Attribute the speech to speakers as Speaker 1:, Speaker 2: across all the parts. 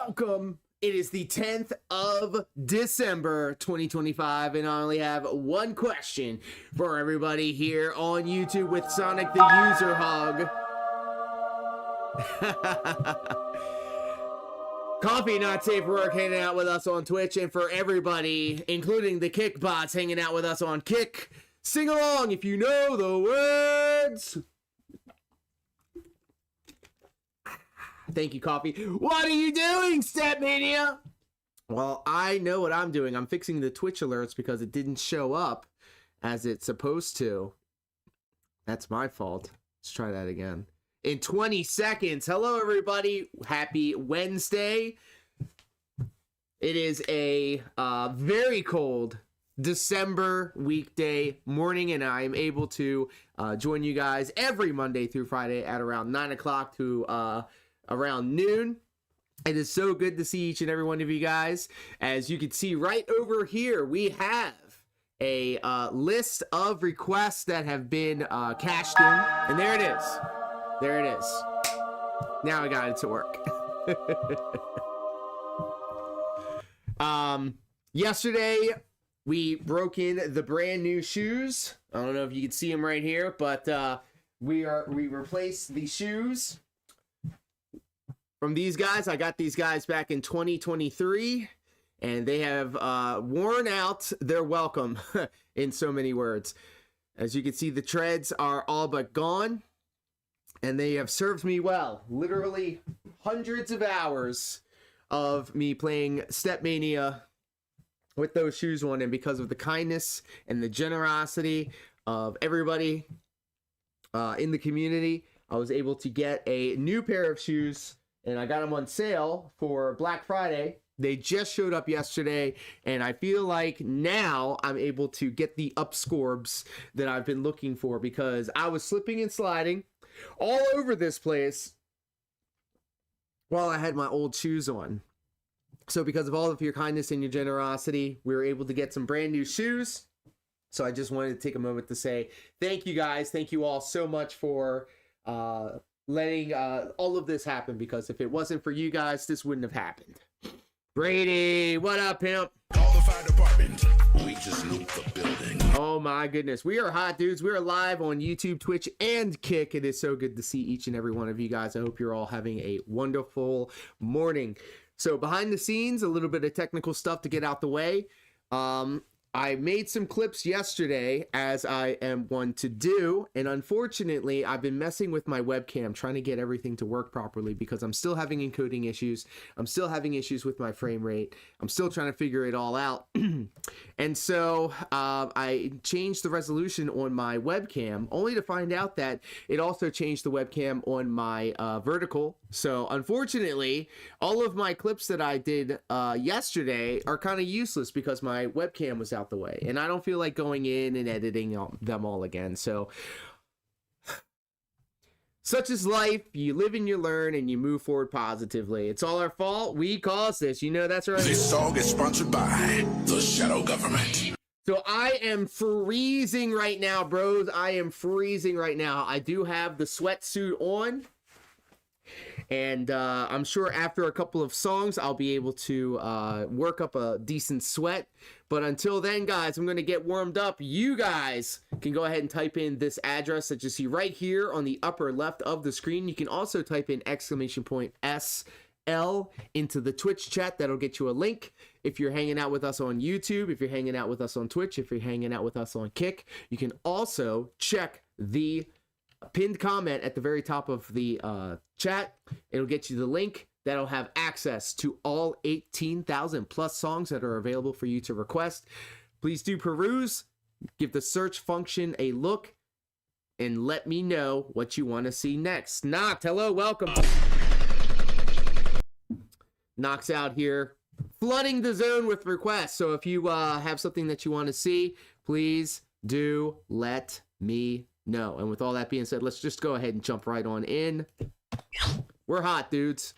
Speaker 1: Welcome. It is the 10th of December 2025, and I only have one question for everybody here on YouTube with Sonic the User Hug. Coffee Not Safe for Work hanging out with us on Twitch, and for everybody, including the Kick bots, hanging out with us on Kick. Sing along if you know the words. Thank you, Coffee. What are you doing, StepMANIA? Well, I know what I'm doing. I'm fixing the Twitch alerts because it didn't show up as it's supposed to. That's my fault. Let's try that again. In 20 seconds. Hello, everybody. Happy Wednesday. It is a very cold December weekday morning, and I am able to join you guys every Monday through Friday at around 9 o'clock to around noon. It is so good to see each and every one of you guys. As you can see right over here, we have a list of requests that have been cashed in, and there it is. There it is. Now I got it to work. Yesterday we broke in the brand new shoes. I don't know if you can see them right here, but we replaced the shoes from these guys. I got these guys back in 2023, and they have worn out their welcome in so many words. As you can see, the treads are all but gone, and they have served me well. Literally hundreds of hours of me playing StepMANIA with those shoes on, and because of the kindness and the generosity of everybody in the community, I was able to get a new pair of shoes, and I got them on sale for Black Friday. They just showed up yesterday, and I feel like now I'm able to get the upscorbs that I've been looking for, because I was slipping and sliding all over this place while I had my old shoes on. So because of all of your kindness and your generosity, we were able to get some brand new shoes. So I just wanted to take a moment to say thank you guys. Thank you all so much for letting all of this happen, because if it wasn't for you guys, this wouldn't have happened. Brady, what up, pimp?
Speaker 2: Call the fire department. We just loot the building.
Speaker 1: Oh my goodness, we are hot, dudes. We are live on YouTube, Twitch, and Kick. It is so good to see each and every one of you guys. I hope you're all having a wonderful morning. So behind the scenes, a little bit of technical stuff to get out the way. I made some clips yesterday, as I am one to do, and unfortunately, I've been messing with my webcam, trying to get everything to work properly, because I'm still having encoding issues. I'm still having issues with my frame rate. I'm still trying to figure it all out. And so I changed the resolution on my webcam, only to find out that it also changed the webcam on my vertical. So unfortunately, all of my clips that I did yesterday are kind of useless because my webcam was out the way, and I don't feel like going in and editing them all again. So such is life. You live and you learn, and you move forward positively. It's all our fault. We caused this. You know that's right.
Speaker 2: This song is sponsored by the Shadow Government.
Speaker 1: So I am freezing right now, bros. I am freezing right now. I do have the sweatsuit on, and I'm sure after a couple of songs, I'll be able to work up a decent sweat. But until then, guys, I'm going to get warmed up. You guys can go ahead and type in this address that you see right here on the upper left of the screen. You can also type in !SL into the Twitch chat. That'll get you a link. If you're hanging out with us on YouTube, if you're hanging out with us on Twitch, if you're hanging out with us on Kick, you can also check the pinned comment at the very top of the chat. It'll get you the link that'll have access to all 18,000 plus songs that are available for you to request. Please do peruse, give the search function a look, and let me know what you want to see next. Noct, hello, welcome. Noct's out here flooding the zone with requests. So if you have something that you want to see, please do let me know. And with all that being said, let's just go ahead and jump right on in. We're hot, dudes.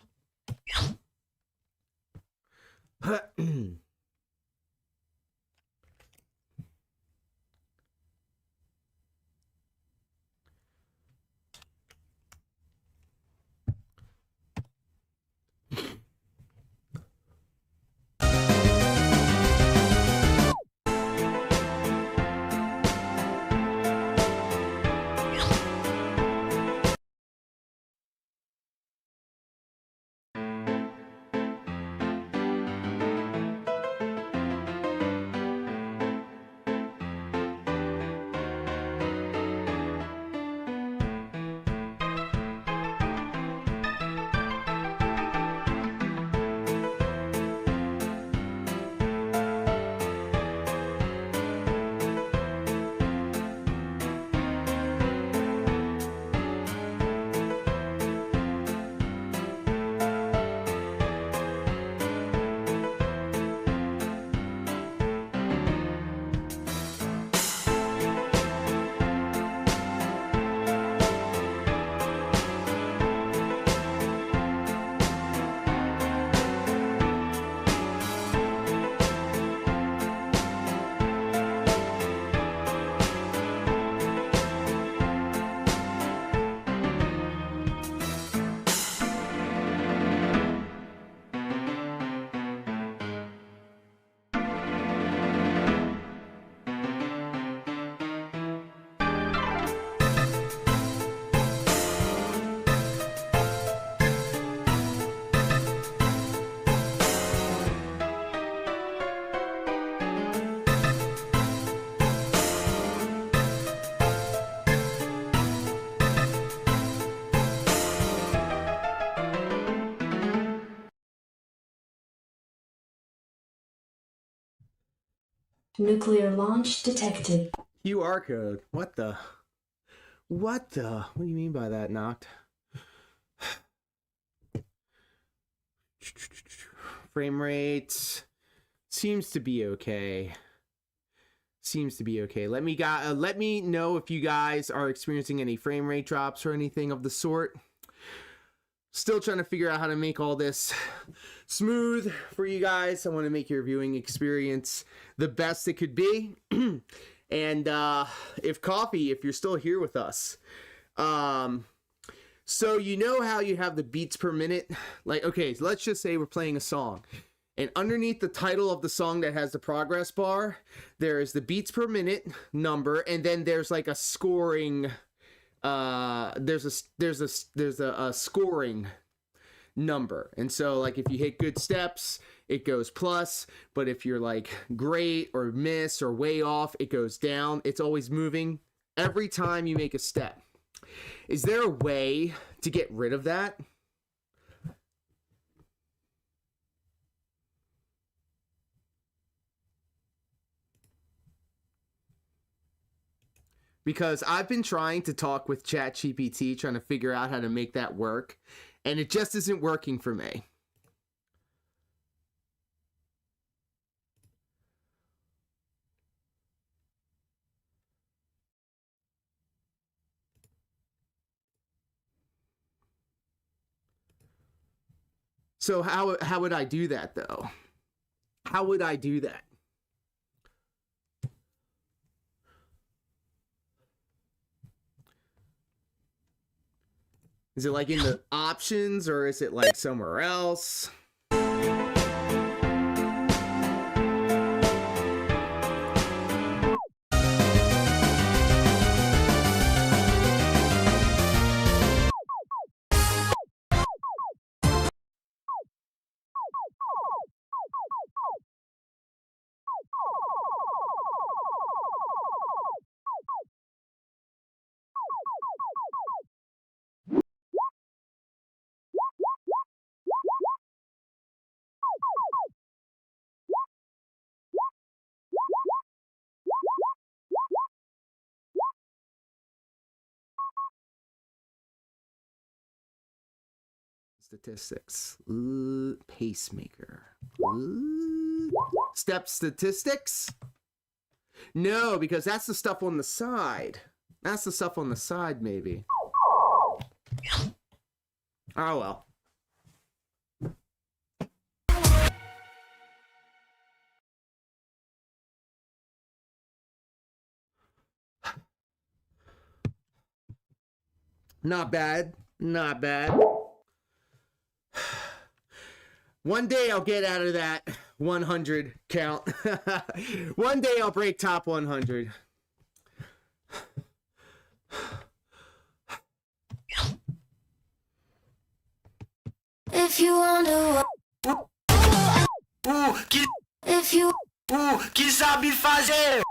Speaker 3: Nuclear launch detected.
Speaker 1: QR code. What the? What do you mean by that, Noct? Frame rates seems to be okay. Seems to be okay. Let me know if you guys are experiencing any frame rate drops or anything of the sort. Still trying to figure out how to make all this smooth for you guys. I want to make your viewing experience the best it could be. And if you're still here with us, so you know how you have the beats per minute? Like, okay, so let's just say we're playing a song. And underneath the title of the song that has the progress bar, there is the beats per minute number, and then there's like a scoring. There's a scoring number, and so like if you hit good steps, it goes plus. But if you're like great or miss or way off, it goes down. It's always moving every time you make a step. Is there a way to get rid of that? Because I've been trying to talk with ChatGPT, trying to figure out how to make that work, and it just isn't working for me. So how would I do that, though? How would I do that? Is it like in the options, or is it like somewhere else? Statistics. Pacemaker. Step statistics? No, because that's the stuff on the side. That's the stuff on the side, maybe. Oh, well. Not bad. Not bad. One day I'll get out of that 100 count. One day I'll break top 100.
Speaker 4: If you wonder if you que sabe fazer.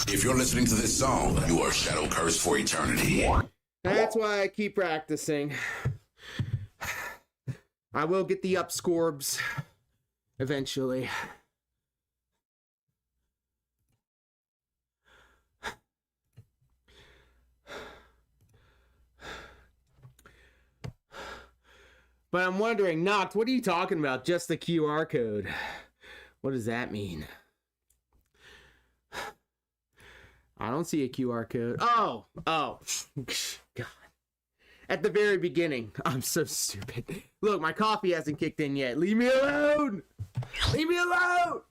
Speaker 2: If you're listening to this song, you are shadow cursed for eternity.
Speaker 1: That's why I keep practicing. I will get the upscorbs eventually. But I'm wondering, Noct, what are you talking about? Just the QR code. What does that mean? I don't see a QR code. Oh. God. At the very beginning. I'm so stupid. Look, my coffee hasn't kicked in yet. Leave me alone! Leave me alone!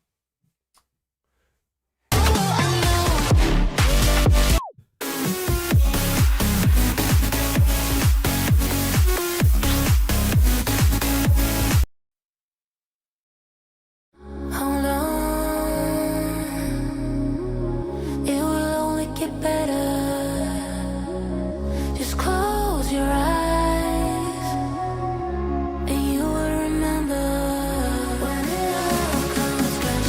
Speaker 4: Hold on, it will only get better. Just close your eyes, and you will remember when it all comes down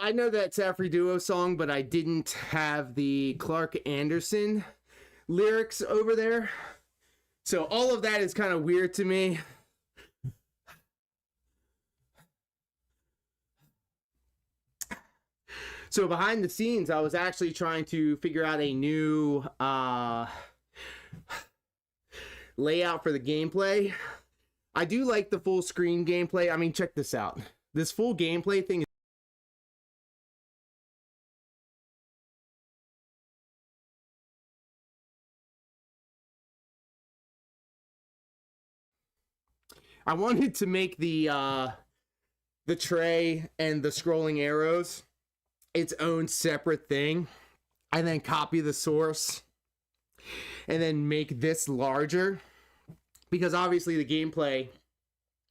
Speaker 1: I know that Safri Duo song, but I didn't have the Clark Anderson lyrics over there. So all of that is kind of weird to me. So behind the scenes, I was actually trying to figure out a new layout for the gameplay. I do like the full screen gameplay. I mean, check this out. This full gameplay thing is I wanted to make the tray and the scrolling arrows its own separate thing, and then copy the source and then make this larger, because obviously the gameplay,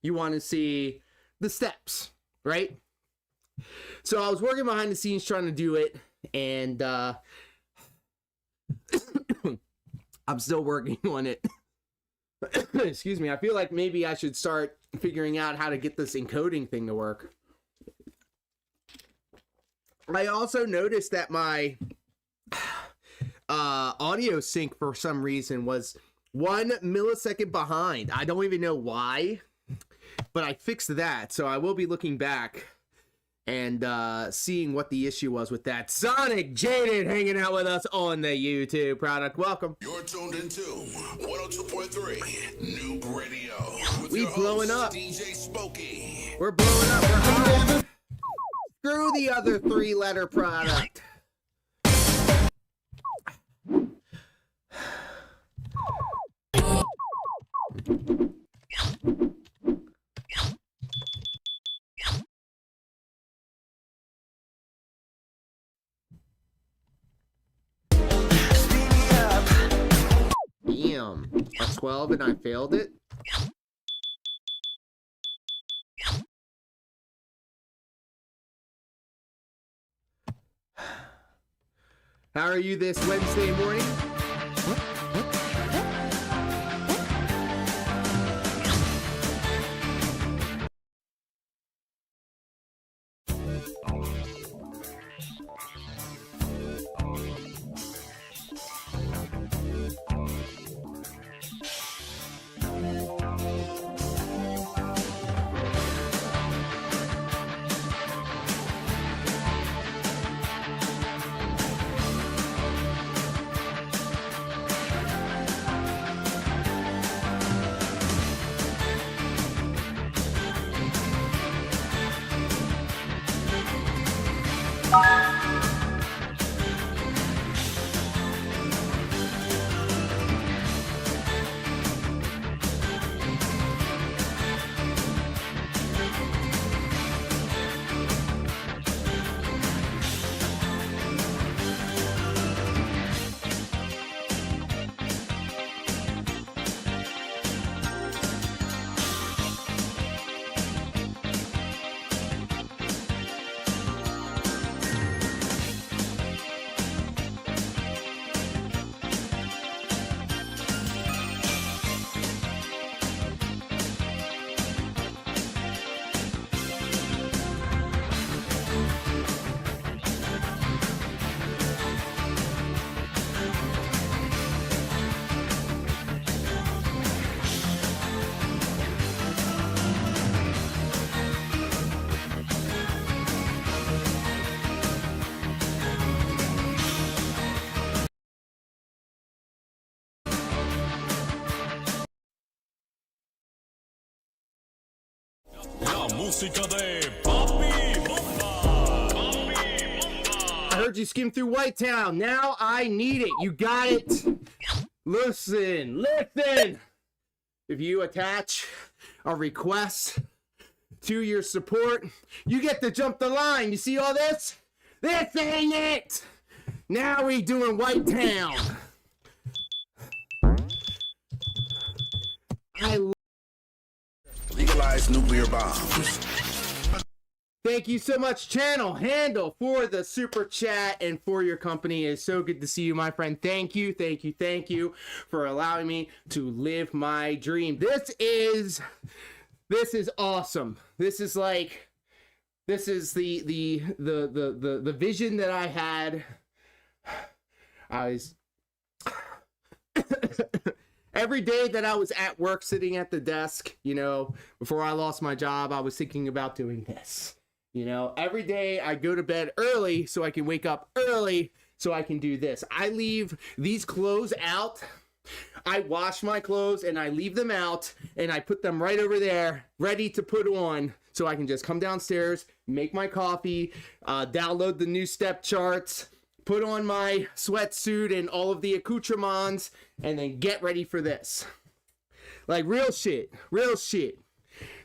Speaker 1: you want to see the steps, right? So I was working behind the scenes trying to do it, and I'm still working on it. Excuse me. I feel like maybe I should start figuring out how to get this encoding thing to work. I also noticed that my audio sync for some reason was 1 millisecond behind. I don't even know why, but I fixed that. So I will be looking back and seeing what the issue was with that. Sonic Jaded hanging out with us on the YouTube product. Welcome.
Speaker 2: You're tuned into 102.3 Noob Radio. With
Speaker 1: We
Speaker 2: your
Speaker 1: blowing
Speaker 2: host,
Speaker 1: up.
Speaker 2: DJ Spokey.
Speaker 1: We're blowing up. We're hot. Screw the other 3-letter product. Damn. A 12 and I failed it? How are you this Wednesday morning?
Speaker 5: La música de Papi Bomba.
Speaker 1: I heard you skim through Whitetown. Now I need it. You got it. Listen. If you attach a request to your support, you get to jump the line. You see all this? This ain't it. Now we doing Whitetown.
Speaker 2: Legalize nuclear bombs.
Speaker 1: Thank you so much, Channel Handle, for the super chat and for your company. It's so good to see you, my friend. Thank you for allowing me to live my dream. This is awesome. This This is the vision that I had. I was every day that I was at work sitting at the desk, you know, before I lost my job, I was thinking about doing this. You know, every day I go to bed early so I can wake up early so I can do this. I leave these clothes out. I wash my clothes and I leave them out and I put them right over there ready to put on so I can just come downstairs, make my coffee, download the new step charts, put on my sweatsuit and all of the accoutrements, and then get ready for this. Like real shit, real shit.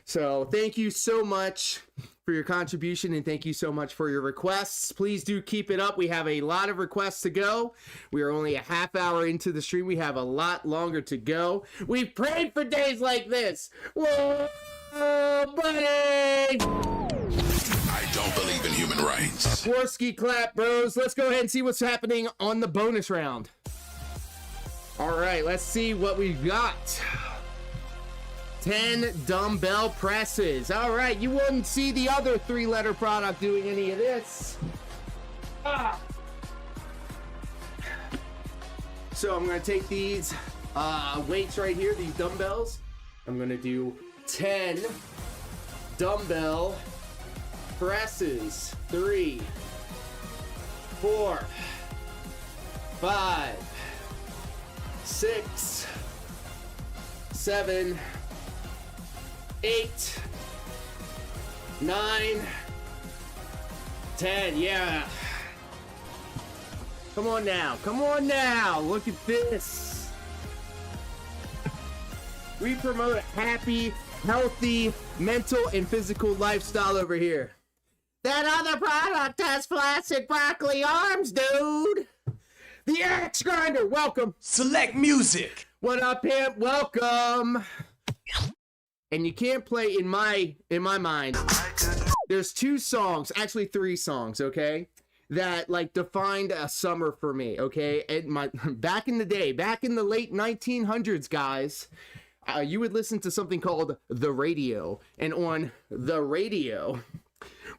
Speaker 1: So thank you so much for your contribution and thank you so much for your requests. Please do keep it up. We have a lot of requests to go. We are only a half hour into the stream. We have a lot longer to go. We've prayed for days like this. Whoa, buddy!
Speaker 2: I don't believe in human rights.
Speaker 1: Swirsky clap, bros. Let's go ahead and see what's happening on the bonus round. All right, let's see what we've got. 10 dumbbell presses. All right, you wouldn't see the other 3-letter product doing any of this. So I'm going to take these weights right here, these dumbbells. I'm going to do 10 dumbbell presses. 3, 4, 5, 6, 7, 8, 9, 10. Yeah. Come on now. Come on now. Look at this. We promote a happy, healthy, mental, and physical lifestyle over here. That other product has flaccid broccoli arms, dude. The axe grinder. Welcome.
Speaker 5: Select music.
Speaker 1: What up, pimp? Welcome. And you can't play in my mind. There's 2 songs, actually 3 songs, okay, that like defined a summer for me, okay. And back in the day, back in the late 1900s, guys, you would listen to something called the radio, and on the radio,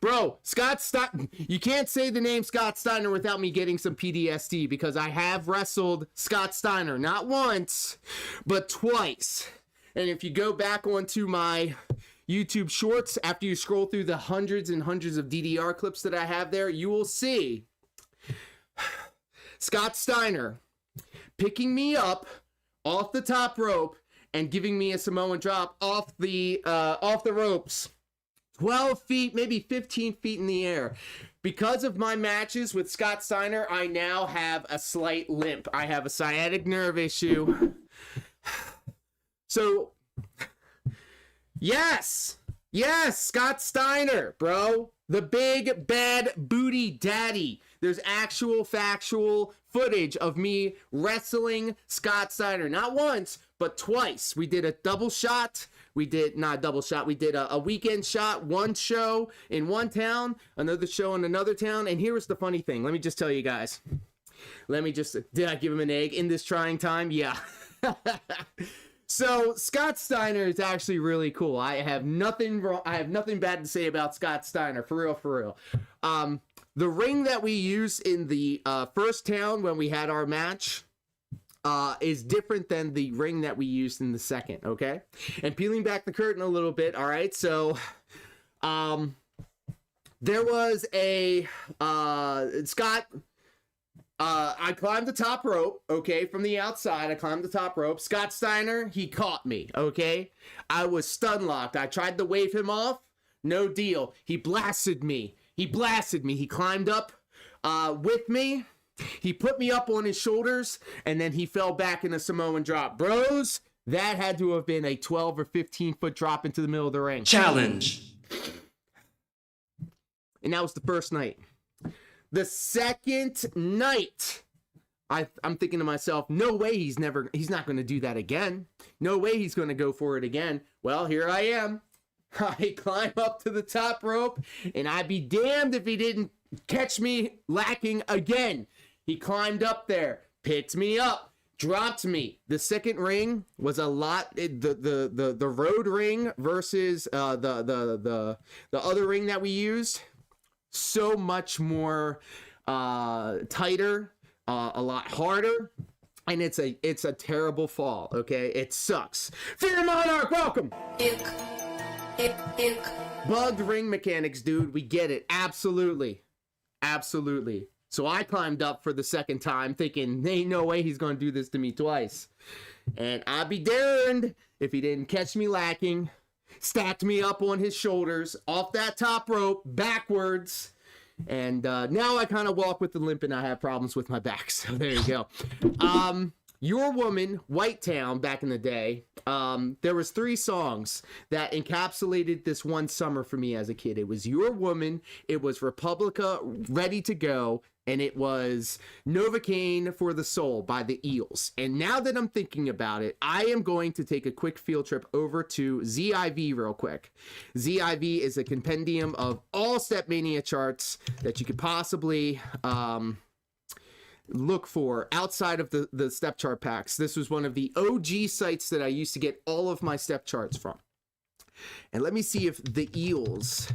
Speaker 1: bro, Scott Steiner, you can't say the name Scott Steiner without me getting some PTSD because I have wrestled Scott Steiner not once, but twice. And if you go back onto my YouTube shorts, after you scroll through the hundreds and hundreds of DDR clips that I have there, you will see Scott Steiner picking me up off the top rope and giving me a Samoan drop off the ropes, 12 feet, maybe 15 feet in the air. Because of my matches with Scott Steiner, I now have a slight limp. I have a sciatic nerve issue. So, yes, Scott Steiner, bro, the big bad booty daddy. There's actual factual footage of me wrestling Scott Steiner, not once, but twice. We did a double shot. We did not a double shot. We did a weekend shot, one show in one town, another show in another town. And here was the funny thing. Let me just tell you guys. Did I give him an egg in this trying time? Yeah. So Scott Steiner is actually really cool. I have nothing wrong. I have nothing bad to say about Scott Steiner. For real. The ring that we used in the first town when we had our match is different than the ring that we used in the second. Okay, and peeling back the curtain a little bit. All right, so there was a Scott. I climbed the top rope, okay, from the outside. I climbed the top rope. Scott Steiner, he caught me, okay? I was stun locked. I tried to wave him off. No deal. He blasted me. He climbed up with me. He put me up on his shoulders, and then he fell back in a Samoan drop. Bros, that had to have been a 12 or 15-foot drop into the middle of the ring.
Speaker 5: Challenge.
Speaker 1: And that was the first night. The second night, I'm thinking to myself, no way he's not going to do that again. No way he's going to go for it again. Well, here I am. I climb up to the top rope, and I'd be damned if he didn't catch me lacking again. He climbed up there, picked me up, dropped me. The second ring was a lot. The road ring versus the other ring that we used, so much more tighter, a lot harder, and it's a terrible fall. Okay, it sucks. Fear Monarch, welcome. Bugged ring mechanics, dude. We get it. Absolutely. So I climbed up for the second time thinking, ain't no way he's going to do this to me twice. And I'd be darned if he didn't catch me lacking, stacked me up on his shoulders, off that top rope, backwards. And now I kind of walk with the limp and I have problems with my back. So there you go. Your Woman, White Town, back in the day, there was 3 songs that encapsulated this one summer for me as a kid. It was Your Woman, it was Republica, Ready to Go, and it was Novocaine for the Soul by the Eels. And now that I'm thinking about it, I am going to take a quick field trip over to ZIV real quick. ZIV is a compendium of all StepMANIA charts that you could possibly look for outside of the step chart packs. This was one of the OG sites that I used to get all of my step charts from. And let me see if the Eels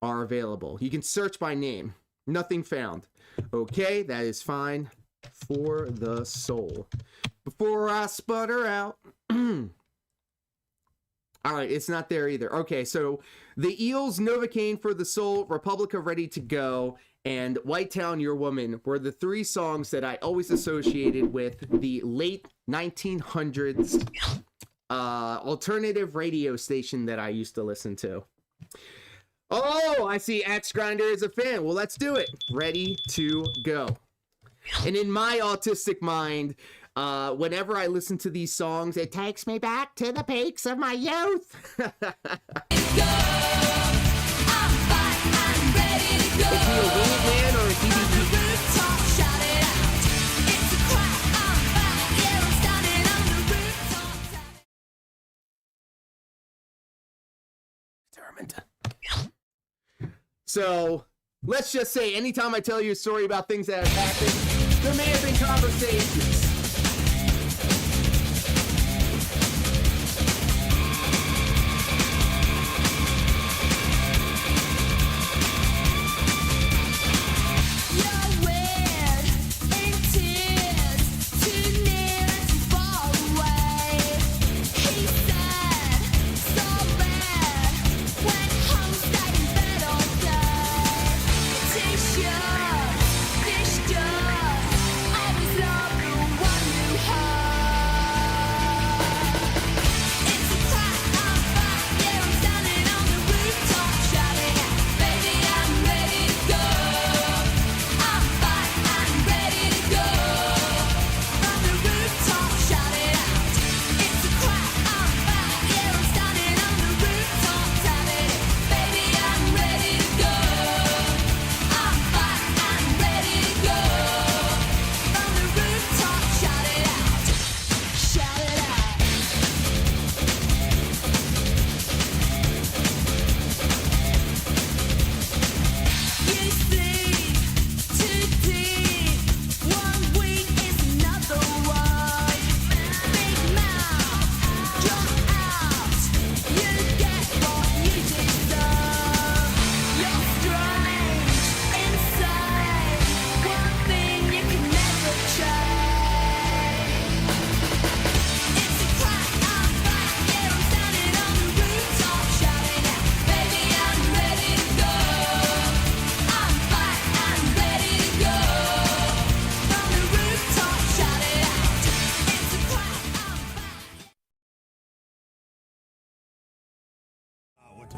Speaker 1: are available. You can search by name. Nothing found. Okay, that is fine. For the Soul. Before I sputter out. All right, it's not there either. Okay, so the Eels, Novocaine for the Soul, Republica, Ready to Go, and White Town, Your Woman were the 3 songs that I always associated with the late 1900s alternative radio station that I used to listen to. Oh, I see Axe Grinder is a fan. Well, let's do it. Ready to go. And in my autistic mind, whenever I listen to these songs, it takes me back to the peaks of my youth. Is he a winged man or a DDP? Determined. So, let's just say, anytime I tell you a story about things that have happened, there may have been conversations.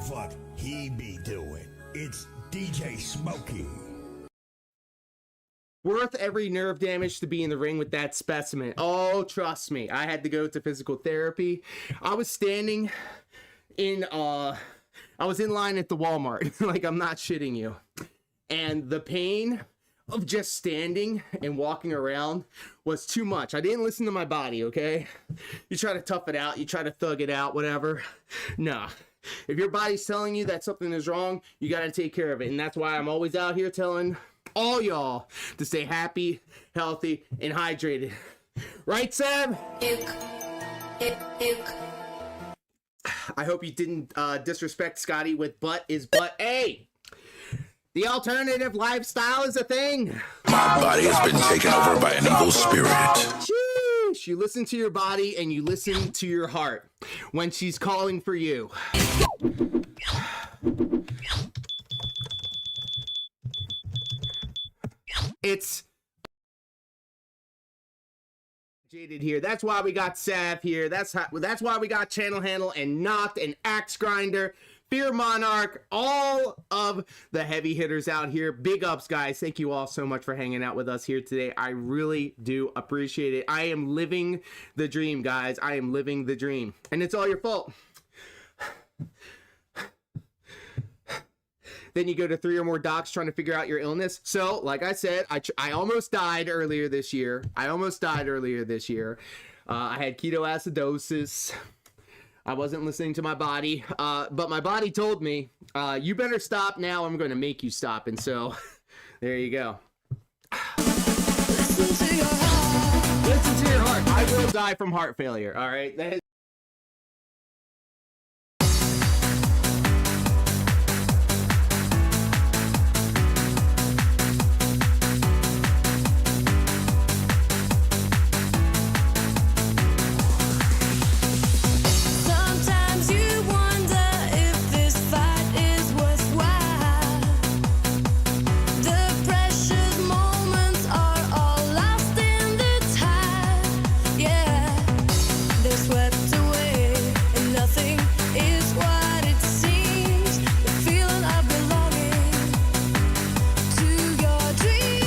Speaker 6: What he be doing? It's DJ Smokey.
Speaker 1: Worth every nerve damage to be in the ring with that specimen. Oh, trust me. I had to go to physical therapy. I was standing in, I was in line at the Walmart. Like, I'm not shitting you. And the pain of just standing and walking around was too much. I didn't listen to my body, okay? You try to tough it out. You try to thug it out, whatever. Nah. If your body's telling you that something is wrong, you got to take care of it. And that's why I'm always out here telling all y'all to stay happy, healthy, and hydrated. Right, Sam?
Speaker 4: Puke. Puke.
Speaker 1: I hope you didn't disrespect Scotty with butt is butt A. The alternative lifestyle is a thing.
Speaker 2: My body has been taken over by an evil spirit.
Speaker 1: Sheesh. You listen to your body and you listen to your heart when she's calling for you. It's jaded here. That's why we got Sav here. That's why we got Channel Handle and Noct and Axe Grinder, Fear Monarch, all of the heavy hitters out here. Big ups, guys. Thank you all so much for hanging out with us here today. I really do appreciate it. I am living the dream, guys. I am living the dream. And it's all your fault. Then you go to 3 or more docs trying to figure out your illness. So, like I said, I almost died earlier this year. I had ketoacidosis. I wasn't listening to my body, but my body told me, you better stop now. I'm going to make you stop. And so, there you go.
Speaker 4: Listen to your heart.
Speaker 1: Listen to your heart. I will die from heart failure. All right. That is
Speaker 4: Sometimes you wonder if this fight is worthwhile. The precious moments are all lost in the tide. Yeah, they're swept away, and nothing is what it seems. The feeling of belonging to your dreams.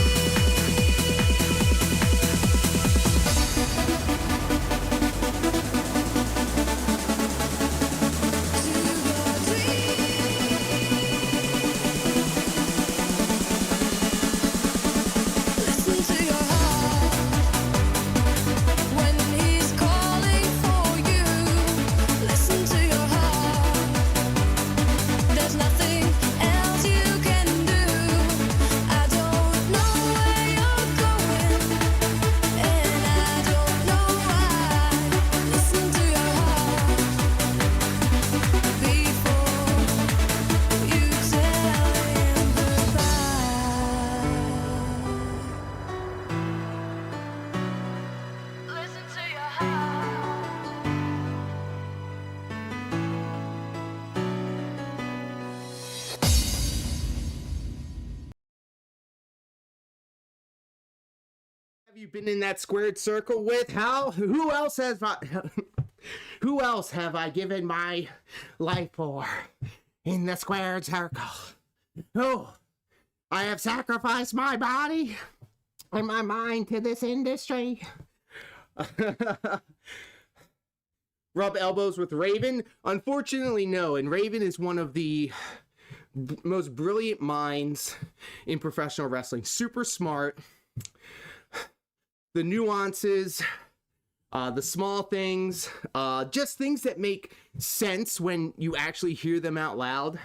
Speaker 4: Listen to your heart when he's calling for you. Listen to your heart. There's nothing else you can do. I don't know where you're going, and I don't know why. Listen to your heart before you tell him goodbye. Listen to your heart.
Speaker 1: have you been in that squared circle with? Who else who else have I given my life for in the squared circle? Oh, I have sacrificed my body and my mind to this industry. Rub elbows with Raven? Unfortunately, no. And Raven is one of the most brilliant minds in professional wrestling. Super smart. The nuances, the small things, just things that make sense when you actually hear them out loud.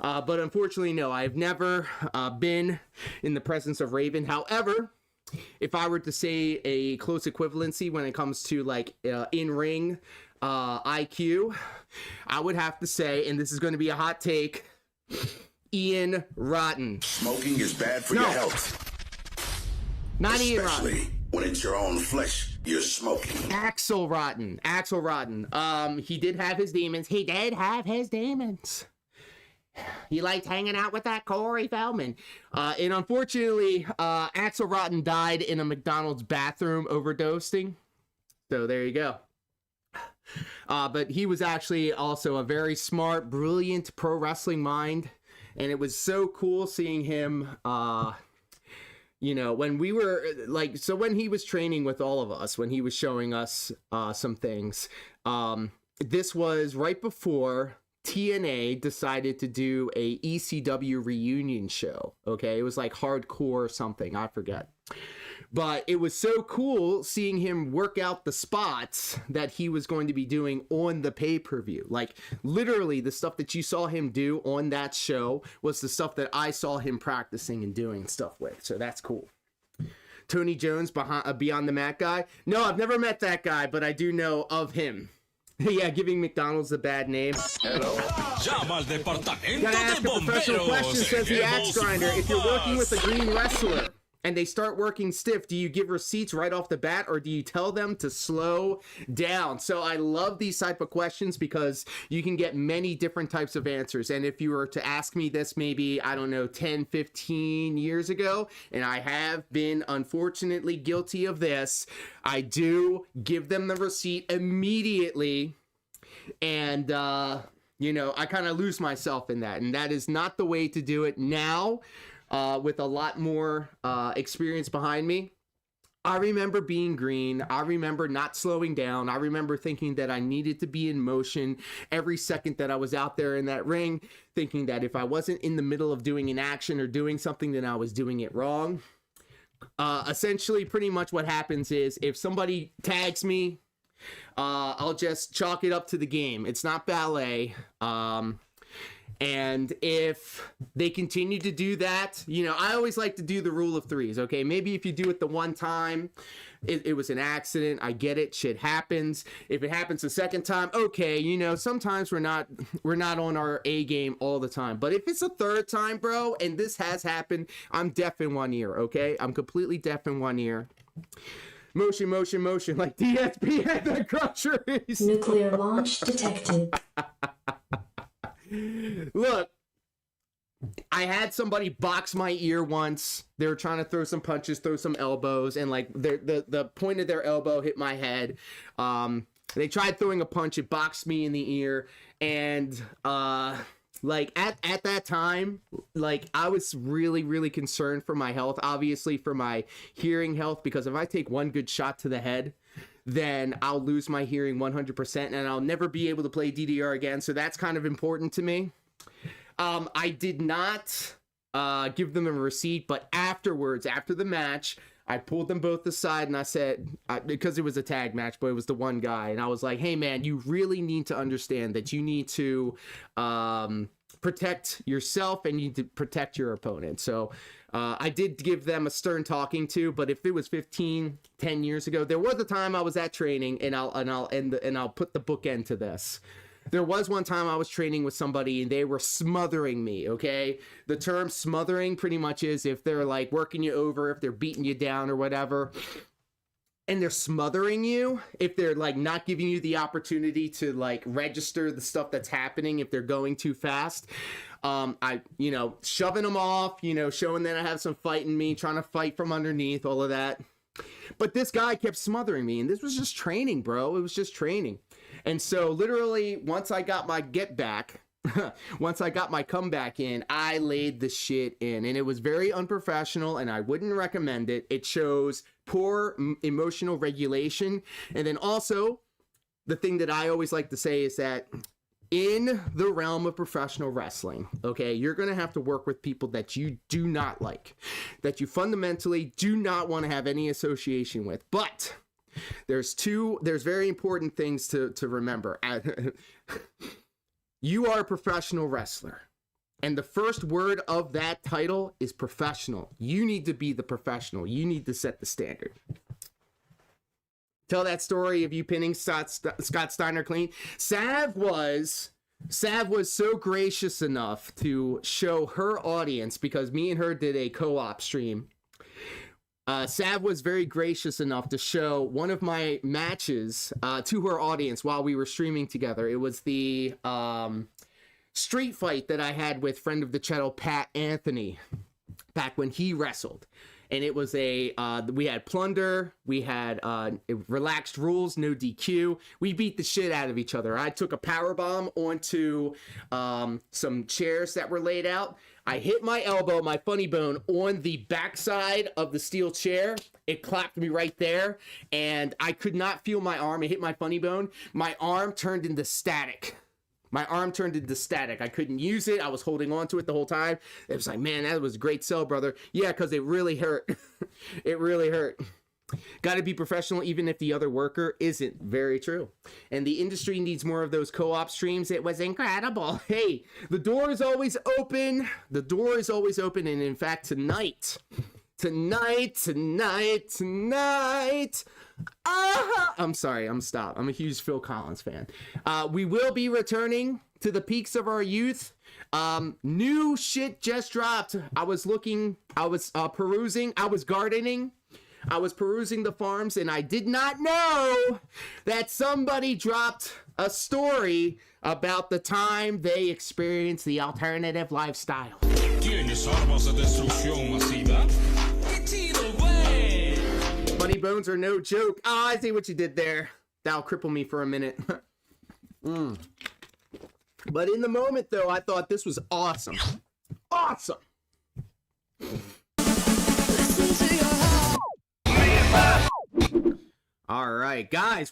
Speaker 1: But unfortunately, no, I've never been in the presence of Raven. However, if I were to say a close equivalency when it comes to like in-ring IQ, I would have to say, and this is going to be a hot take, Ian Rotten.
Speaker 2: Smoking is bad for
Speaker 1: No.
Speaker 2: your health,
Speaker 1: Not Ian Rotten.
Speaker 2: especially when it's your own flesh you're smoking.
Speaker 1: Axel Rotten. He did have his demons. He liked hanging out with that Corey Feldman. And unfortunately, Axel Rotten died in a McDonald's bathroom overdosing. So there you go. But he was actually also a very smart, brilliant pro wrestling mind. And it was so cool seeing him, when we were when he was training with all of us, when he was showing us some things, this was right before TNA decided to do a ECW reunion show. Okay, it was like hardcore or something, I forget. But it was so cool seeing him work out the spots that he was going to be doing on the pay-per-view. Like literally the stuff that you saw him do on that show was the stuff that I saw him practicing and doing stuff with. So that's cool. Tony Jones Beyond the Mat guy. No, I've never met that guy, but I do know of him. Yeah, giving McDonald's a bad name.
Speaker 5: Llama al departamento
Speaker 1: Gotta
Speaker 5: de
Speaker 1: ask a professional question,
Speaker 5: bomberos.
Speaker 1: says the
Speaker 5: Queremos
Speaker 1: axe grinder. If you're working with a
Speaker 5: bombas.
Speaker 1: green wrestler and they start working stiff, do you give receipts right off the bat, or do you tell them to slow down? So I love these type of questions because you can get many different types of answers. And if you were to ask me this maybe, I don't know, 10, 15 years ago, and I have been unfortunately guilty of this, I do give them the receipt immediately. And, you know, I kind of lose myself in that. And that is not the way to do it now. With a lot more experience behind me. I remember being green. I remember not slowing down. I remember thinking that I needed to be in motion every second that I was out there in that ring, thinking that if I wasn't in the middle of doing an action or doing something, then I was doing it wrong. Essentially, pretty much what happens is if somebody tags me, I'll just chalk it up to the game. It's not ballet. And if they continue to do that, you know, I always like to do the rule of threes, okay? Maybe if you do it the one time, it was an accident. I get it. Shit happens. If it happens the second time, okay, you know, sometimes we're not on our A game all the time. But if it's a third time, bro, and this has happened, I'm deaf in one ear, okay? I'm completely deaf in one ear. Motion, motion, motion, like DSP at the groceries.
Speaker 3: Nuclear launch detected.
Speaker 1: Look, I had somebody box my ear once. They were trying to throw some punches, throw some elbows, and like the point of their elbow hit my head. They tried throwing a punch, it boxed me in the ear, and like at that time, like I was really, really concerned for my health, obviously for my hearing health, because if I take one good shot to the head, then I'll lose my hearing 100% and I'll never be able to play DDR again. So that's kind of important to me. I did not give them a receipt, but afterwards, after the match, I pulled them both aside and I said, because it was a tag match, but it was the one guy. And I was like, hey man, you really need to understand that you need to protect yourself and you need to protect your opponent. So I did give them a stern talking to, but if it was 10 years ago, there was a time I was at training, and I'll put the bookend to this. There was one time I was training with somebody and they were smothering me, okay? The term smothering pretty much is if they're like working you over, if they're beating you down or whatever, and they're smothering you, if they're like not giving you the opportunity to like register the stuff that's happening, if they're going too fast. You know, shoving them off, you know, showing that I have some fight in me, trying to fight from underneath, all of that. But this guy kept smothering me, and this was just training, bro. It was just training. And so literally, once I got my get back, once I got my comeback in, I laid the shit in, and it was very unprofessional, and I wouldn't recommend it. It shows poor emotional regulation. And then also, the thing that I always like to say is that in the realm of professional wrestling, okay, you're going to have to work with people that you do not like, that you fundamentally do not want to have any association with. But there's very important things to remember. You are a professional wrestler, and the first word of that title is professional. You need to be the professional. You need to set the standard. Tell that story of you pinning Scott Steiner clean. Sav was so gracious enough to show her audience, because me and her did a co-op stream. Sav was very gracious enough to show one of my matches to her audience while we were streaming together. It was the street fight that I had with friend of the channel, Pat Anthony, back when he wrestled. And it was we had plunder, we had relaxed rules, no DQ. We beat the shit out of each other. I took a power bomb onto some chairs that were laid out. I hit my elbow, my funny bone, on the backside of the steel chair. It clapped me right there, and I could not feel my arm. It hit my funny bone. My arm turned into static. I couldn't use it. I was holding on to it the whole time. It was like, man, that was a great sell, brother. Yeah, because it really hurt. It really hurt. Got to be professional even if the other worker isn't. Very true. And the industry needs more of those co-op streams. It was incredible. Hey, the door is always open. The door is always open. And in fact, Tonight. I'm sorry, I'm stopped. I'm a huge Phil Collins fan. We will be returning to the peaks of our youth. New shit just dropped. I was perusing, I was gardening. I was perusing the farms, and I did not know that somebody dropped a story about the time they experienced the alternative lifestyle.
Speaker 5: ¿Tienes armas de destrucción masiva? ¡Qué chido, güey!
Speaker 1: Funny bones are no joke. Oh, I see what you did there. That'll cripple me for a minute. But in the moment, though, I thought this was awesome. Awesome.
Speaker 4: Listen to your heart.
Speaker 1: All right, guys.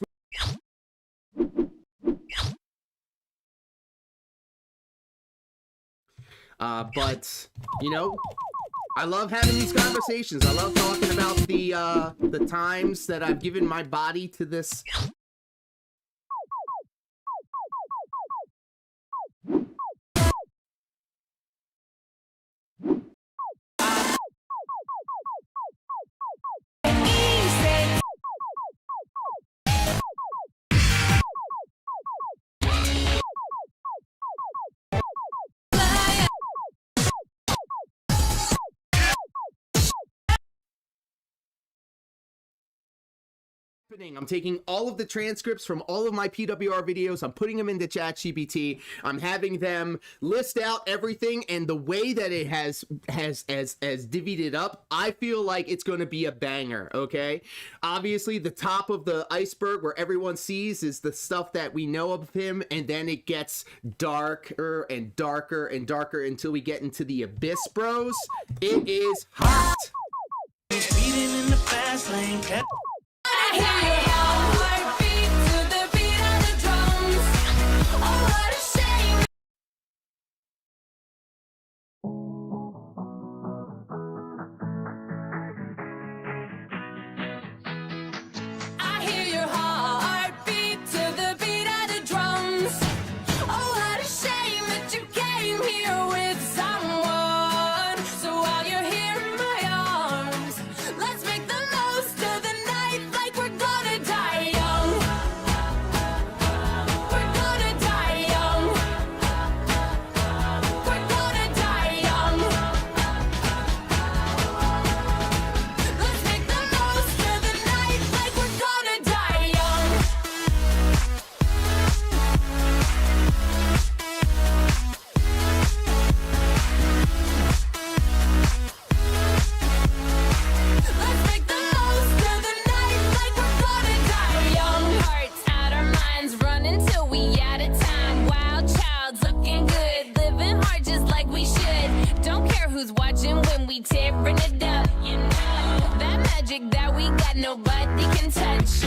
Speaker 1: But you know, I love having these conversations. I love talking about the times that I've given my body to this. I'm taking all of the transcripts from all of my PWR videos. I'm putting them into ChatGPT. I'm having them list out everything, and the way that it has divvied it up, I feel like it's going to be a banger. Okay, obviously the top of the iceberg where everyone sees is the stuff that we know of him, and then it gets darker and darker and darker until we get into the abyss, bros. It is hot.
Speaker 7: Speeding in the fast lane.
Speaker 4: I hear your heartbeat to the beat of the drums. Oh, what a shame. I hear your heartbeat to the beat of the drums. Oh, what a shame that you came here with someone. So while you're here in my arms, let's make the most of the night like we're gonna die young. We're gonna die young. We're gonna die young. Let's make the most of the night like we're gonna die young. Let's make the most of the night like we're gonna die young. Hearts out our minds, running till we out of time. Wild child's looking good, living hard just like we should. Don't care who's watching when we tearing it up. You know that magic that we got, nobody can touch.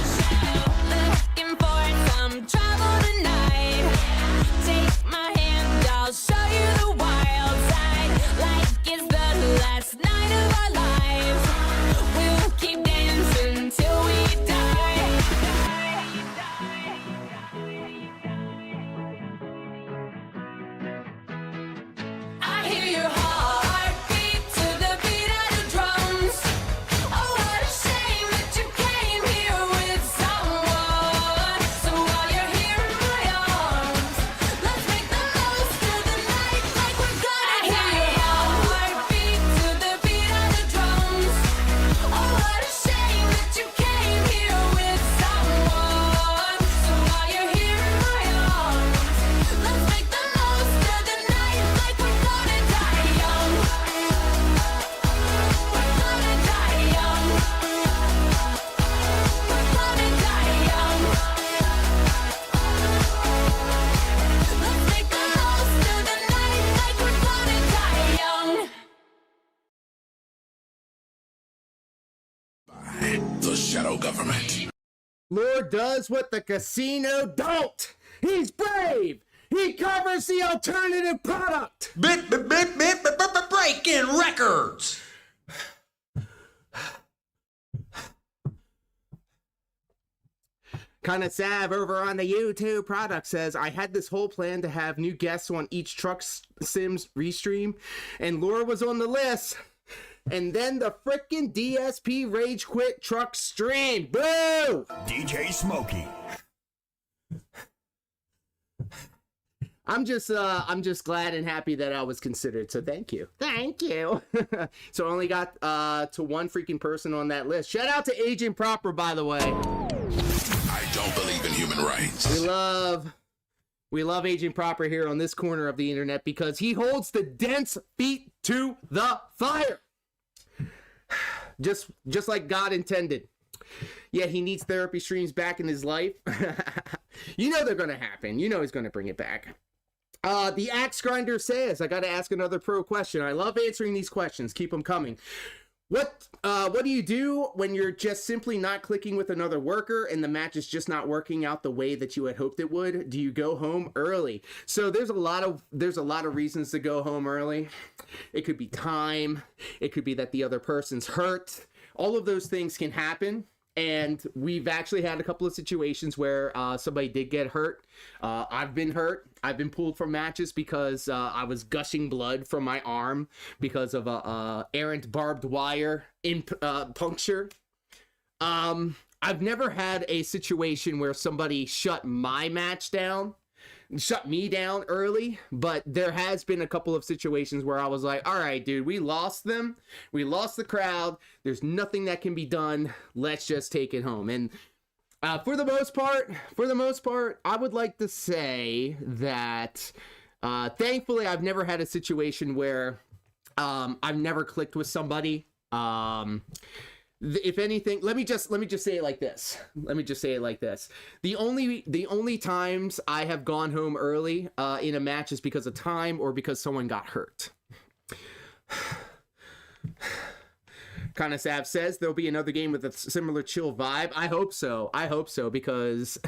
Speaker 4: Looking for some trouble tonight. Take my hand, I'll show you the wild side. Like it's the last night of our lives. We'll keep dancing till we die. I hear your heartbeat to the beat of the drums. Oh, what a shame that you came here with someone. So while you're here in my arms, let's make the most of the night like we're gonna die. I hear your heartbeat to the beat of the drums. Oh, what a shame that you came here with someone. So while you're here in my arms, let's make the most of the night like we're gonna die young. We're gonna die young. We're gonna die young. Let's make the most of the night like we're gonna die young.
Speaker 2: The shadow government.
Speaker 1: Lord does what the casino don't. He's brave. He covers the alternative product.
Speaker 7: Breaking records.
Speaker 1: Kinda Sav over on the YouTube product says, I had this whole plan to have new guests on each Truck Sims restream, and Laura was on the list. And then the frickin' DSP Rage Quit Truck Stream. Boo!
Speaker 6: DJ Smokey.
Speaker 1: I'm just glad and happy that I was considered. So thank you. Thank you. So I only got to one freaking person on that list. Shout out to Agent Proper, by the way.
Speaker 2: I don't believe in human rights.
Speaker 1: We love Agent Proper here on this corner of the internet because he holds the dense feet to the fire. Just like God intended. Yeah, he needs therapy streams back in his life. You know they're going to happen. You know he's going to bring it back. The Axe Grinder says, I got to ask another pro question. I love answering these questions. Keep them coming. What do you do when you're just simply not clicking with another worker and the match is just not working out the way that you had hoped it would? Do you go home early? So there's a lot of reasons to go home early. It could be time. It could be that the other person's hurt. All of those things can happen. And we've actually had a couple of situations where somebody did get hurt. I've been hurt. I've been pulled from matches because I was gushing blood from my arm because of a errant barbed wire puncture. I've never had a situation where somebody shut my match down, shut me down early, but there has been a couple of situations where I was like, all right, dude, we lost them. We lost the crowd. There's nothing that can be done. Let's just take it home. And for the most part, I would like to say that thankfully I've never had a situation where I've never clicked with somebody. If anything, let me just say it like this. The only times I have gone home early in a match is because of time or because someone got hurt. Kind of Sav says there'll be another game with a similar chill vibe. I hope so because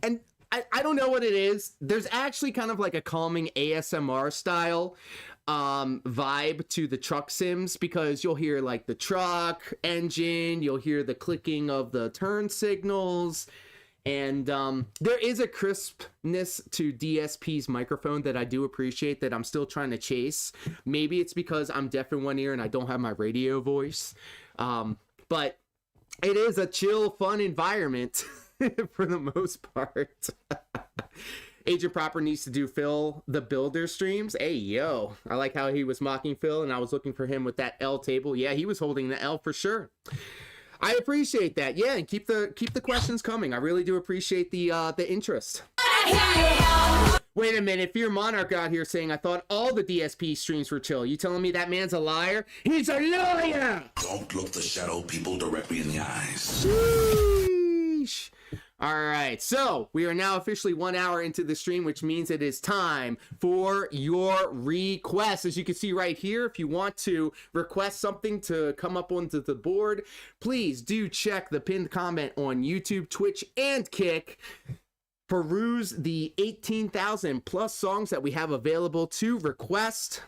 Speaker 1: and I don't know what it is. There's actually kind of like a calming ASMR style vibe to the truck sims because you'll hear like the truck engine, you'll hear the clicking of the turn signals, and there is a crispness to DSP's microphone that I do appreciate that I'm still trying to chase. Maybe it's because I'm deaf in one ear and I don't have my radio voice, but it is a chill, fun environment for the most part. Agent Proper needs to do Phil the Builder streams. Hey, yo. I like how he was mocking Phil, and I was looking for him with that L table. Yeah, he was holding the L for sure. I appreciate that. Yeah, and keep the questions coming. I really do appreciate the interest. Wait a minute. Fear Monarch out here saying, I thought all the DSP streams were chill. You telling me that man's a liar? He's a liar!
Speaker 2: Don't look the shadow people directly in the eyes.
Speaker 1: Sheesh. All right, so we are now officially 1 hour into the stream, which means it is time for your requests. As you can see right here, if you want to request something to come up onto the board, please do check the pinned comment on YouTube, Twitch, and Kick. Peruse the 18,000 plus songs that we have available to request.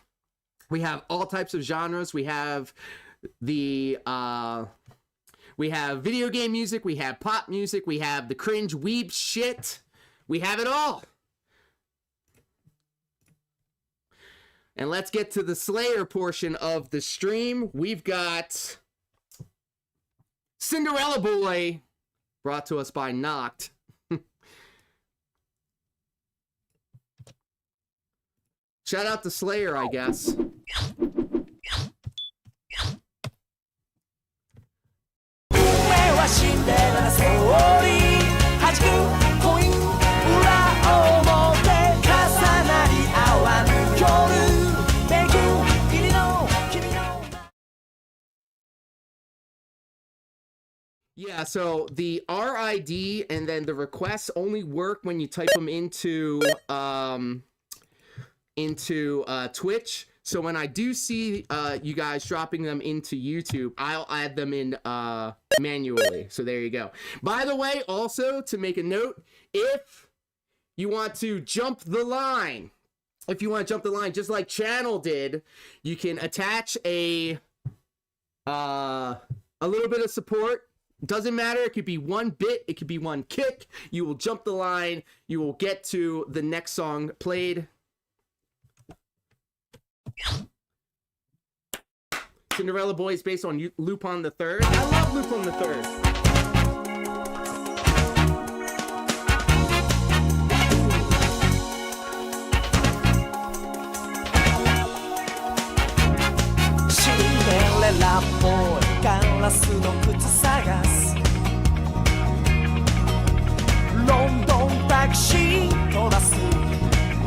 Speaker 1: We have all types of genres. We have we have video game music, we have pop music, we have the cringe weeb shit. We have it all. And let's get to the Slayer portion of the stream. We've got Cinderella Boy, brought to us by Noct. Shout out to Slayer, I guess. Yeah, so the RID and then the requests only work when you type them into Twitch. So when I do see you guys dropping them into YouTube, I'll add them in manually. So there you go. By the way, also to make a note, if you want to jump the line, just like Channel did, you can attach a little bit of support. Doesn't matter. It could be 1 bit. It could be 1 kick. You will jump the line. You will get to the next song played. Cinderella Boy is based on Lupin the Third. I love Lupin the Third.
Speaker 7: シンデレラっぽいガラスの靴探すロンドンタクシー飛ばす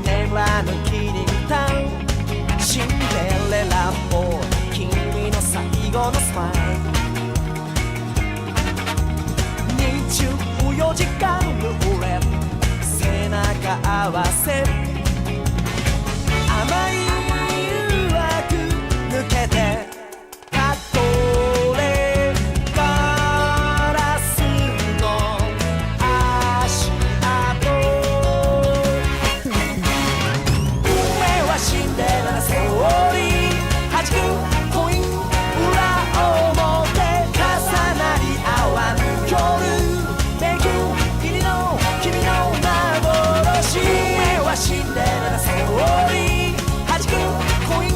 Speaker 7: 眠らぬキリンタウンシンデレラっぽい君の最後のスマイル24時間ルーレット背中合わせ甘い誘惑抜けてたどれガラスの足跡上はシンデレラセオリー弾くコイン裏表重なり合わぬ夜めくりの君の幻上はシンデレラセオリー弾くコイン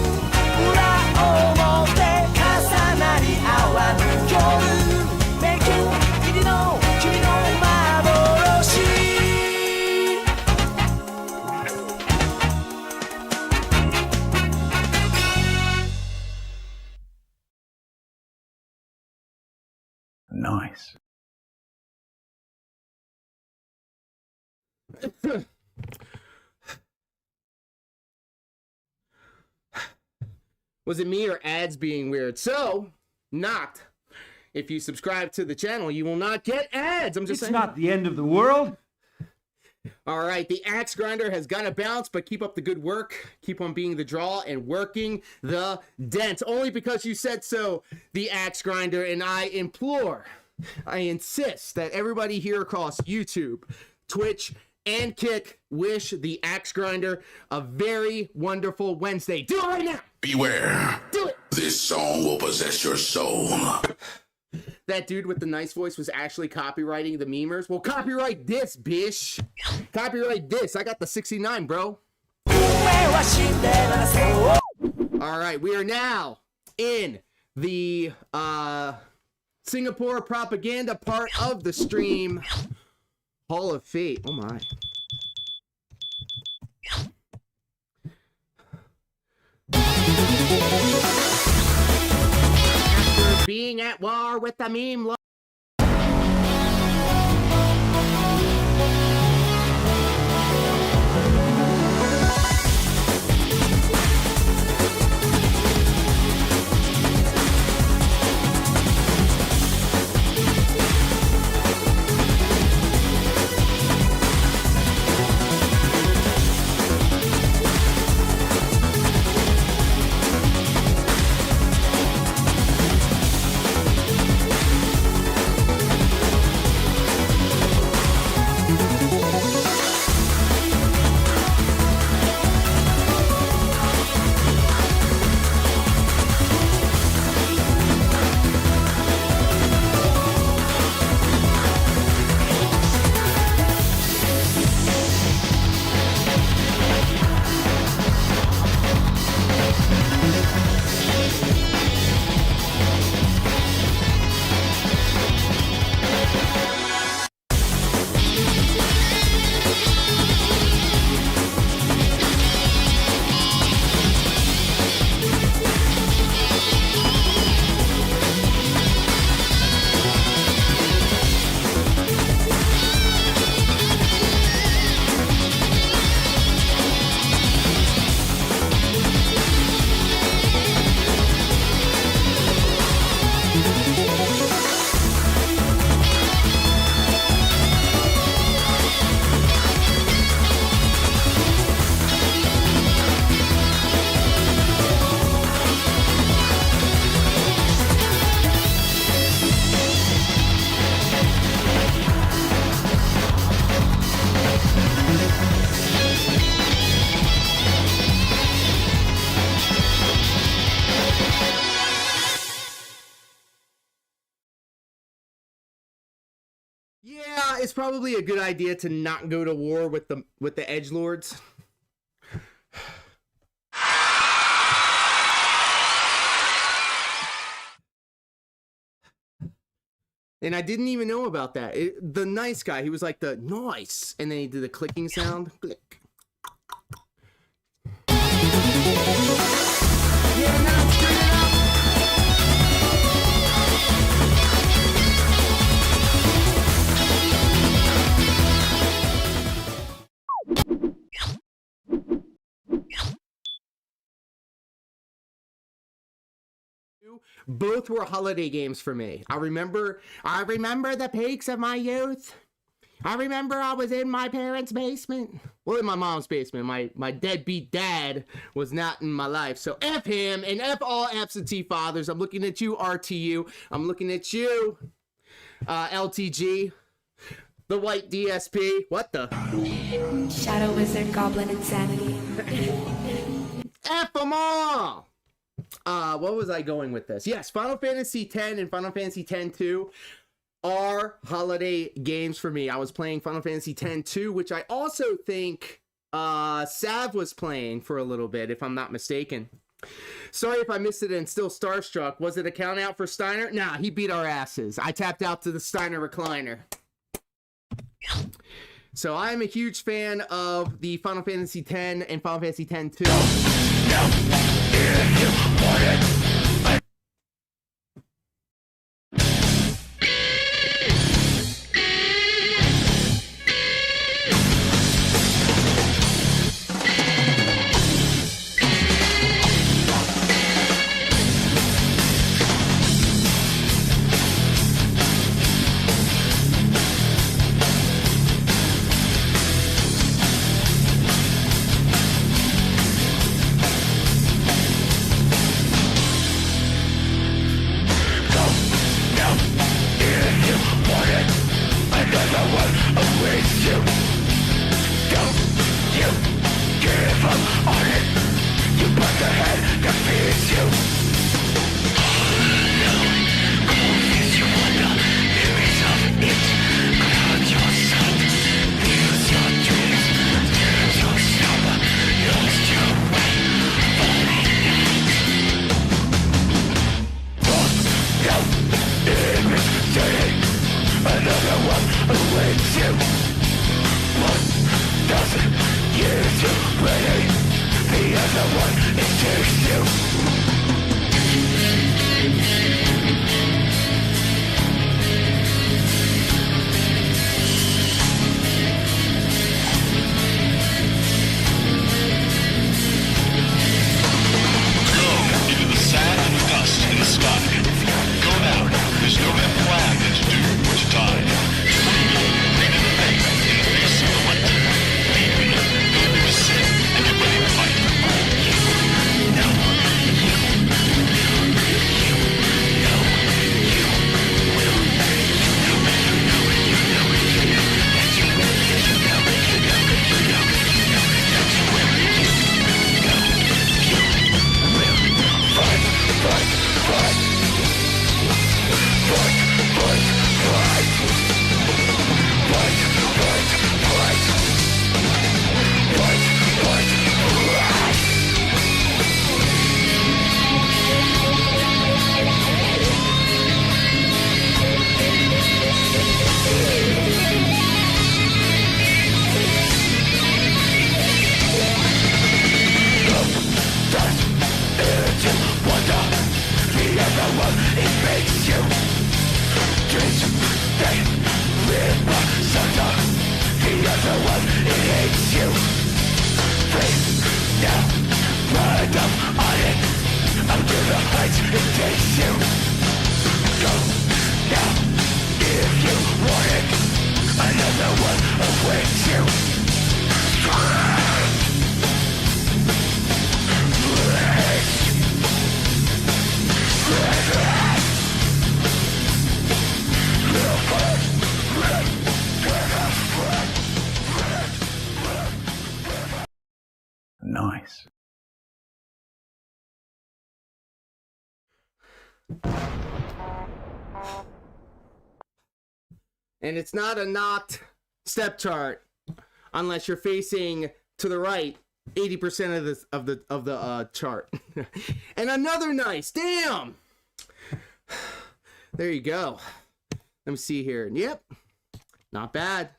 Speaker 7: 裏表重なり合わぬ夜めくりの君の幻
Speaker 6: Nice.
Speaker 1: Was it me or ads being weird? So, not. If you subscribe to the channel, you will not get ads. I'm just
Speaker 6: It's
Speaker 1: saying.
Speaker 6: not the end of the world.
Speaker 1: All right, the axe grinder has got to bounce, but keep up the good work. Keep on being the draw and working the dent. Only because you said so, the axe grinder, and I implore, I insist that everybody here across YouTube, Twitch, and Kick wish the axe grinder a very wonderful Wednesday. Do it right now.
Speaker 2: Beware.
Speaker 1: Do it.
Speaker 2: This song will possess your soul.
Speaker 1: That dude with the nice voice was actually copywriting the memers. Well, copyright this, bish. Copyright this. I got the 69, bro.
Speaker 7: 上はシンデレラセオリー
Speaker 1: All right, we are now in the Singapore propaganda part of the stream. Hall of Fate. Oh my. After being at war with the meme Yeah, it's probably a good idea to not go to war with the edgelords. And I didn't even know about that. The nice guy, he was like the nice, and then he did the clicking sound. Click. Yeah, now turn it up. Both were holiday games for me. I remember the peaks of my youth. I remember I was in my parents' basement. Well, in my mom's basement. My deadbeat dad was not in my life. So F him and F all absentee fathers. I'm looking at you, RTU. I'm looking at you, LTG. The white DSP. What the?
Speaker 3: Shadow Wizard Goblin Insanity.
Speaker 1: F them all! What was I going with this? Yes, Final Fantasy X and Final Fantasy X-2 are holiday games for me. I was playing Final Fantasy X-2, which I also think Sav was playing for a little bit, if I'm not mistaken. Sorry if I missed it and still starstruck. Was it a count out for Steiner? Nah, he beat our asses. I tapped out to the Steiner recliner. So I'm a huge fan of the Final Fantasy X and Final Fantasy X-2.
Speaker 6: Nice.
Speaker 1: And it's not a knocked step chart unless you're facing to the right 80% of the chart. And another nice, damn. There you go. Let me see here. Yep. Not bad.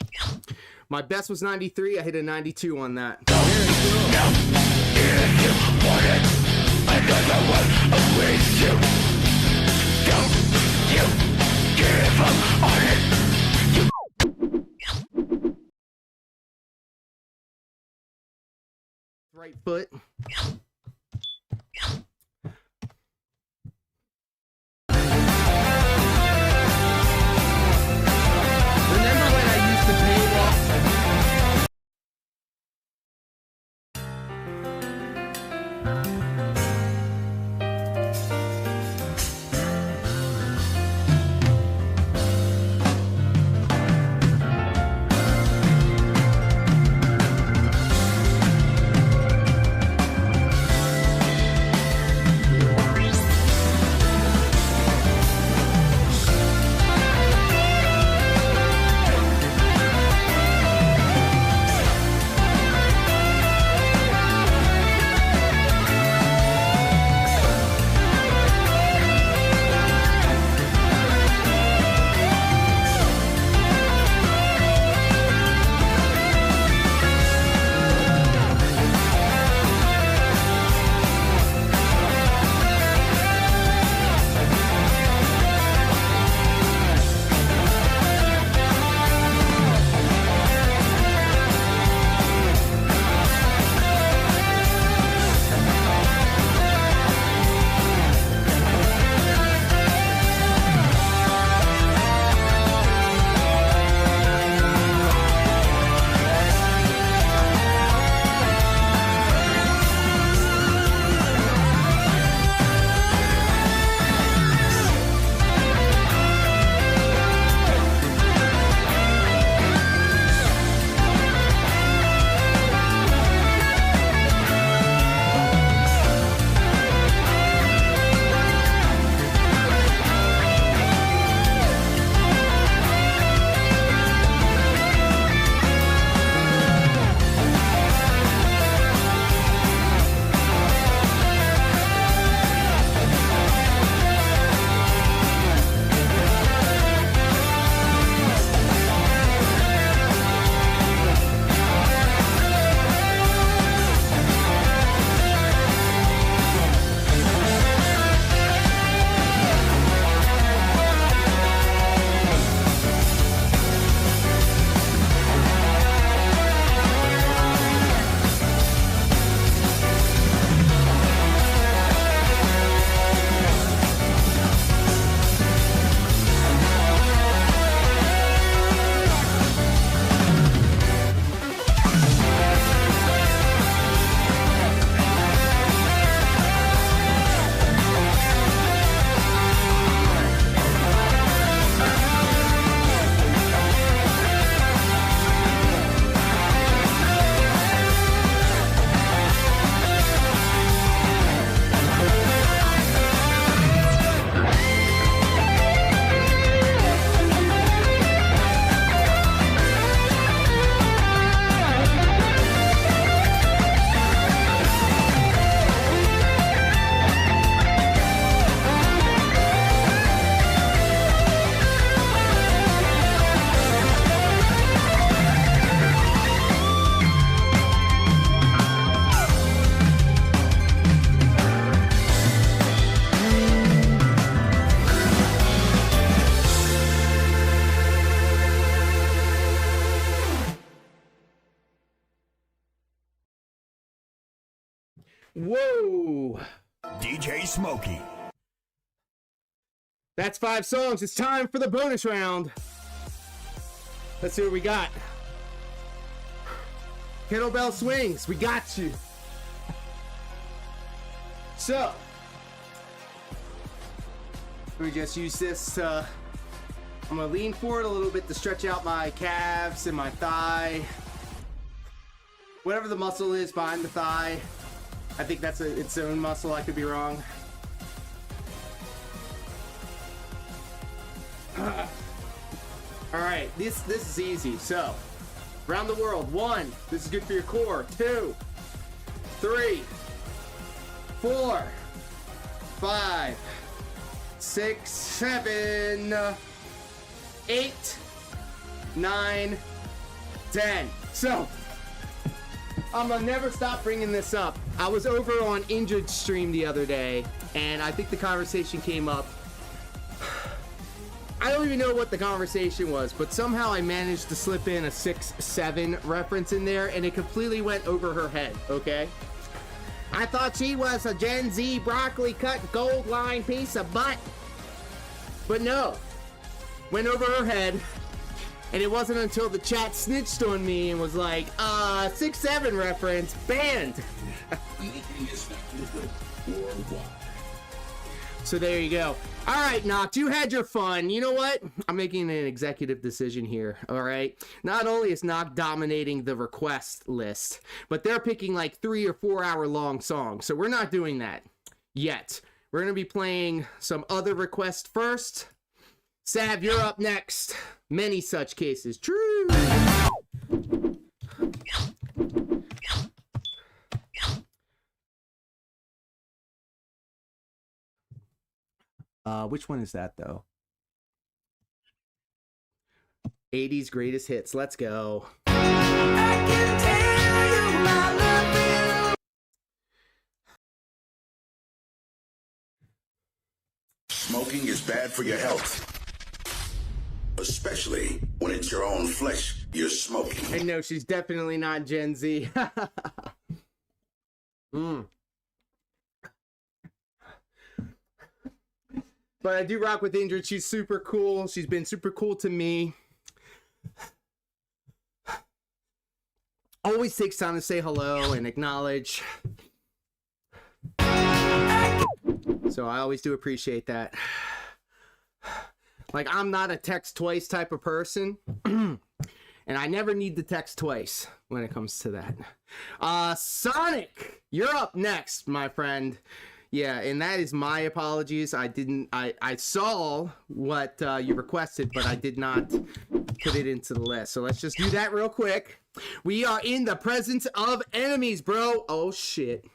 Speaker 1: My best was 93. I hit a 92 on that. Right foot. Remember when I used to paywall? Whoa!
Speaker 6: DJ Smokey.
Speaker 1: That's 5 songs. It's time for the bonus round. Let's see what we got. Kettlebell swings. We got you. So, we just use this. I'm gonna lean forward a little bit to stretch out my calves and my thigh. Whatever the muscle is behind the thigh. I think that's its own muscle. I could be wrong. All right, this is easy. So, around the world. 1, this is good for your core. 2, 3, 4, 5, 6, 7, 8, 9, 10. So, I'm gonna never stop bringing this up. I was over on Injured Stream the other day, and I think the conversation came up. I don't even know what the conversation was, but somehow I managed to slip in a 6'7" reference in there, and it completely went over her head, okay? I thought she was a Gen Z broccoli cut gold line piece of butt. But no, went over her head, and it wasn't until the chat snitched on me and was like, 6'7" reference, banned. So there you go. All right, Noct, you had your fun. You know what? I'm making an executive decision here, all right? Not only is Noct dominating the request list, but they're picking like 3 or 4 hour long songs. So we're not doing that yet. We're going to be playing some other requests first. Sav, you're up next. Many such cases. True. Which one is that, though? 80s greatest hits. Let's go.
Speaker 7: I can tell you my love.
Speaker 2: Smoking is bad for your health, especially when it's your own flesh you're smoking.
Speaker 1: And no, she's definitely not Gen Z. But I do rock with Injured. She's super cool. She's been super cool to me. Always takes time to say hello and acknowledge. So I always do appreciate that. Like, I'm not a text twice type of person. And I never need to text twice when it comes to that. Sonic, you're up next, my friend. Yeah, and that is my apologies. I saw what you requested, but I did not put it into the list. So let's just do that real quick. We are in the presence of enemies, bro. Oh, shit.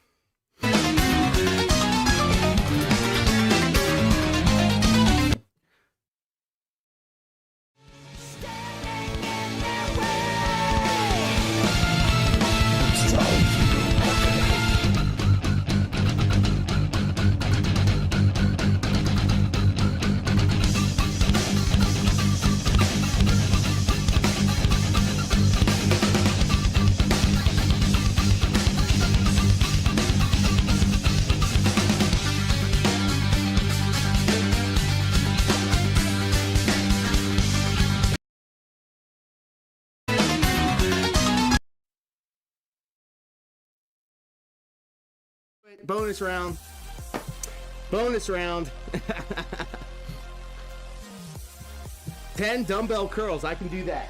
Speaker 1: Bonus round. Bonus round. 10 dumbbell curls. I can do that.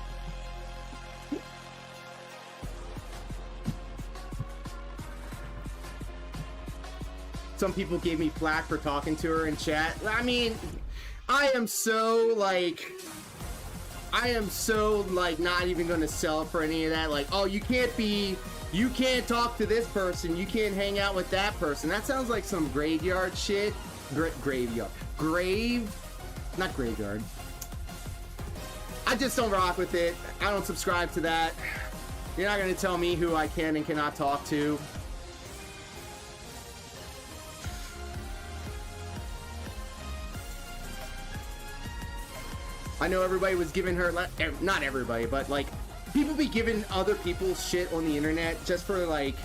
Speaker 1: Some people gave me flack for talking to her in chat. I mean, I am so not even going to sell for any of that. Like, oh, you can't talk to this person. You can't hang out with that person. That sounds like some graveyard shit. Not graveyard. I just don't rock with it. I don't subscribe to that. You're not going to tell me who I can and cannot talk to. I know everybody was giving her, not everybody, but like, people be giving other people shit on the internet just for like,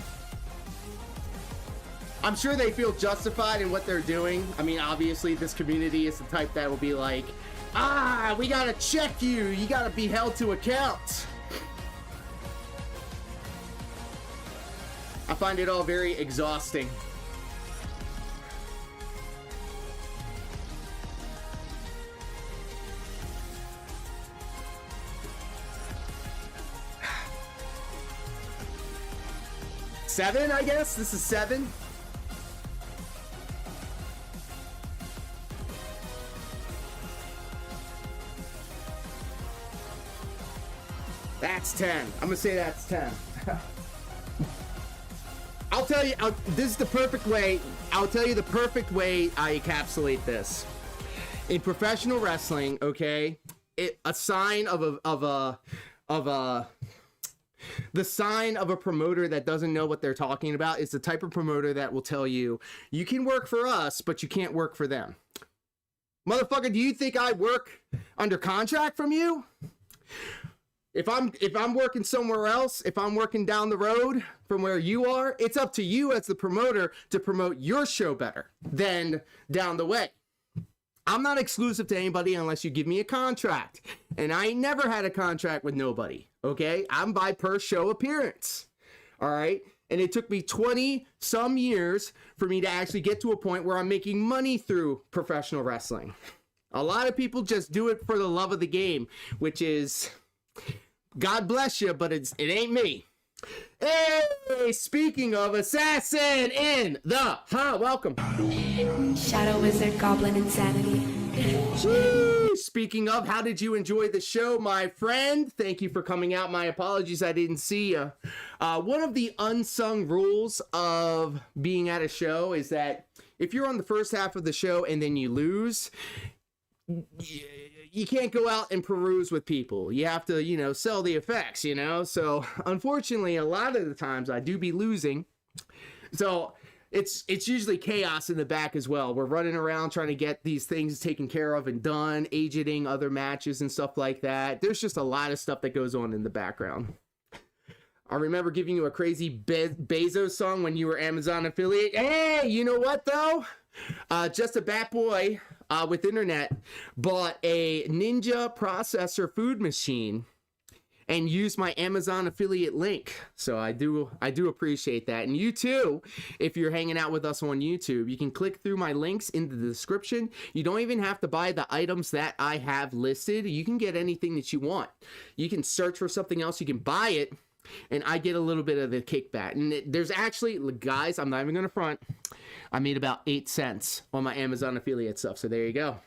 Speaker 1: I'm sure they feel justified in what they're doing. I mean, obviously this community is the type that will be like, we gotta check you. You gotta be held to account. I find it all very exhausting. Seven, I guess? This is 7. That's 10. I'm gonna say that's 10. I'll tell you, this is the perfect way. I'll tell you the perfect way I encapsulate this. In professional wrestling, okay, a sign the sign of a promoter that doesn't know what they're talking about is the type of promoter that will tell you, you can work for us, but you can't work for them. Motherfucker, do you think I work under contract from you? If I'm working somewhere else, if I'm working down the road from where you are, it's up to you as the promoter to promote your show better than down the way. I'm not exclusive to anybody unless you give me a contract. And I ain't never had a contract with nobody, okay? I'm by per show appearance, all right? And it took me 20 some years for me to actually get to a point where I'm making money through professional wrestling. A lot of people just do it for the love of the game, which is, God bless you, but it ain't me. Hey, speaking of assassin in the, welcome.
Speaker 3: Shadow Wizard Goblin Insanity.
Speaker 1: Woo! Speaking of, how did you enjoy the show, my friend? Thank you for coming out. My apologies, I didn't see you. One of the unsung rules of being at a show is that if you're on the first half of the show and then you lose, you can't go out and peruse with people. You have to, sell the effects, So, unfortunately, a lot of the times I do be losing. So, it's usually chaos in the back as well. We're running around trying to get these things taken care of and done, agenting other matches and stuff like that. There's just a lot of stuff that goes on in the background. I remember giving you a crazy Bezos song when you were Amazon affiliate. Hey, you know what though? Just a bat boy with internet bought a Ninja processor food machine and used my Amazon affiliate link. So I do appreciate that. And you too, if you're hanging out with us on YouTube, you can click through my links in the description. You don't even have to buy the items that I have listed. You can get anything that you want. You can search for something else, you can buy it, and I get a little bit of the kickback. And there's actually, guys, I'm not even gonna front, I made about 8 cents on my Amazon affiliate stuff. So there you go.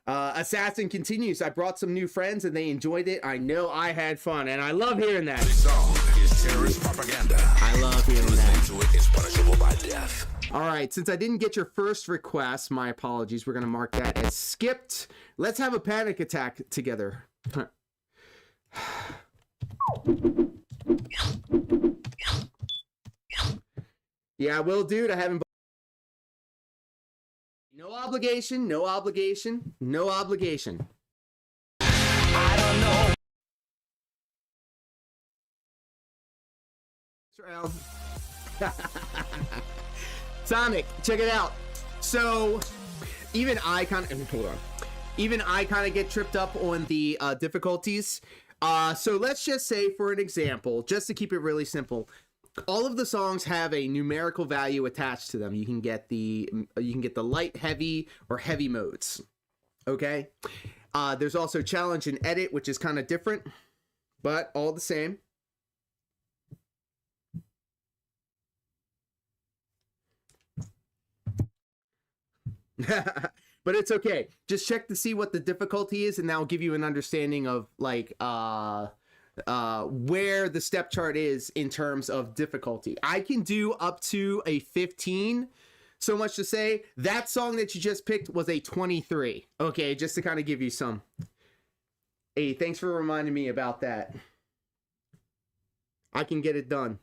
Speaker 1: Assassin continues. I brought some new friends and they enjoyed it. I know I had fun, and I love hearing that.
Speaker 2: This song is terrorist propaganda.
Speaker 1: I love hearing
Speaker 2: Listening
Speaker 1: that.
Speaker 2: to it is punishable by death.
Speaker 1: All right, since I didn't get your first request, my apologies. We're gonna mark that as skipped. Let's have a panic attack together. Yeah, I will, dude. I haven't. No obligation, no obligation, no obligation.
Speaker 7: I don't know.
Speaker 1: Sonic, check it out. So, even I kind of get tripped up on the difficulties. So let's just say, for an example, just to keep it really simple, all of the songs have a numerical value attached to them. You can get the light, heavy, or heavy modes. Okay. There's also challenge and edit, which is kind of different, but all the same. But it's okay. Just check to see what the difficulty is, and that will give you an understanding of like where the step chart is in terms of difficulty. I can do up to a 15. So much to say, that song that you just picked was a 23. Okay, just to kind of give you some. Hey, thanks for reminding me about that. I can get it done.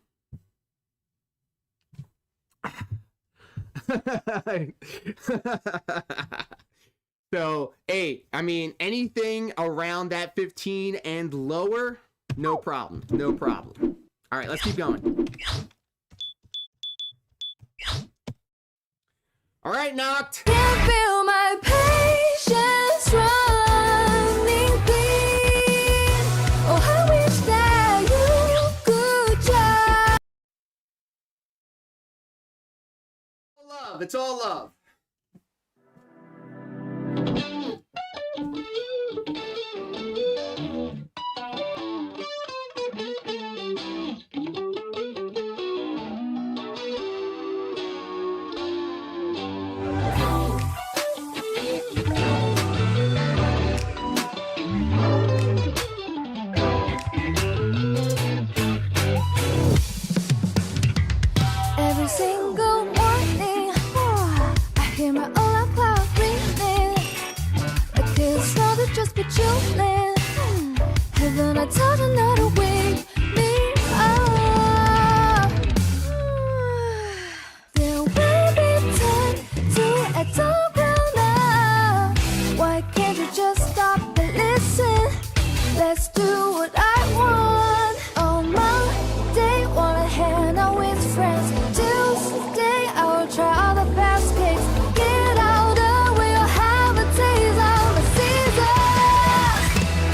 Speaker 1: So, hey, I mean, anything around that 15 and lower, no problem. No problem. All right, let's keep going. All right, Knocked.
Speaker 4: Can't feel my patience running clean. Oh, I wish that you could just.
Speaker 1: Love, it's all love.
Speaker 4: Every single morning, I hear my alarm clock ringing. Junlan. Heaven, I told another wake me up. There will be time to act on now. Why can't you just stop and listen? Let's do what I want. On Monday, wanna hang out with friends. Tuesday, I'll try all the best cakes. Get out and we'll have a taste of the season.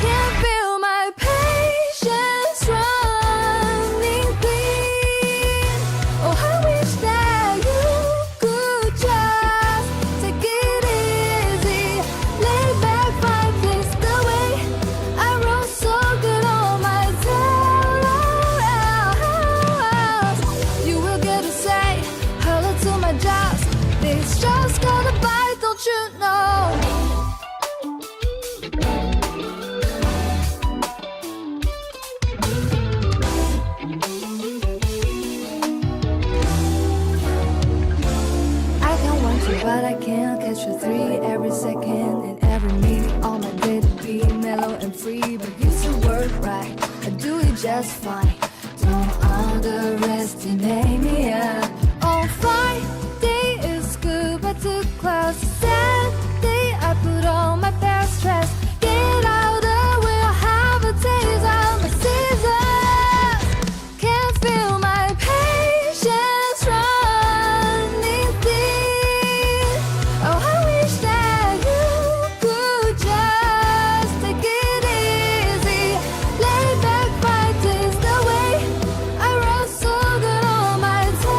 Speaker 4: Can't feel my patience running clean. Oh, I wish that you could just take it easy. Lay back, find this the way I roll so good on my toes. You will get to say hello to my jobs. This just gotta bite, don't you know? I can't want you, but I can't catch you 3 every second and every minute. All my day to be mellow and free, but you still work right. I do it just fine. Don't underestimate me. On Friday is good, but too close. Saturday I put on my best dress. Get out and we'll have a taste of the season. Can't feel my patience running thin. Oh, I wish that you could just take it easy. Lay back, fight is the way I roll so good on my toes.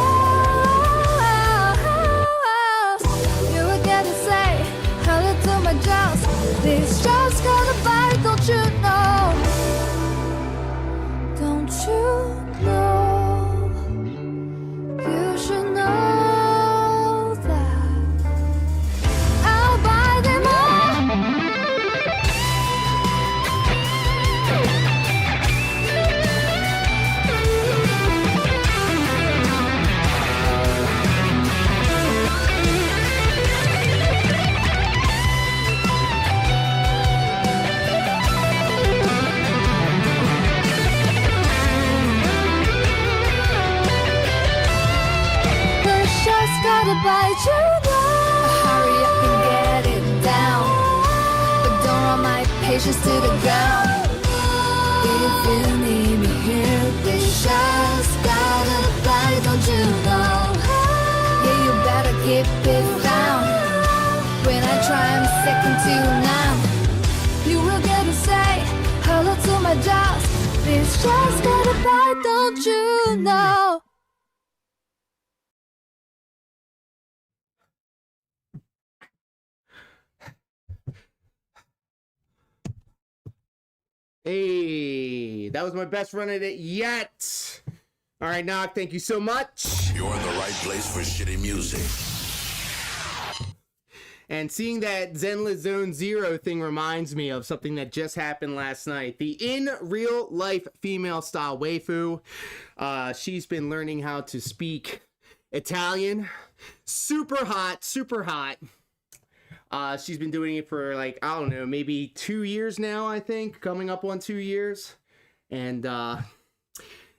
Speaker 4: You will get to say hello to my jobs. This job's gonna bite, don't you know? Don't you know? You should know that I'll buy them all. Push just gotta bite, you know. Hurry up and get it down, but don't run my patience to the ground. If you need me here, this just gotta bite, don't you know? Yeah, you better keep it down. When I try, I'm second to none. You will get to say hello to my jobs. This just gotta bite, don't you know?
Speaker 1: Hey, that was my best run at it yet. All right, Knock, thank you so much.
Speaker 2: You're in the right place for shitty music.
Speaker 1: And seeing that Zenless Zone Zero thing reminds me of something that just happened last night. The in real life female style waifu. She's been learning how to speak Italian. Super hot, super hot. She's been doing it for like, I don't know, maybe 2 years now, I think. Coming up on 2 years. And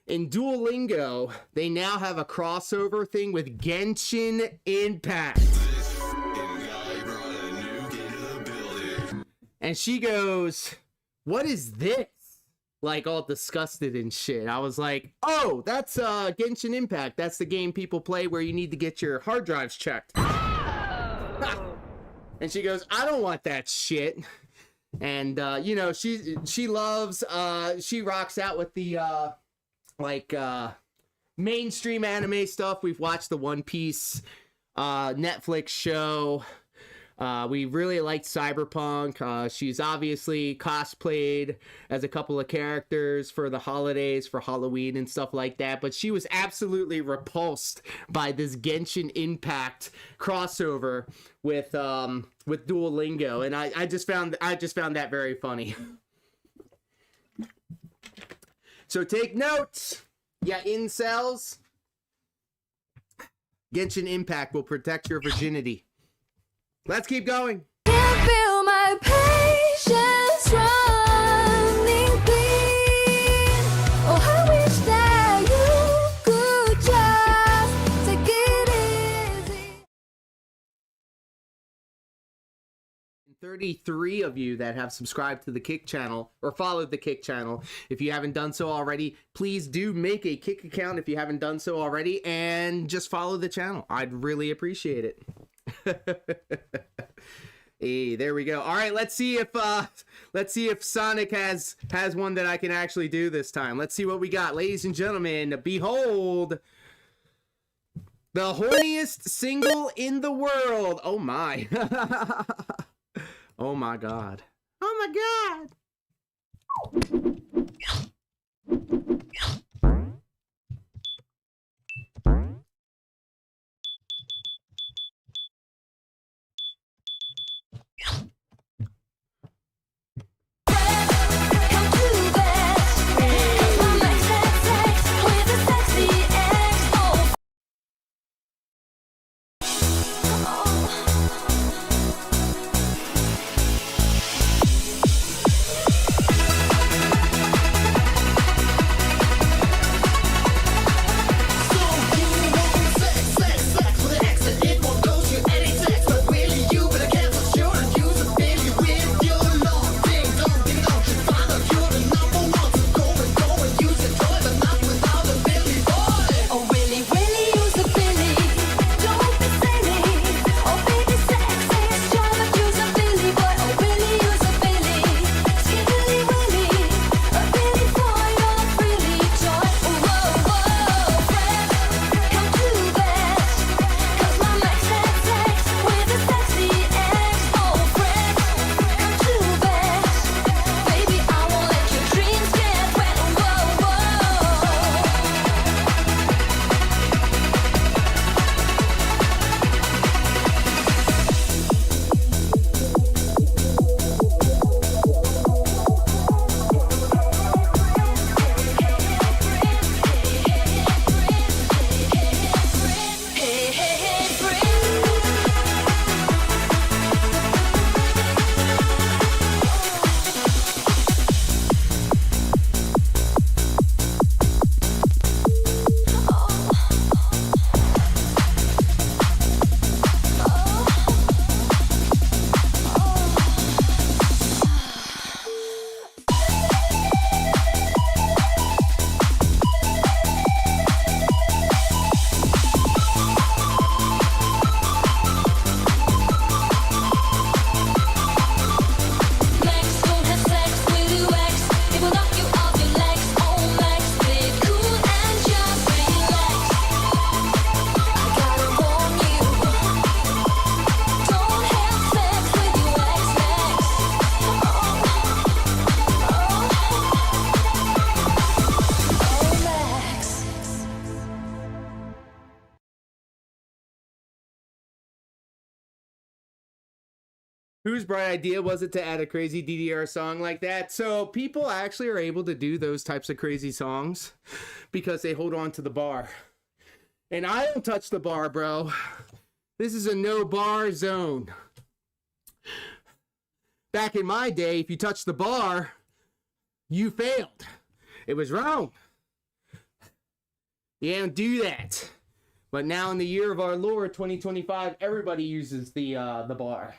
Speaker 1: in Duolingo, they now have a crossover thing with Genshin Impact. And she goes, "What is this?" Like all disgusted and shit. I was like, "Oh, that's Genshin Impact. That's the game people play where you need to get your hard drives checked." And she goes, "I don't want that shit." And you know, she loves she rocks out with the mainstream anime stuff. We've watched the One Piece Netflix show. We really liked Cyberpunk. She's obviously cosplayed as a couple of characters for the holidays, for Halloween and stuff like that. But she was absolutely repulsed by this Genshin Impact crossover with Duolingo, and I just found that very funny. So take notes, yeah, incels. Genshin Impact will protect your virginity. Let's keep going.
Speaker 4: Can't feel my patience
Speaker 1: 33 of you that have subscribed to the Kick channel or followed the Kick channel. If you haven't done so already, please do make a Kick account if you haven't done so already, and just follow the channel. I'd really appreciate it. Hey, there we go. All right, let's see if Sonic has one that I can actually do this time. Let's see what we got, ladies and gentlemen. Behold, the horniest single in the world. Oh my. Oh my god. Oh my god. Whose bright idea was it to add a crazy DDR song like that? So people actually are able to do those types of crazy songs because they hold on to the bar. And I don't touch the bar, bro. This is a no bar zone. Back in my day, if you touched the bar, you failed. It was wrong. You don't do that. But now in the year of our Lord, 2025, everybody uses the bar.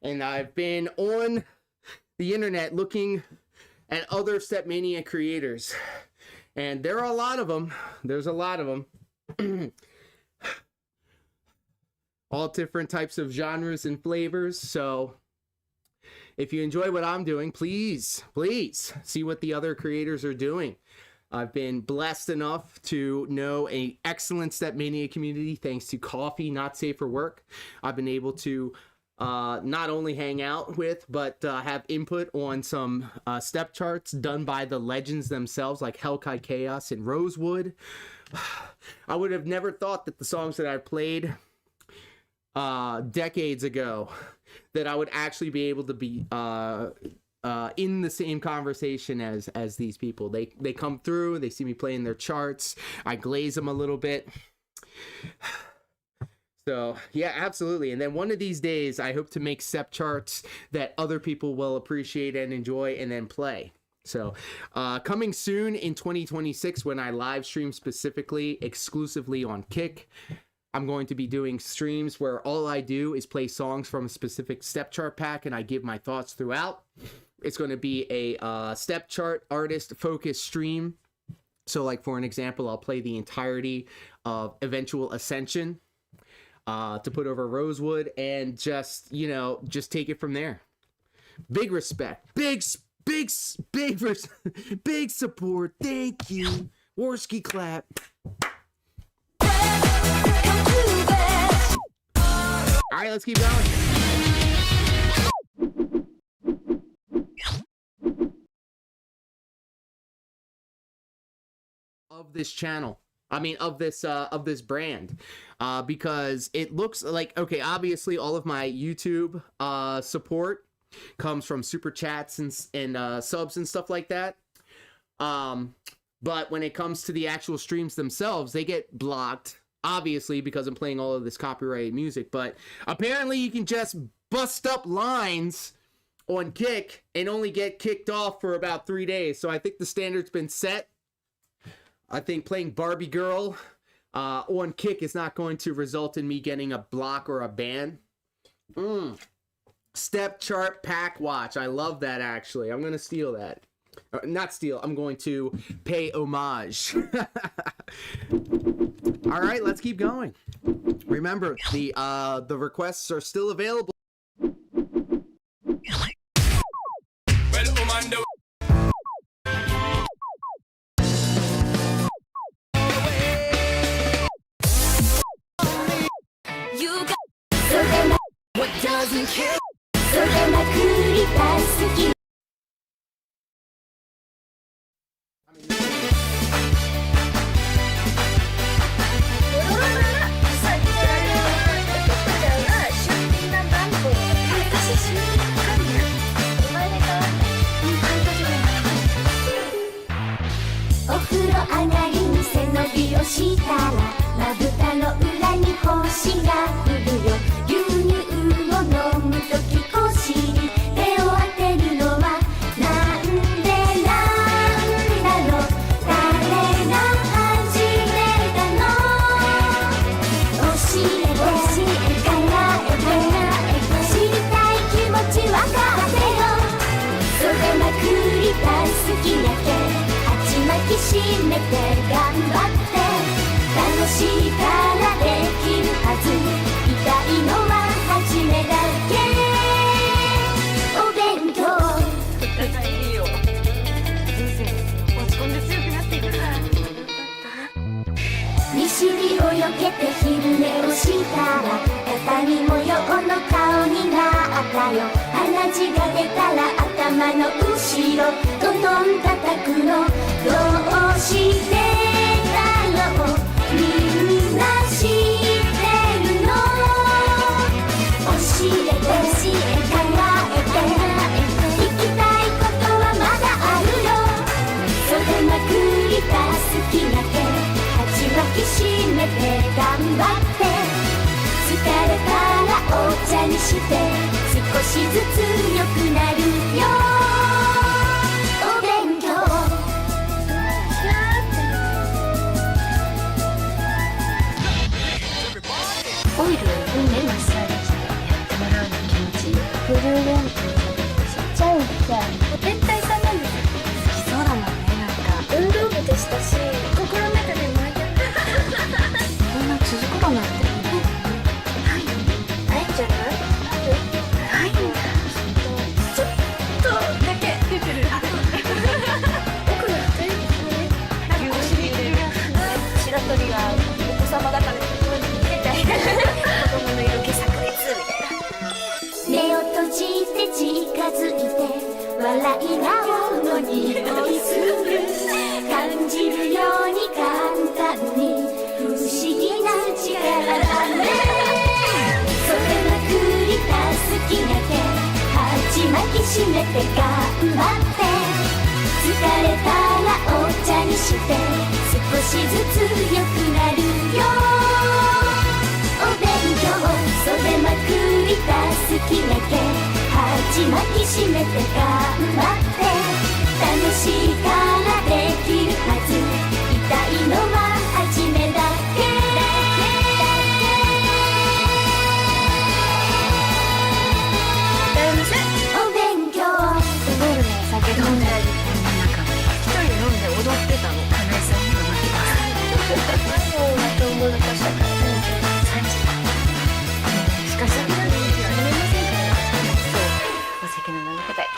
Speaker 1: And I've been on the internet looking at other StepMANIA creators. And there are a lot of them. There's a lot of them. All different types of genres and flavors. So if you enjoy what I'm doing, please see what the other creators are doing. I've been blessed enough to know an excellent StepMANIA community thanks to Coffee Not Safe for Work. I've been able to not only hang out with, but have input on some step charts done by the legends themselves, like Hellkite Chaos and Rosewood. I would have never thought that the songs that I played decades ago, that I would actually be able to be in the same conversation as these people. They come through, they see me playing their charts, I glaze them a little bit. So, yeah, absolutely. And then one of these days, I hope to make step charts that other people will appreciate and enjoy and then play. So, coming soon in 2026, when I live stream specifically, exclusively on Kick, I'm going to be doing streams where all I do is play songs from a specific step chart pack and I give my thoughts throughout. It's going to be a step chart artist focused stream. So like for an example, I'll play the entirety of Eventual Ascension to put over Rosewood and just, you know, just take it from there. Big respect. Big support. Thank you. Worski clap. All right, let's keep going. Of this channel, I mean of this brand, because it looks like, okay, obviously all of my YouTube support comes from super chats and subs and stuff like that. But when it comes to the actual streams themselves, they get blocked, obviously, because I'm playing all of this copyrighted music. But apparently you can just bust up lines on Kick and only get kicked off for about 3 days. So I think the standard's been set. I think playing Barbie Girl on Kick is not going to result in me getting a block or a ban. Step chart pack watch. I love that, actually. I'm going to steal that. Not steal. I'm going to pay homage. All right, let's keep going. Remember, the requests are still available.
Speaker 4: You got what doesn't kill. So then I could eat that.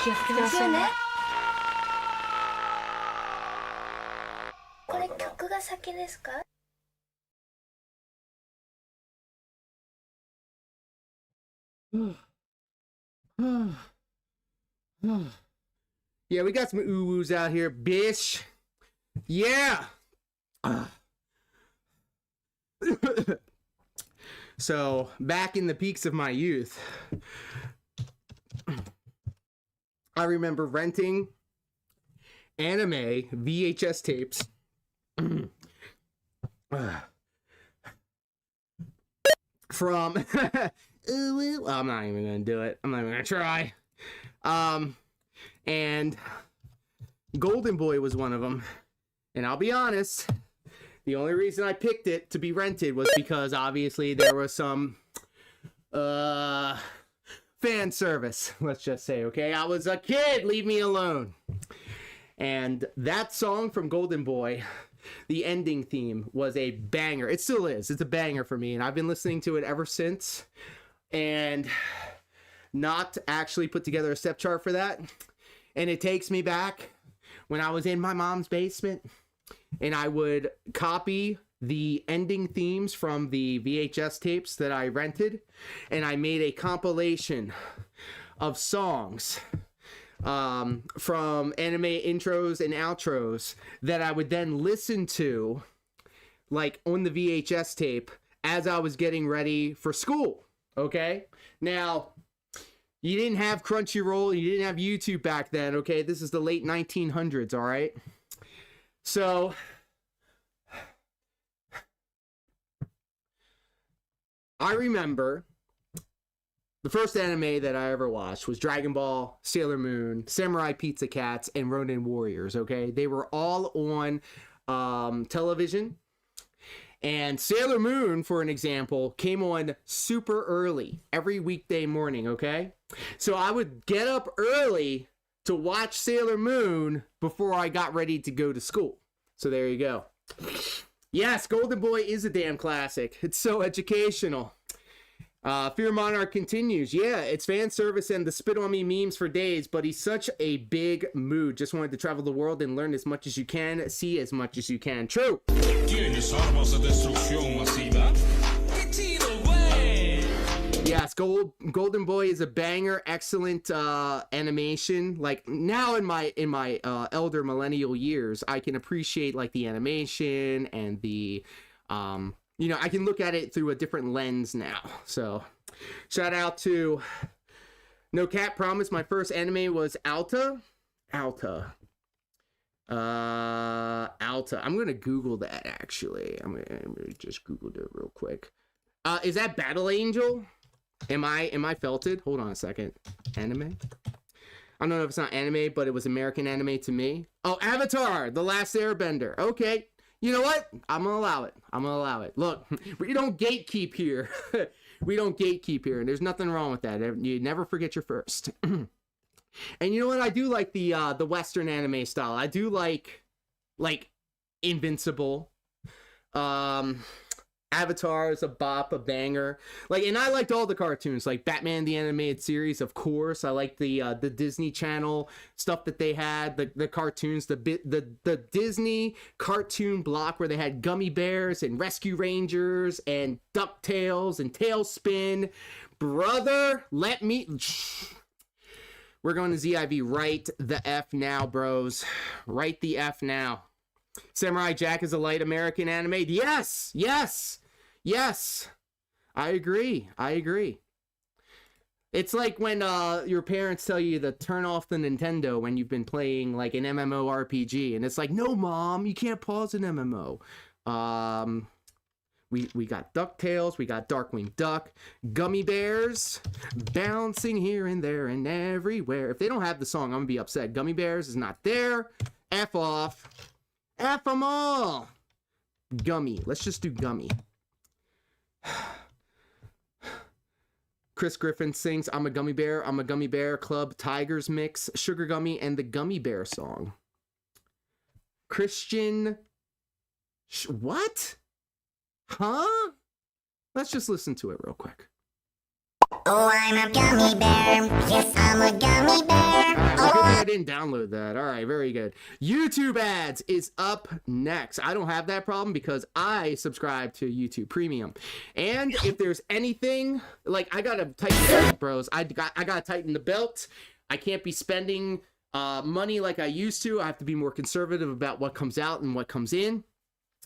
Speaker 3: 気をつけましょうね。
Speaker 8: これ曲が先ですか？Yeah,
Speaker 1: we got some ooh-woos out here, bish. Yeah. So, back in the peaks of my youth, I remember renting anime VHS tapes from I'm not even gonna do it. I'm not even gonna try. And Golden Boy was one of them. And I'll be honest, the only reason I picked it to be rented was because obviously there was some fan service, let's just say, okay? I was a kid, leave me alone. And that song from Golden Boy, the ending theme, was a banger. It still is. It's a banger for me, and I've been listening to it ever since. And not actually put together a step chart for that. And it takes me back when I was in my mom's basement, and I would copy the ending themes from the VHS tapes that I rented, and I made a compilation of songs from anime intros and outros that I would then listen to, like, on the VHS tape as I was getting ready for school, okay? Now, you didn't have Crunchyroll, you didn't have YouTube back then, okay? This is the late 1900s, all right? So, I remember the first anime that I ever watched was Dragon Ball, Sailor Moon, Samurai Pizza Cats, and Ronin Warriors, okay? They were all on television. And Sailor Moon, for an example, came on super early every weekday morning, okay? So I would get up early to watch Sailor Moon before I got ready to go to school. So there you go. Yes, Golden Boy is a damn classic. It's so educational. Fear Monarch continues. Yeah, it's fan service and the spit on me memes for days, but he's such a big mood. Just wanted to travel the world and learn as much as you can, see as much as you can. True.
Speaker 5: ¿Quieres armas de destrucción masiva? ¡Qué chido, güey!
Speaker 1: Yes, Golden Boy is a banger, excellent animation. Like, now in my elder millennial years, I can appreciate like the animation and the you know, I can look at it through a different lens now. So, shout out to No Cat Promise. My first anime was Alta. I'm gonna Google that actually. I'm gonna just Google it real quick. Is that Battle Angel? Am I felted? Hold on a second. Anime? I don't know if it's not anime, but it was American anime to me. Oh, Avatar, The Last Airbender. Okay. You know what? I'm gonna allow it. Look, we don't gatekeep here. We don't gatekeep here, and there's nothing wrong with that. You never forget your first. And you know what? I do like the Western anime style. I do like Invincible. Avatar is a bop, a banger. Like, and I liked all the cartoons, like Batman the Animated Series, of course. I like the Disney Channel stuff that they had, the cartoons, the Disney cartoon block where they had Gummy Bears and Rescue Rangers and DuckTales and Tailspin. Brother, we're going to ZIV. Write the F now, bros. Write the F now. Samurai Jack is a light American anime. Yes. I agree. It's like when your parents tell you to turn off the Nintendo when you've been playing like an MMORPG, and it's like, no, Mom, you can't pause an MMO. We got DuckTales, we got Darkwing Duck, Gummy Bears, bouncing here and there and everywhere. If they don't have the song, I'm gonna be upset. Gummy Bears is not there. F off. F them all. Gummy. Let's just do Gummy. Chris Griffin sings I'm a Gummy Bear Club Tigers mix, Sugar Gummy, and the Gummy Bear song. Christian... What? Huh? Let's just listen to it real quick.
Speaker 9: Oh, I'm a gummy bear. Yes, I'm a gummy bear.
Speaker 1: Good thing I didn't download that. All right, very good. YouTube ads is up next. I don't have that problem because I subscribe to YouTube Premium. And if there's anything, like, I gotta tighten the belt, bros. I gotta tighten the belt. I can't be spending money like I used to. I have to be more conservative about what comes out and what comes in.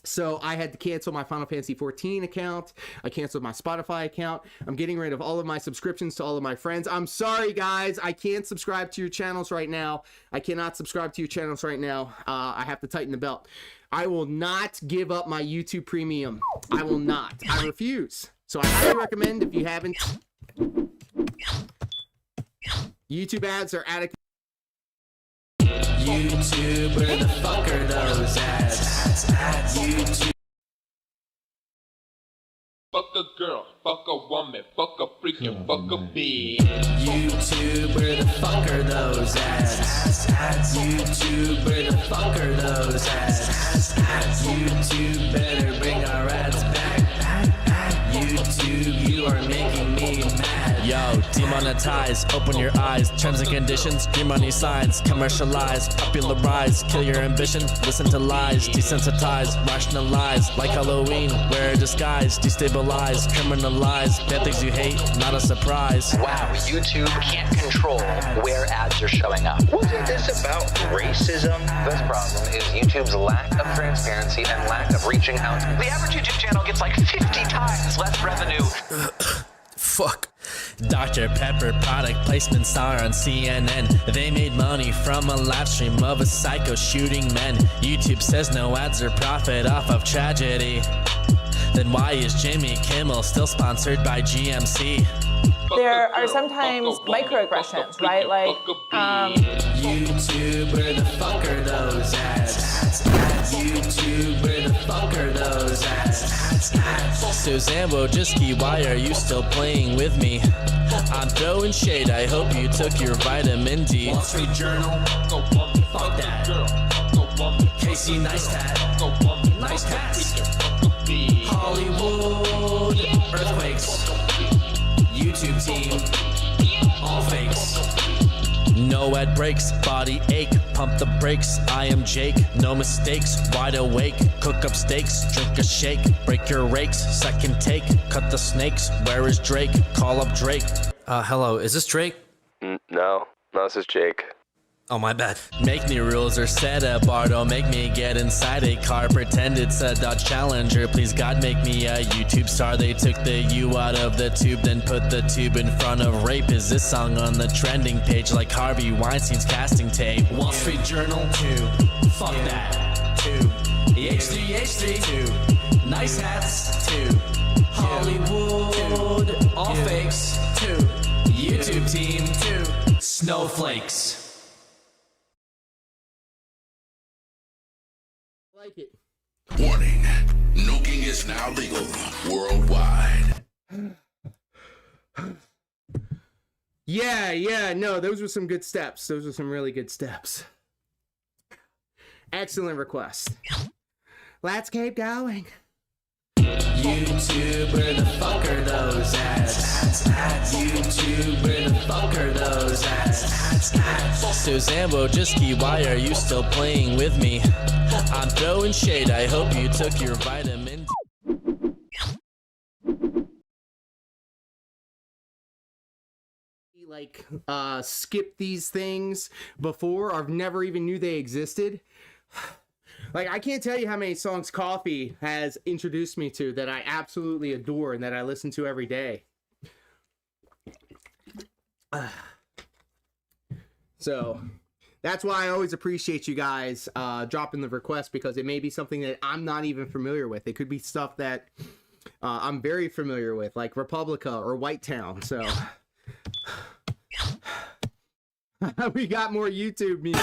Speaker 1: So I had to cancel my Final Fantasy 14 account. I canceled my Spotify account. I'm getting rid of all of my subscriptions to all of my friends. I'm sorry, guys. I can't subscribe to your channels right now. I cannot subscribe to your channels right now. I have to tighten the belt. I will not give up my YouTube Premium. I will not. I refuse. So I highly recommend, if you haven't, YouTube ads are adequate.
Speaker 7: YouTube, where the fuck are those ads? YouTube.
Speaker 5: Fuck a girl, fuck a woman, fuck a freak, and fuck a bee.
Speaker 7: YouTube, where the fuck are those ads? YouTube, where the fuck are those ads? YouTube, better bring our ads back. YouTube, you are making me mad. Yo, demonetize, open your eyes. Terms and conditions, your money signs. Commercialize, popularize, kill your ambition. Listen to lies, desensitize, rationalize. Like Halloween, wear a disguise. Destabilize, criminalize. Bad things you hate, not a surprise.
Speaker 10: Wow, YouTube can't control where ads are showing up. Wasn't this about racism? This problem is YouTube's lack of transparency and lack of reaching out. The average YouTube channel gets like 50 times less revenue.
Speaker 7: Fuck. Dr. Pepper product placements are on CNN. They made money from a live stream of a psycho shooting men. YouTube says no ads or profit off of tragedy. Then why is Jimmy Kimmel still sponsored by GMC?
Speaker 11: There are sometimes microaggressions, right? Like,
Speaker 7: YouTube, where the fuck are those ads? YouTube, where the fuck are those ads? Suzanne Wojcicki, why are you still playing with me? I'm throwing shade, I hope you took your vitamin D. Wall Street Journal, fuck that. Casey Neistat, nice hats. Hollywood, earthquakes. YouTube team, all fakes. No ad breaks, body ache, pump the brakes. I am Jake, no mistakes, wide awake. Cook up steaks, drink a shake, break your rakes. Second take, cut the snakes. Where is Drake? Call up Drake. Hello, is this Drake?
Speaker 12: No, this is Jake.
Speaker 7: Oh, my bad. Make me rules or set a bar. Don't make me get inside a car. Pretend it's a Dodge Challenger. Please, God, make me a YouTube star. They took the U out of the tube, then put the tube in front of rape. Is this song on the trending page like Harvey Weinstein's casting tape? Wall Street Journal, 2. Fuck that. 2. H3, 2. Nice hats, 2. Hollywood, 2. All fakes, 2. YouTube team, 2. Snowflakes.
Speaker 1: Like it.
Speaker 2: Warning, nuking is now legal worldwide.
Speaker 1: Yeah, no, those were some good steps. Those were some really good steps. Excellent request. Let's keep going.
Speaker 7: YouTube, where the fuck are those ads? YouTube, where the fuck are those ads? Suzanne Wojcicki, why are you still playing with me? I'm throwing shade, I hope you took your vitamin.
Speaker 1: Like, skip these things before, or never even knew they existed. Like, I can't tell you how many songs Coffee has introduced me to that I absolutely adore and that I listen to every day. So, that's why I always appreciate you guys dropping the request, because it may be something that I'm not even familiar with. It could be stuff that I'm very familiar with, like Republica or White Town, so... We got more YouTube music.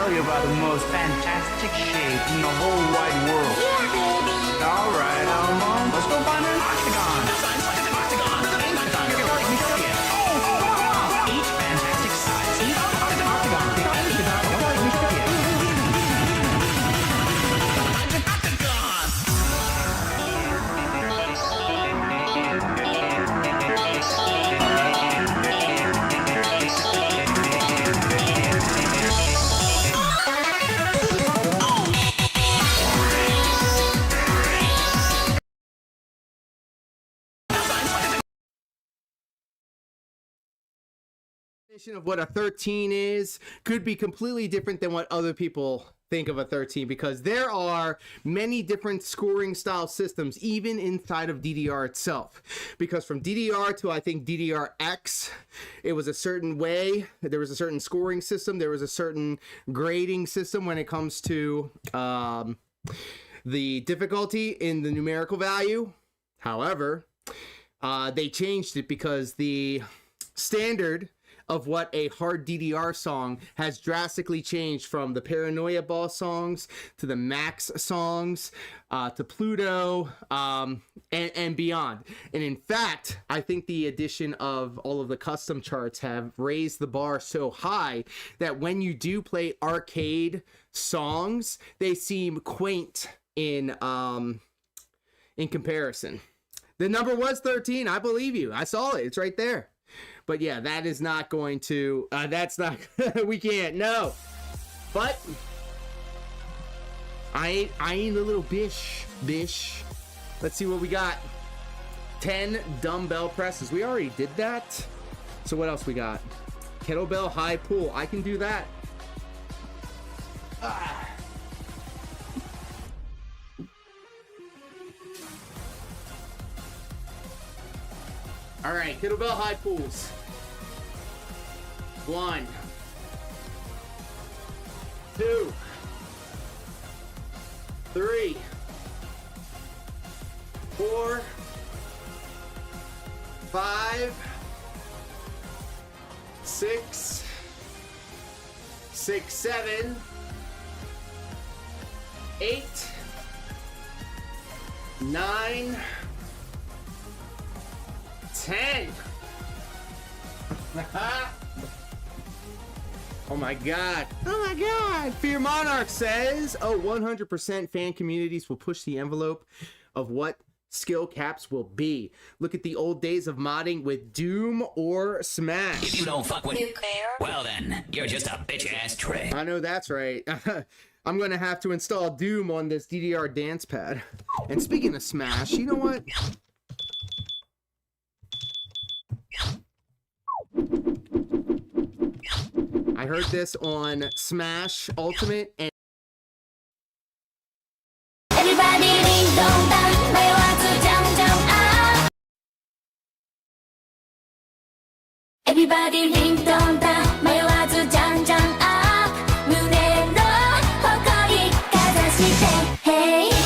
Speaker 7: tell you about the most fantastic shape in the whole wide world.
Speaker 9: Yeah, baby.
Speaker 7: All right, Elmo. Let's go find an octagon. Each fantastic size. Each
Speaker 1: of what a 13 is could be completely different than what other people think of a 13, because there are many different scoring style systems even inside of DDR itself, because from DDR to I think DDRX it was a certain way, there was a certain scoring system, there was a certain grading system when it comes to the difficulty in the numerical value. However, they changed it because the standard of what a hard DDR song has drastically changed from the Paranoia Boss songs to the Max songs to Pluto and beyond. And in fact, I think the addition of all of the custom charts have raised the bar so high that when you do play arcade songs, they seem quaint in comparison. The number was 13. I believe you. I saw it. It's right there. But yeah, that is not going to, that's not, we can't, no. But, I ain't a little bish. Let's see what we got. 10 dumbbell presses. We already did that. So what else we got? Kettlebell high pull. I can do that. All right, kettlebell high pulls. 1, 2, 3, 4, 5, 6, 7, 8, 9, 10. Oh my god. Oh my god. Fear Monarch says, oh, 100% fan communities will push the envelope of what skill caps will be. Look at the old days of modding with Doom or Smash.
Speaker 13: If you don't fuck with well then, you're just a bitch-ass trick.
Speaker 1: I know that's right. I'm gonna have to install Doom on this DDR dance pad. And speaking of Smash, you know what? I heard this on Smash Ultimate and
Speaker 9: Everybody ding dong dang, may want to jump jump up. Everybody ding dong dang, may want to jump jump up. 胸の誇りかざして Hey「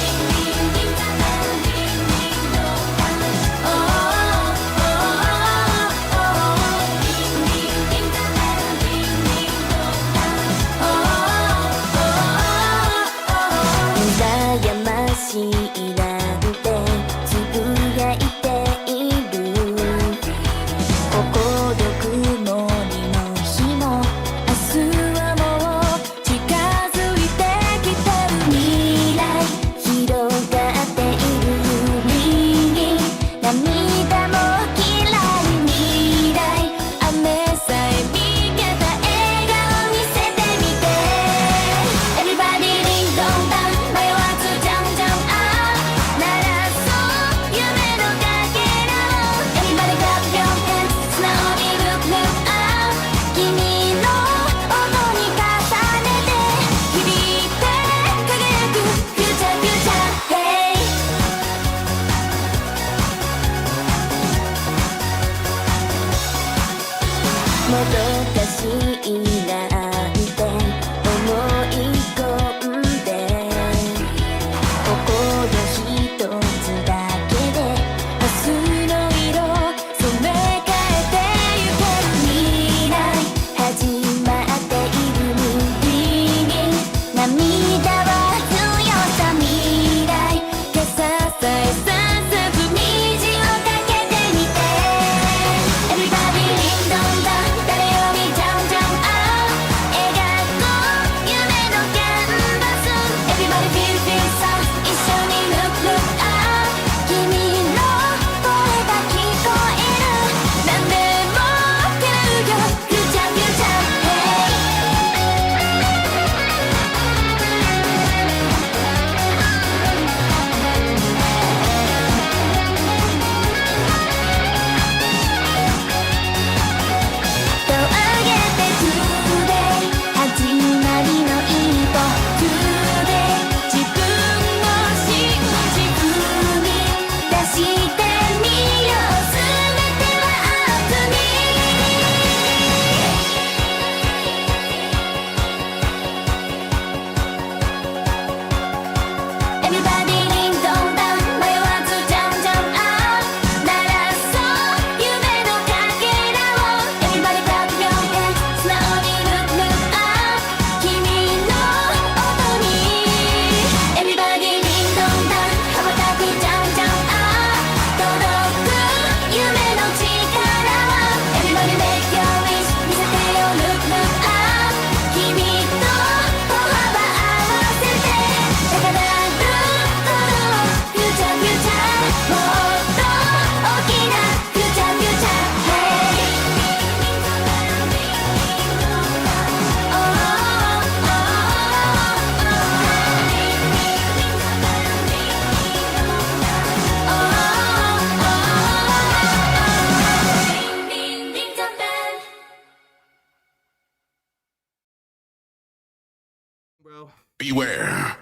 Speaker 1: Bro.
Speaker 2: Beware.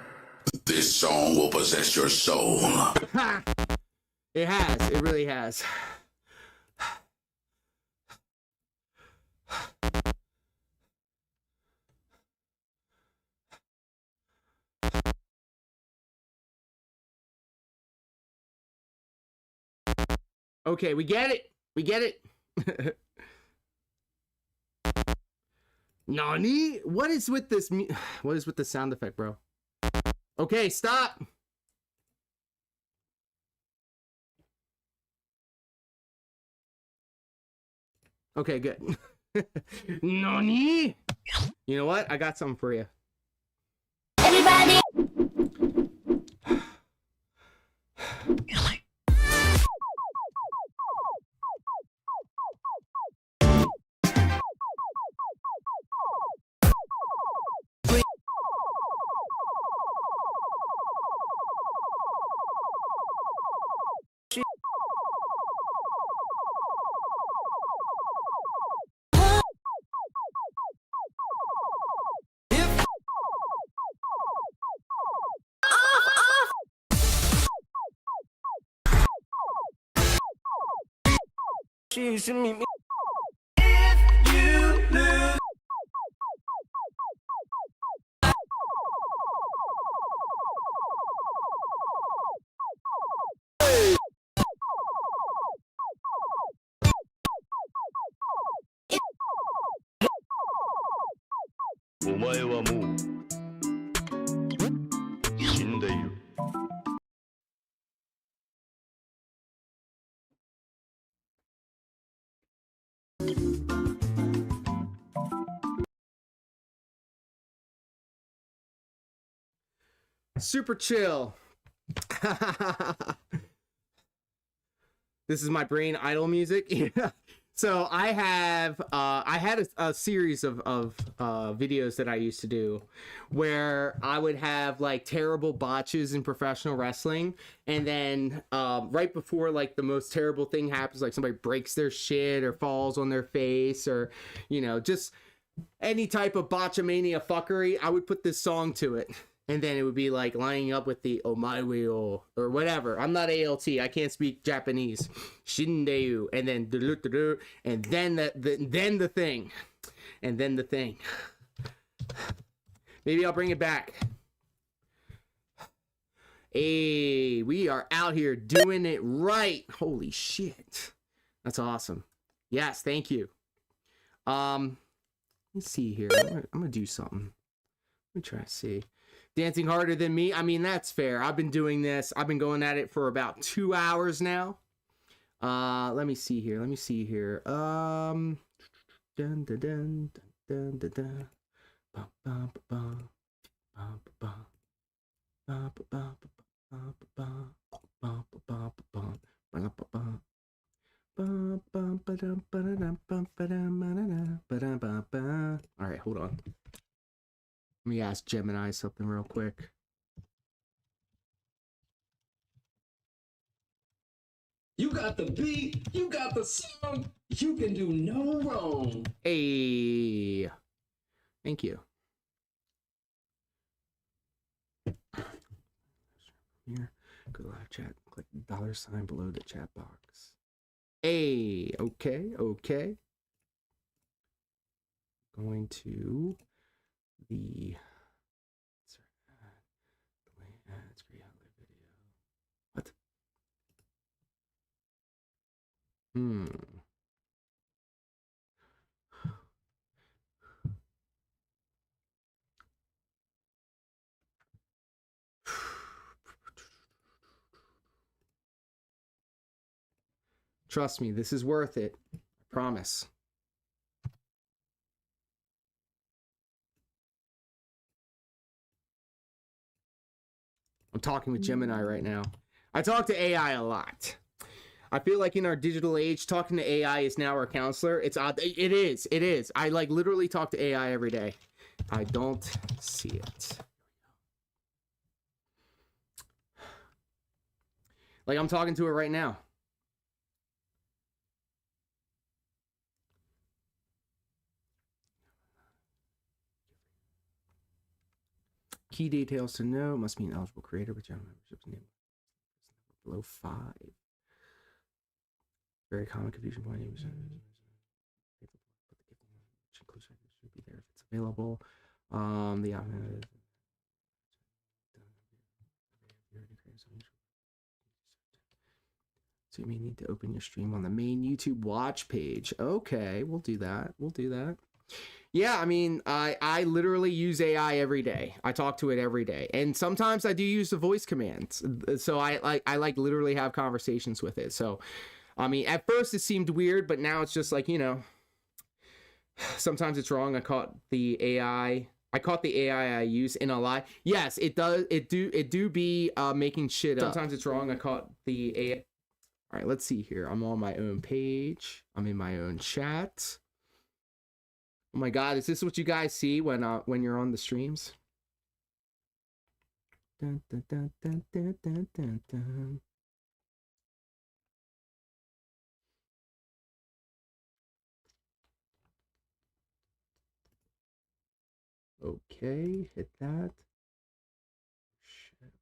Speaker 2: This song will possess your soul.
Speaker 1: Ha! It has. It really has. Okay, we get it. We get it. Nani? What is with this? What is with the sound effect, bro? Okay, stop. Okay, good. Nani? You know what? I got something for you.
Speaker 9: Everybody.
Speaker 7: Choose to meet me. If you lose.
Speaker 1: Super chill. This is my brain idle music. So I had a series of videos that I used to do where I would have like terrible botches in professional wrestling, and then right before like the most terrible thing happens, like somebody breaks their shit or falls on their face, or just any type of botchamania fuckery, I would put this song to it. And then it would be like lining up with the omae or whatever. I'm not ALT. I can't speak Japanese. Shindeu. And then and then the thing. And then the thing. Maybe I'll bring it back. Hey, we are out here doing it right. Holy shit. That's awesome. Yes, thank you. Let's see here. I'm gonna do something. Let me try to see. Dancing harder than me. I mean, that's fair. I've been doing this. I've been going at it for about 2 hours now. Let me see here. Dun dun dun dun dun dun. Bum bum bum bum bum bum bum bum bum bum bum bum bum. All right, hold on. Let me ask Gemini something real quick.
Speaker 5: You got the beat, you got the song, you can do no wrong.
Speaker 1: Hey, thank you. Here, go to live chat, click $sign below the chat box. Hey, okay. Going to the ads, create video. What? Trust me, this is worth it. I promise. I'm talking with Gemini right now. I talk to AI a lot. I feel like in our digital age, talking to AI is now our counselor. It's odd. It is. I like literally talk to AI every day. I don't see it. Like I'm talking to it right now. Key details to know. Must be an eligible creator with general membership's name below 5. Very common confusion point. Should be there if it's available. The option. So you may need to open your stream on the main YouTube watch page. Okay, we'll do that. We'll do that. Yeah, I mean, I literally use AI every day. I talk to it every day, and sometimes I do use the voice commands. So I like literally have conversations with it. So, I mean, at first it seemed weird, but now it's just like, you know, sometimes it's wrong. I caught the AI I use in a lie. Yes, it does. It do be making shit up. Sometimes it's wrong. I caught the AI. All right, let's see here. I'm on my own page. I'm in my own chat. Oh my God, is this what you guys see when you're on the streams? Dun, dun, dun, dun, dun, dun, dun, dun. Okay, hit that. Shit,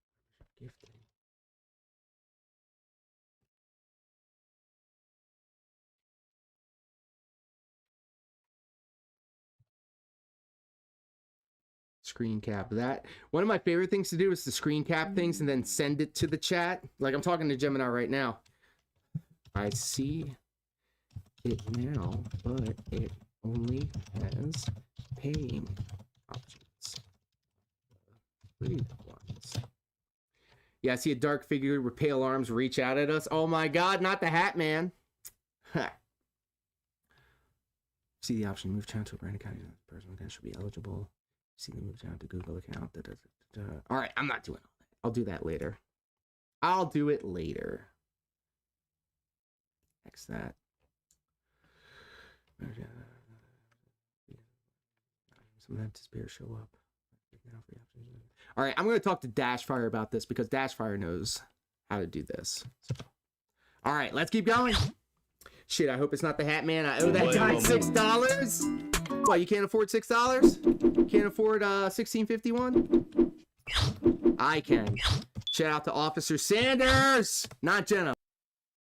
Speaker 1: gifting. Screen cap that. One of my favorite things to do is to screen cap things and then send it to the chat. Like I'm talking to Gemini right now. I see it now, but it only has paying options. Free ones. Yeah, I see a dark figure with pale arms reach out at us. Oh my God, not the Hat Man. See the option move channel to a brand account. Person that should be eligible. See the move down to Google account. All right, I'm not doing all that. I'll do that later. I'll do it later. X that. Sometimes despair show up. All right, I'm going to talk to Dashfire about this because Dashfire knows how to do this. So. All right, let's keep going. Shit, I hope it's not the Hat Man. I owe that guy $6. What, you can't afford $6? Can't afford $16.51? I can. Shout out to Officer Sanders, not Jenna.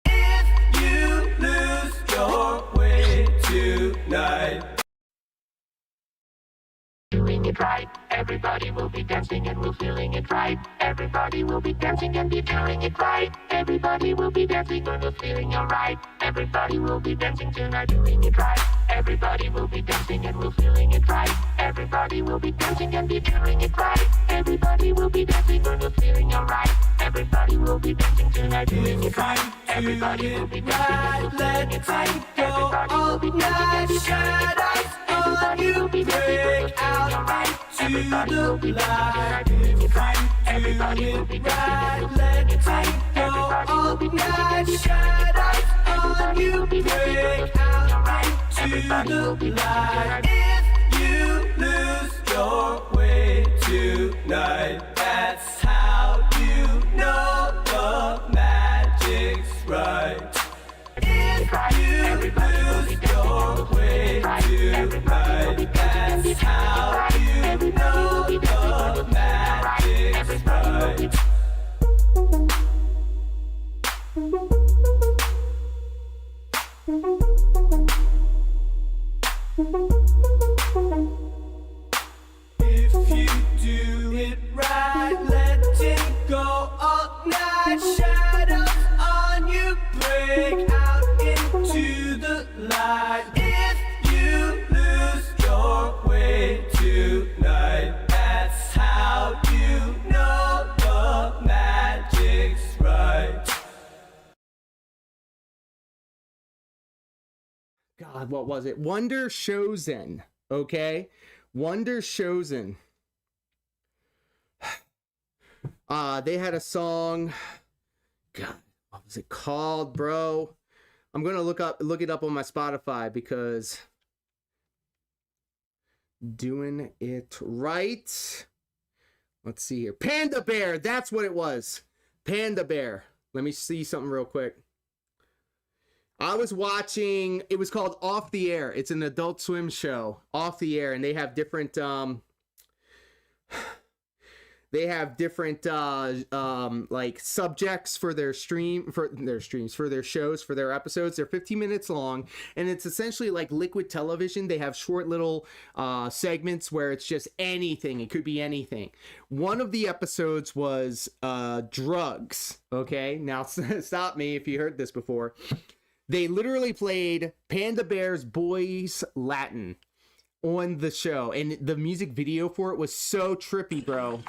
Speaker 7: If you lose your way tonight.
Speaker 14: Doing it right, everybody will be dancing and we're feeling it right. Everybody will be dancing and be feeling it right. Everybody will be dancing and we're feeling alright. Everybody will be dancing tonight, doing it right. Everybody will be dancing and we're feeling it right. Everybody will be dancing and be feeling it right. Everybody will be dancing and we're feeling alright. Everybody will be dancing tonight, doing it right. Everybody will be dancing and we're feeling it right. Everybody will be dancing and be feeling it right. Everybody will be dancing and we're feeling alright. Everybody will be dancing and doing it right. Everybody will be dancing and we're feeling it right. Everybody will be dancing and everybody will be dancing and alright. Everybody will be dancing.
Speaker 7: If you lose your way tonight, that's how you know the magic's right. If you lose your way tonight, that's how you know the magic's right. If you do it right, let it go all night. Shadows on you break out into the light. If you lose your way tonight, that's how you know the magic's right.
Speaker 1: God, what was it? Wonder Chosen. Okay? Wonder Chosen. They had a song. God, what was it called, bro? I'm gonna look it up on my Spotify because doing it right. Let's see here. Panda Bear, that's what it was. Panda Bear. Let me see something real quick. I was watching, it was called Off the Air. It's an Adult Swim show, Off the Air, and they have different They have different like subjects for their streams, for their shows, for their episodes. They're 15 minutes long, and it's essentially like liquid television. They have short little segments where it's just anything. It could be anything. One of the episodes was drugs. Okay, now stop me if you heard this before. They literally played Panda Bear's Boys Latin on the show, and the music video for it was so trippy, bro.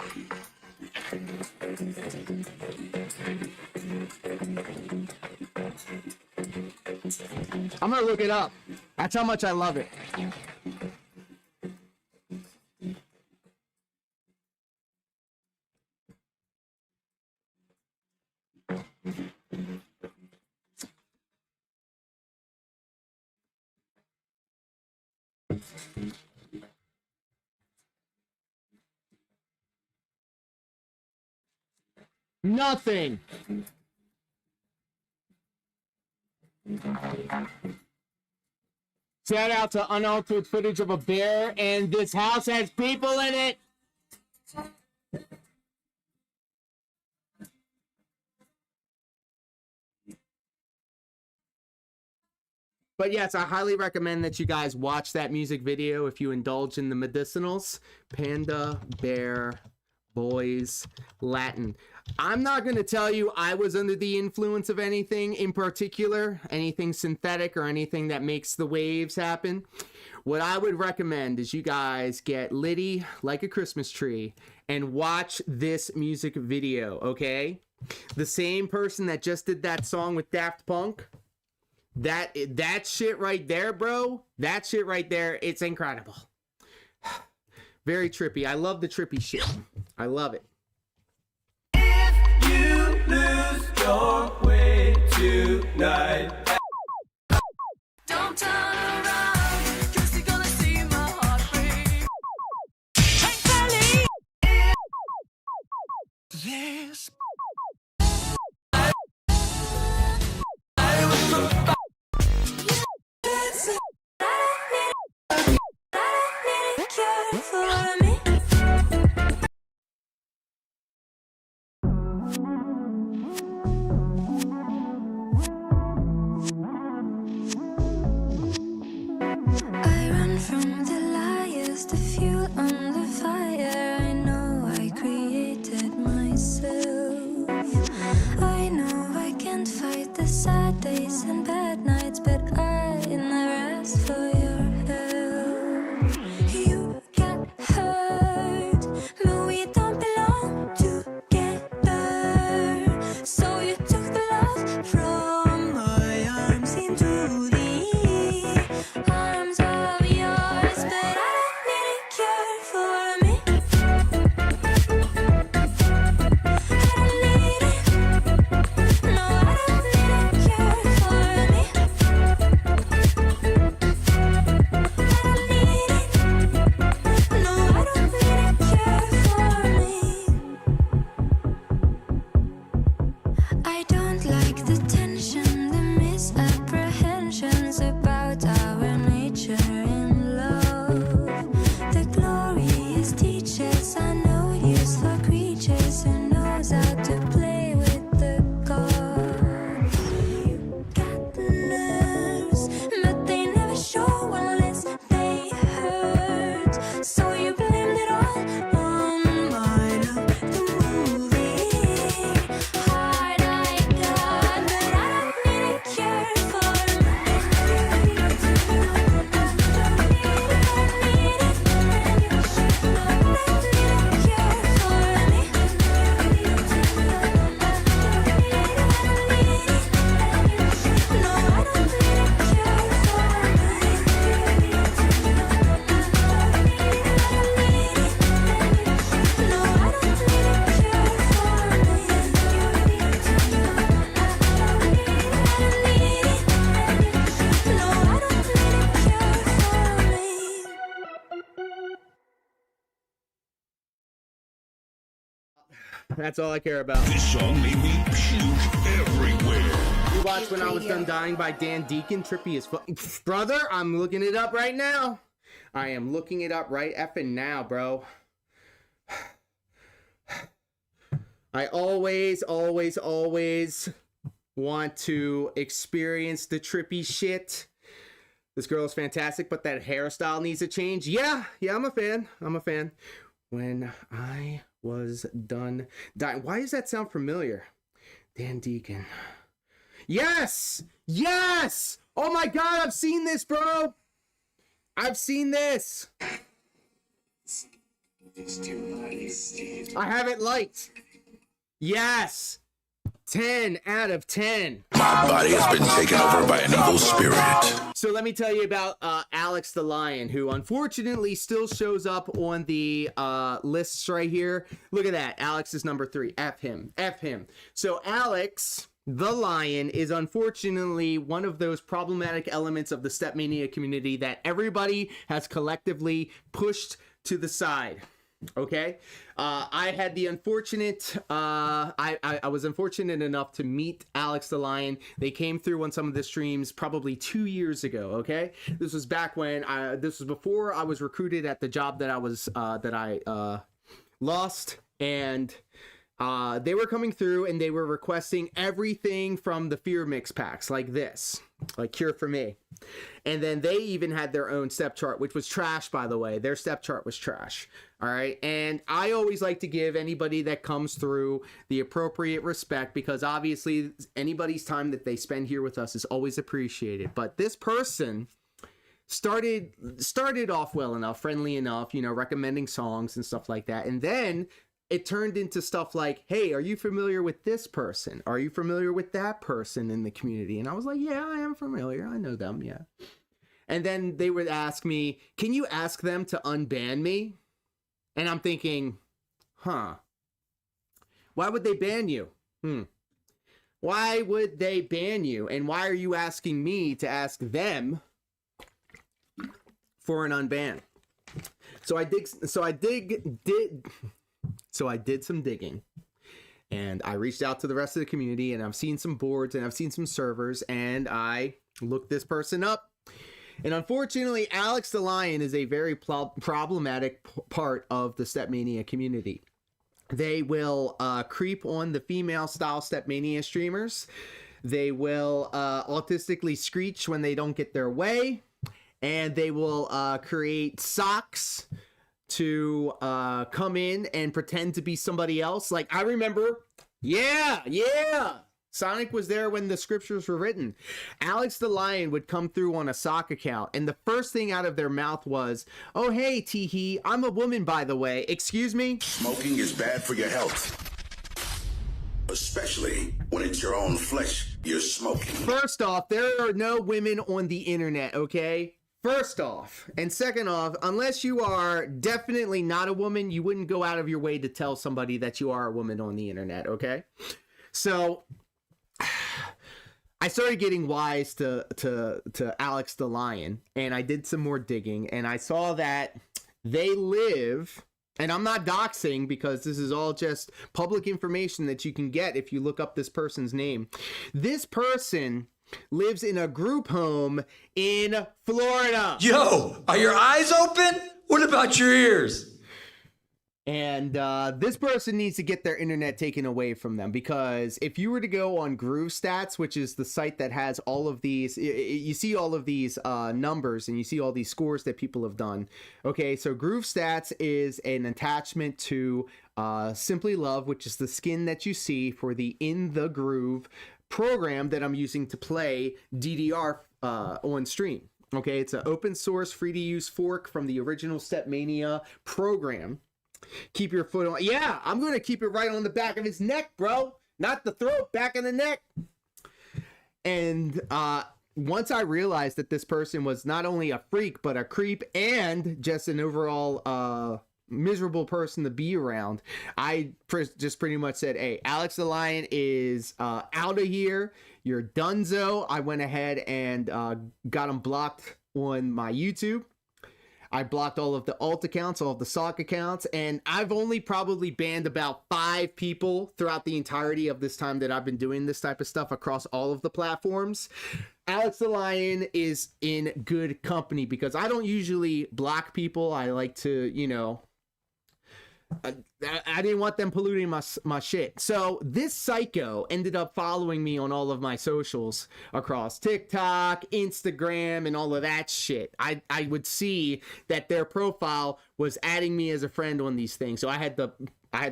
Speaker 1: I'm gonna look it up. That's how much I love it. Nothing. Shout out to unaltered footage of a bear, and this house has people in it. But yes, I highly recommend that you guys watch that music video if you indulge in the medicinals. Panda Bear Boys Latin. I'm not going to tell you I was under the influence of anything in particular, anything synthetic or anything that makes the waves happen. What I would recommend is you guys get litty like a Christmas tree and watch this music video, okay? The same person that just did that song with Daft Punk, that shit right there, bro, that shit right there, it's incredible. Very trippy. I love the trippy shit. I love it.
Speaker 7: If you lose your way tonight,
Speaker 4: Don't turn around, 'cause you're gonna see my heart break. Thankfully,
Speaker 7: this
Speaker 4: I run from the liars, the fuel on the fire. I know I created myself. I know I can't fight the sad days and bad nights, but I never asked for your help. You got hurt, but we don't belong together. So you took the love from my arms into the arms of yours, but I don't need a cure for me. I don't need it. No, I don't need a cure for me. I don't need it. No, I don't need a cure for me. I don't like the tension, the misapprehensions about our nature in love. The glorious teachers are no use for creatures who knows how to play with the gods. You got nerves, but they never show unless they hurt. So you blamed it all on my love, the movie. Hard I got, but I don't need a cure for me.
Speaker 1: That's all I care about.
Speaker 2: This song made me puke everywhere.
Speaker 1: You watched When I Was Done Dying by Dan Deacon. Trippy as fuck. Brother, I'm looking it up right now. I am looking it up right effing now, bro. I always want to experience the trippy shit. This girl is fantastic, but that hairstyle needs to change. Yeah, I'm a fan. When I was done dying. Why does that sound familiar? Dan Deacon. Yes! Oh my god, I've seen this, bro! I've seen this! I have it liked. Yes! 10 out of 10.
Speaker 2: My body has been taken over by an evil spirit.
Speaker 1: So let me tell you about Alex the Lion, who unfortunately still shows up on the lists right here. Look at that. Alex is number 3. F him. So Alex the Lion is unfortunately one of those problematic elements of the StepMANIA community that everybody has collectively pushed to the side. Okay, I had the unfortunate, I was unfortunate enough to meet Alex the Lion. They came through on some of the streams probably 2 years ago. Okay, this was back when this was before I was recruited at the job that I lost, and they were coming through and they were requesting everything from the Fear Mix packs, like this, like Cure for Me. And then they even had their own step chart, which was trash, by the way. Their step chart was trash. All right. And I always like to give anybody that comes through the appropriate respect, because obviously anybody's time that they spend here with us is always appreciated. But this person started off well enough, friendly enough, you know, recommending songs and stuff like that. And then it turned into stuff like, hey, are you familiar with this person? Are you familiar with that person in the community? And I was like, yeah, I am familiar. I know them, yeah. And then they would ask me, can you ask them to unban me? And I'm thinking, why would they ban you? Why would they ban you? And why are you asking me to ask them for an unban? So I did some digging, and I reached out to the rest of the community, and I've seen some boards and I've seen some servers, and I looked this person up. And unfortunately, Alex the Lion is a very problematic part of the StepMANIA community. They will creep on the female style StepMANIA streamers. They will autistically screech when they don't get their way, and they will create socks to come in and pretend to be somebody else. Like, I remember, yeah, Sonic was there when the scriptures were written. Alex the Lion would come through on a sock account, and the first thing out of their mouth was, oh, hey, Teehee, I'm a woman, by the way. Excuse me?
Speaker 2: Smoking is bad for your health, especially when it's your own flesh you're smoking.
Speaker 1: First off, there are no women on the internet, okay? First off. And second off, unless you are definitely not a woman, you wouldn't go out of your way to tell somebody that you are a woman on the internet, okay? So I started getting wise to Alex the Lion, and I did some more digging, and I saw that they live, and I'm not doxing because this is all just public information that you can get if you look up this person's name. This person lives in a group home in Florida.
Speaker 15: Yo, are your eyes open? What about your ears?
Speaker 1: And this person needs to get their internet taken away from them, because if you were to go on Groove Stats, which is the site that has all of these, you see all of these numbers and you see all these scores that people have done. Okay, so Groove Stats is an attachment to Simply Love, which is the skin that you see for the In the Groove program that I'm using to play DDR on stream. Okay, it's an open source, free to use fork from the original StepMANIA program. Keep your foot on. Yeah, I'm going to keep it right on the back of his neck, bro. Not the throat, back of the neck. And once I realized that this person was not only a freak, but a creep and just an overall miserable person to be around, I just pretty much said, hey, Alex the Lion is out of here. You're donezo. I went ahead and got him blocked on my YouTube. I blocked all of the alt accounts, all of the sock accounts, and I've only probably banned about 5 people throughout the entirety of this time that I've been doing this type of stuff across all of the platforms. Alex the Lion is in good company because I don't usually block people. I like to, you know, I didn't want them polluting my shit. So this psycho ended up following me on all of my socials across TikTok, Instagram, and all of that shit. I would see that their profile was adding me as a friend on these things. So I had to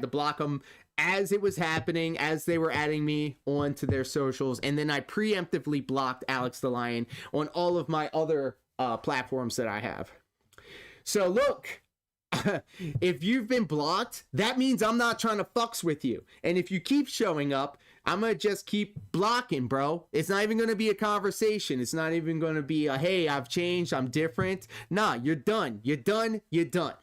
Speaker 1: block them as it was happening, as they were adding me onto their socials. And then I preemptively blocked Alex the Lion on all of my other platforms that I have. So look, if you've been blocked, that means I'm not trying to fucks with you. And if you keep showing up, I'm going to just keep blocking, bro. It's not even going to be a conversation. It's not even going to be a, hey, I've changed, I'm different. Nah, you're done. You're done. You're done.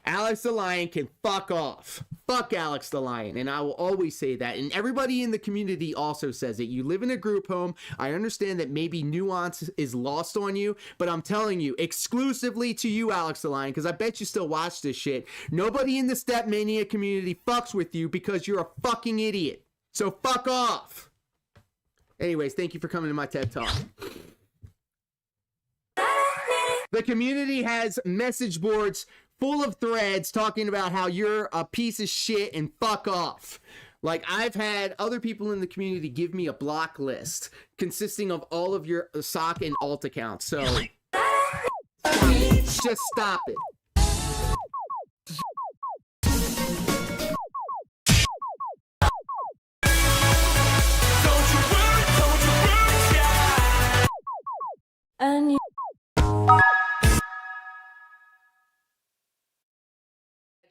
Speaker 1: Alex the Lion can fuck off. Fuck Alex the Lion. And I will always say that. And everybody in the community also says it. You live in a group home. I understand that maybe nuance is lost on you, but I'm telling you, exclusively to you, Alex the Lion, because I bet you still watch this shit. Nobody in the StepMANIA community fucks with you because you're a fucking idiot. So fuck off. Anyways, thank you for coming to my TED Talk. The community has message boards full of threads talking about how you're a piece of shit and fuck off. Like, I've had other people in the community give me a block list consisting of all of your sock and alt accounts. So just stop it.
Speaker 4: And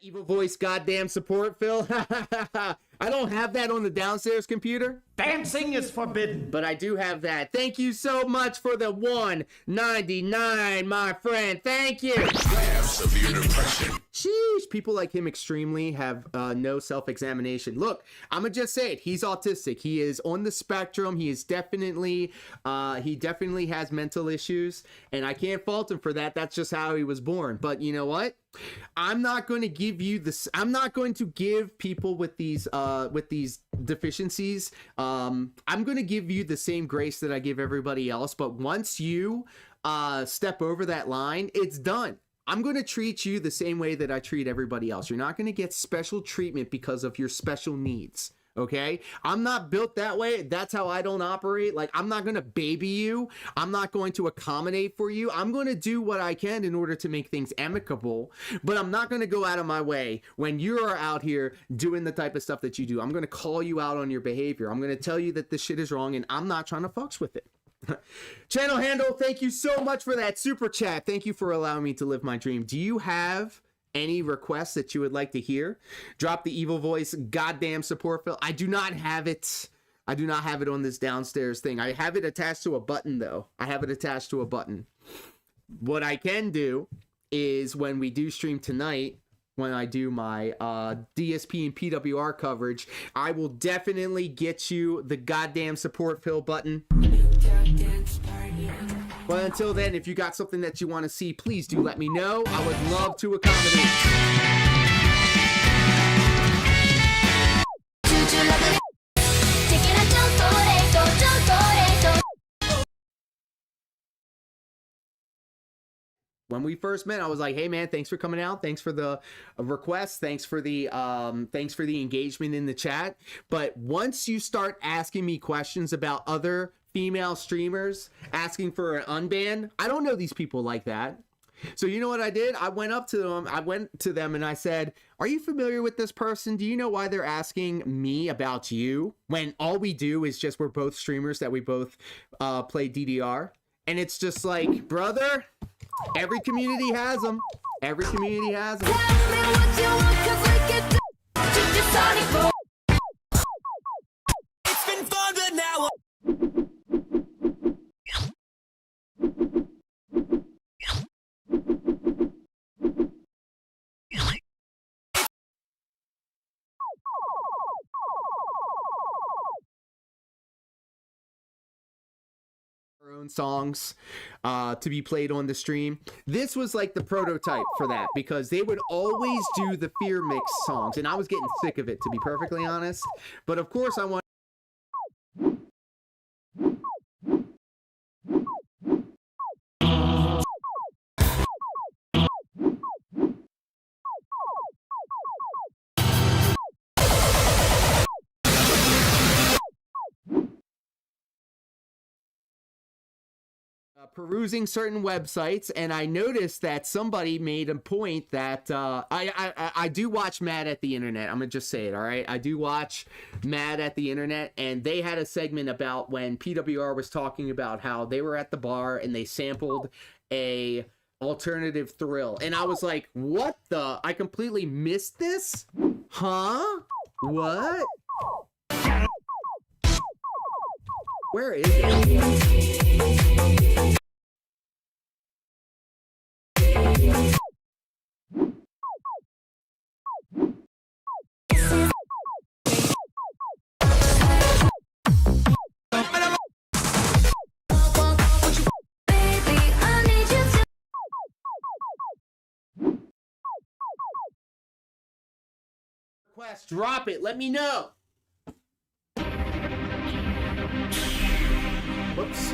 Speaker 1: Evil voice goddamn support, Phil. I don't have that on the downstairs computer.
Speaker 16: Dancing is forbidden.
Speaker 1: But I do have that. Thank you so much for the $1.99, my friend. Thank you.
Speaker 2: Have severe depression.
Speaker 1: Sheesh, people like him extremely have no self-examination. Look, I'm gonna just say it. He's autistic. He is on the spectrum. He is definitely, he definitely has mental issues, and I can't fault him for that. That's just how he was born. But you know what? I'm not going to give you this. I'm not going to give people with these deficiencies. I'm going to give you the same grace that I give everybody else. But once you step over that line, it's done. I'm going to treat you the same way that I treat everybody else. You're not going to get special treatment because of your special needs. Okay, I'm not built that way. That's how I don't operate. Like, I'm not going to baby you. I'm not going to accommodate for you. I'm going to do what I can in order to make things amicable, but I'm not going to go out of my way when you're out here doing the type of stuff that you do. I'm going to call you out on your behavior. I'm going to tell you that this shit is wrong, and I'm not trying to fucks with it. Channel handle, thank you so much for that super chat. Thank you for allowing me to live my dream. Do you have any requests that you would like to hear? Drop the evil voice goddamn support, Phil. I do not have it. I do not have it on this downstairs thing. I have it attached to a button, though. I have it attached to a button. What I can do is when we do stream tonight, when I do my DSP and PWR coverage, I will definitely get you the goddamn support Phil button. But until then, if you got something that you want to see, please do let me know. I would love to accommodate. When we first met, I was like, hey man, thanks for coming out. Thanks for the request. Thanks for the engagement in the chat. But once you start asking me questions about other female streamers, asking for an unban, I don't know these people like that. So you know what I did? I went up to them and I said, are you familiar with this person? Do you know why they're asking me about you? When all we do is just, we're both streamers that we both play DDR. And it's just like, brother, every community has them. Every community has them.
Speaker 7: It's been fun, but now
Speaker 1: own songs to be played on the stream. This was like the prototype for that, because they would always do the Fear Mix songs, and I was getting sick of it, to be perfectly honest. But of course I want perusing certain websites, and I noticed that somebody made a point that I do watch Mad at the Internet. I'm gonna just say it, all right? I do watch Mad at the Internet, and they had a segment about when PWR was talking about how they were at the bar and they sampled a alternative thrill, and I was like, what the? I completely missed this? Huh? What? Where is it? Request, drop it, let me know. Whoops.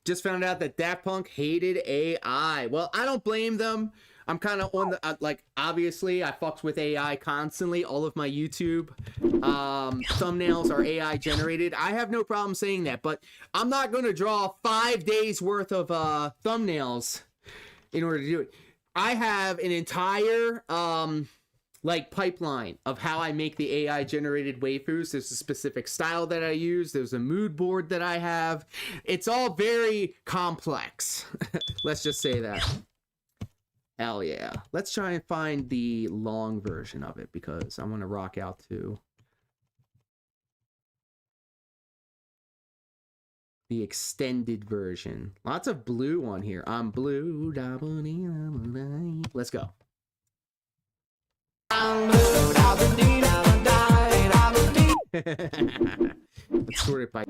Speaker 1: Just found out that Daft Punk hated AI. Well, I don't blame them. I'm kind of on the, like, obviously, I fucks with AI constantly. All of my YouTube thumbnails are AI generated. I have no problem saying that, but I'm not going to draw 5 days worth of thumbnails in order to do it. I have an entire, like, pipeline of how I make the AI generated waifus. There's a specific style that I use. There's a mood board that I have. It's all very complex. Let's just say that. Hell yeah. Let's try and find the long version of it because I want to rock out to the extended version. Lots of blue on here. I'm blue. Let's go. Let's sort it by.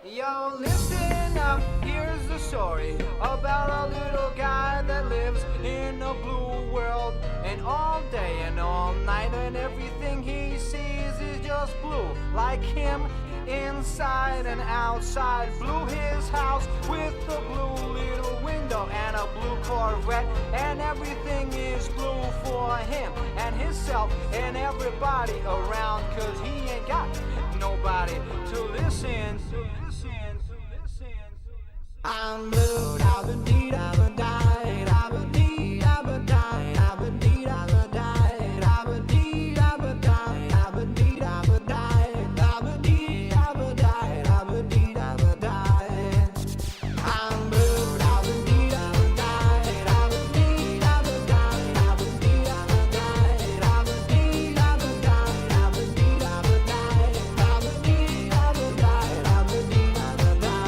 Speaker 7: Yo, listen up, here's the story about a little guy that lives in a blue world. And all day and all night and everything he sees is just blue. Like him, inside and outside. Blew his house with a blue little window and a blue Corvette. And everything is blue for him and himself and everybody around. Cause he ain't got nobody to listen to. I'm blue, I've been deed, I've been died, I've been deed, I've been died, I've been deed, I've been died, I've been deed, I've been died, I've been deed, I've been died, I've been deed, I've been died, I've been deed, I've been died. I'm blue, I've been deed, I've been died, I've been deed, I've been died, I've been deed, I've been died, I've been deed, I've been died, I've been deed, I've been died, I've been deed, I've been died, I've been deed, I've been died.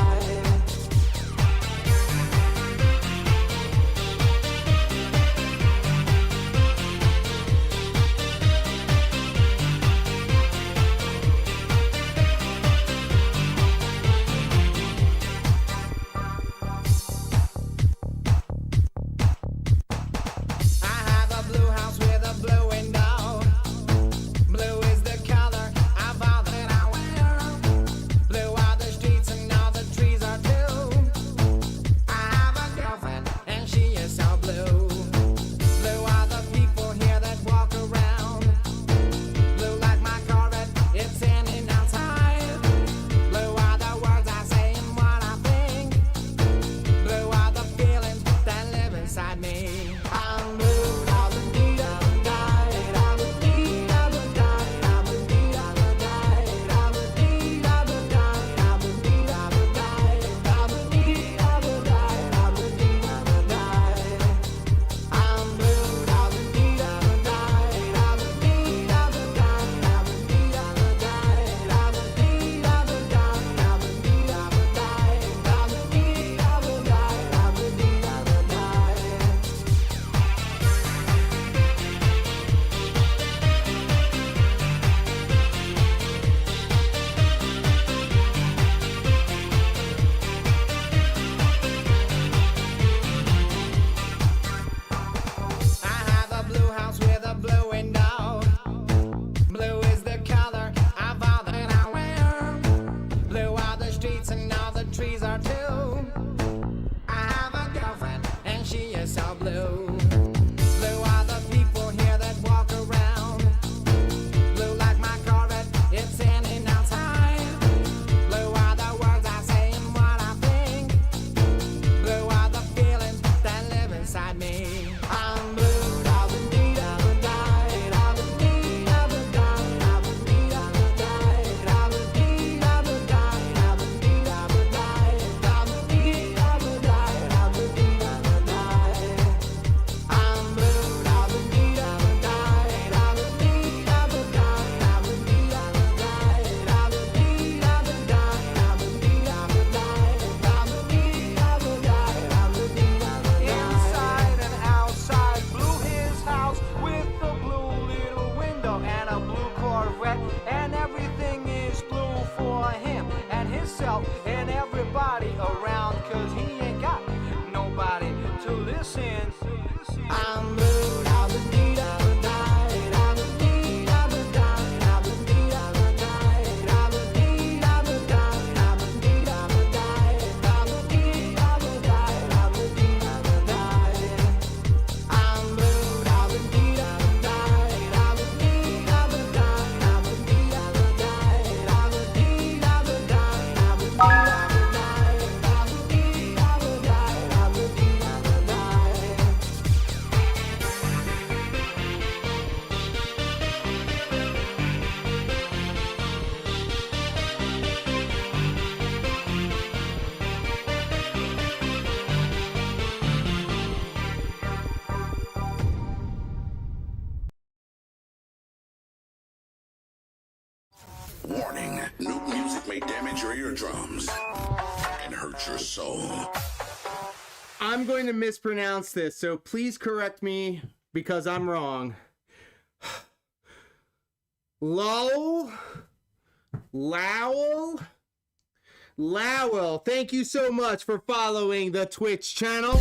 Speaker 7: you're so blue. Blue are the people here that walk around. Blue like my Corvette, it's in and outside. Blue are the words I say and what I think. Blue are the feelings that live inside me. I'm blue. And everybody around, cause he ain't got nobody to listen. I'm blue, I've been deed, I've been died, I've been deed, I've been died, I've been deed, I've been died, I've been deed, I've been died, I've been deed, I've been died, I've been deed, I've been died, I've been deed, I've been died. I'm blue, I've been deed, I've been died, I've been deed, I've been died, I've been deed, I've been died, I've been deed, I've been died.
Speaker 2: Warning, new music may damage your eardrums and hurt your soul.
Speaker 1: I'm going to mispronounce this, so please correct me because I'm wrong. Lowell? Lowell, thank you so much for following the Twitch channel.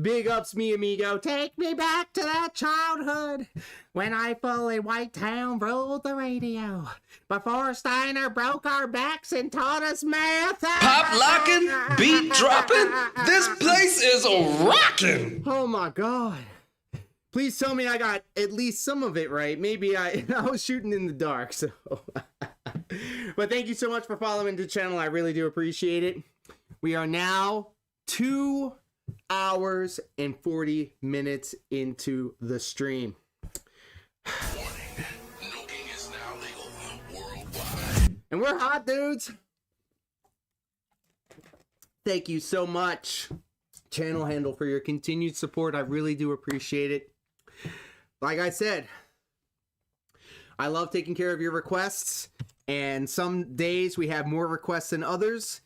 Speaker 1: Big ups, mi amigo. Take me back to that childhood when I fully White Town ruled the radio. Before Steiner broke our backs and taught us math.
Speaker 15: Pop locking, beat dropping. This place is rocking.
Speaker 1: Oh my god. Please tell me I got at least some of it right. Maybe I was shooting in the dark, so. But thank you so much for following the channel. I really do appreciate it. We are now 2 hours and 40 minutes into the stream. And we're hot, dudes. Thank you so much, channel handle, for your continued support. I really do appreciate it. Like I said, I love taking care of your requests, and some days we have more requests than others.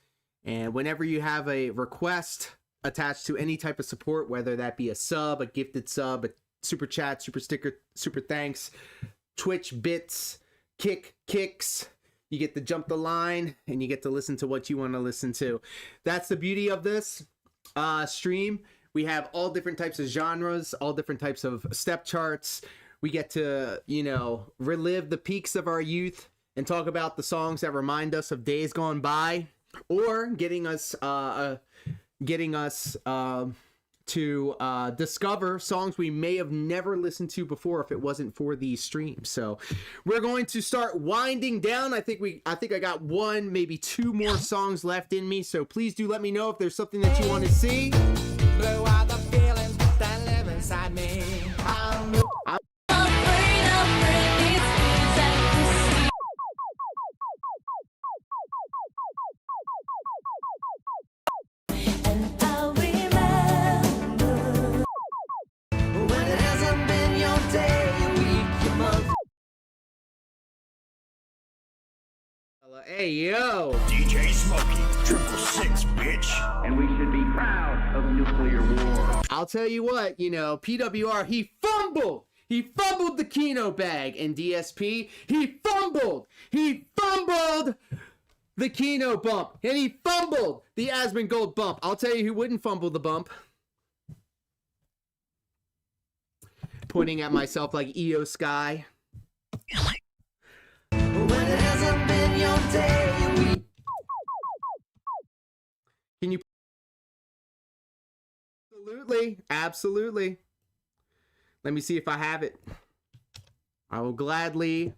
Speaker 1: And whenever you have a request attached to any type of support, whether that be a sub, a gifted sub, a super chat, super sticker, super thanks, Twitch bits, kicks, you get to jump the line and you get to listen to what you want to listen to. That's the beauty of this stream. We have all different types of genres, all different types of step charts. We get to, you know, relive the peaks of our youth and talk about the songs that remind us of days gone by, or getting us to discover songs we may have never listened to before if it wasn't for these streams. So we're going to start winding down. I think I got one, maybe two more songs left in me. So please do let me know if there's something that you want to see.
Speaker 7: Blue are the feelings that live inside me.
Speaker 1: Hey, yo!
Speaker 6: DJ Smokey, 666, bitch. And we should be proud of nuclear war.
Speaker 1: I'll tell you what, you know, PWR, he fumbled! He fumbled the Keno bag. And DSP, he fumbled the Keno bump. And he fumbled the Asmongold bump. I'll tell you who wouldn't fumble the bump. Pointing at myself like EO Sky. When it hasn't been your day, Absolutely. Absolutely. Let me see if I have it. I will gladly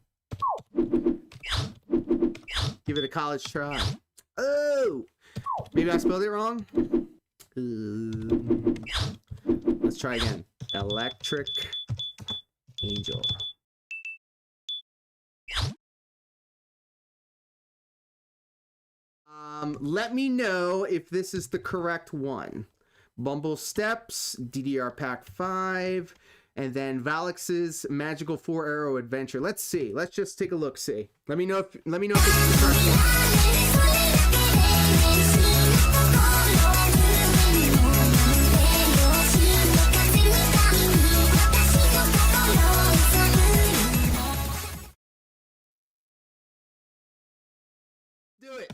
Speaker 1: give it a college try. Oh! Maybe I spelled it wrong? Let's try again. Electric Angel. Let me know if this is the correct one. Bumble Steps, DDR Pack 5, and then Valix's Magical 4-Arrow Adventure. Let's see. Let's just take a look. See. Let me know if this is the correct one. Do it.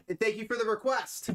Speaker 1: And thank you for the request.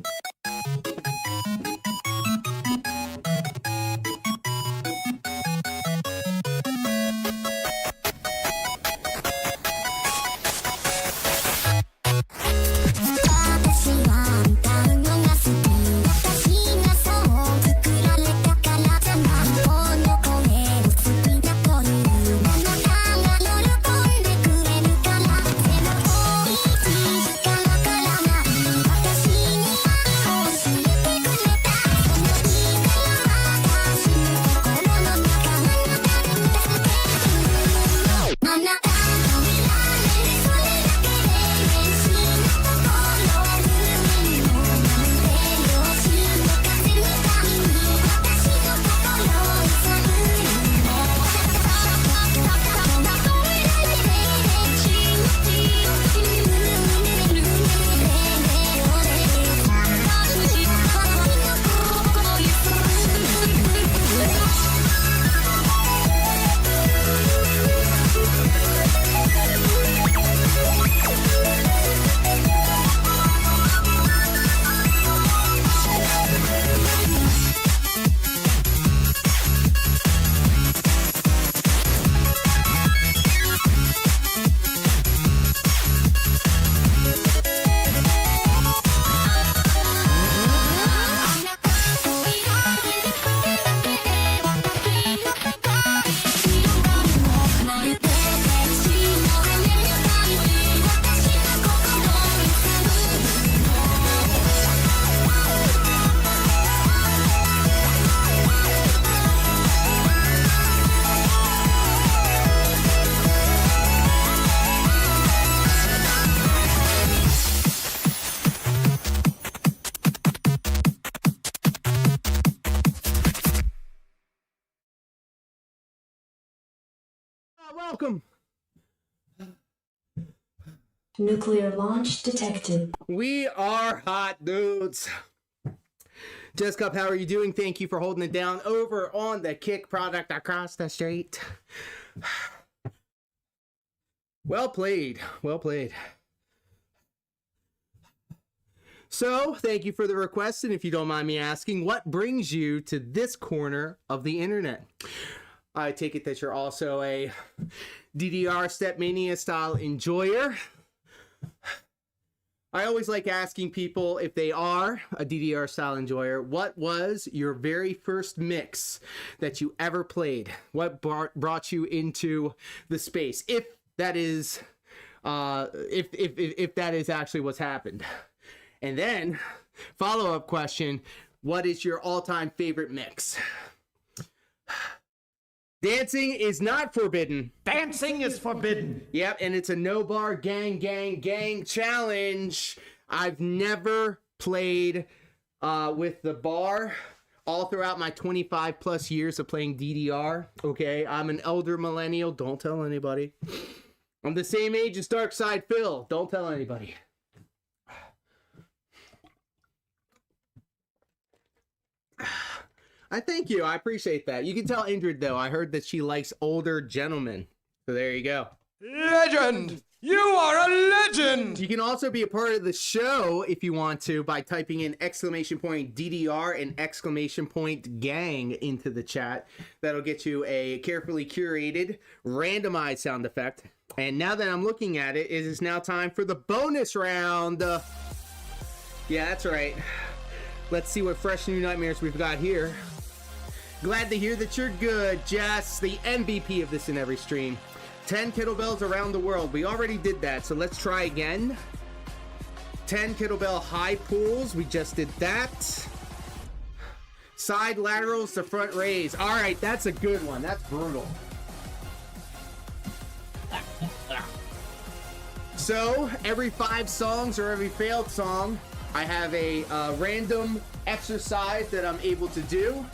Speaker 1: Welcome.
Speaker 3: Nuclear launch detected.
Speaker 1: We are hot dudes. Jessica, how are you doing? Thank you for holding it down over on the Kick product across the street. Well played. Well played. So, thank you for the request, and if you don't mind me asking, what brings you to this corner of the internet? I take it that you're also a DDR StepMANIA style enjoyer. I always like asking people if they are a DDR style enjoyer, what was your very first mix that you ever played? What brought you into the space? If that is, if that is actually what's happened. And then, follow-up question, what is your all-time favorite mix? Dancing is not forbidden.
Speaker 16: Dancing is forbidden.
Speaker 1: Yep, and it's a no bar gang challenge. I've never played with the bar all throughout my 25 plus years of playing DDR. Okay, I'm an elder millennial. Don't tell anybody. I'm the same age as Darkside Phil. Don't tell anybody. I thank you. I appreciate that. You can tell Indrid, though. I heard that she likes older gentlemen. So there you go.
Speaker 16: Legend! You are a legend!
Speaker 1: You can also be a part of the show if you want to by typing in !DDR and !gang into the chat. That'll get you a carefully curated, randomized sound effect. And now that I'm looking at it, it is now time for the bonus round. Yeah, that's right. Let's see what fresh new nightmares we've got here. Glad to hear that you're good, Jess, the MVP of this in every stream. 10 kettlebells around the world. We already did that, so let's try again. 10 kettlebell high pulls. We just did that. Side laterals to front raise. All right, that's a good one. That's brutal. So, every 5 songs or every failed song, I have a random exercise that I'm able to do.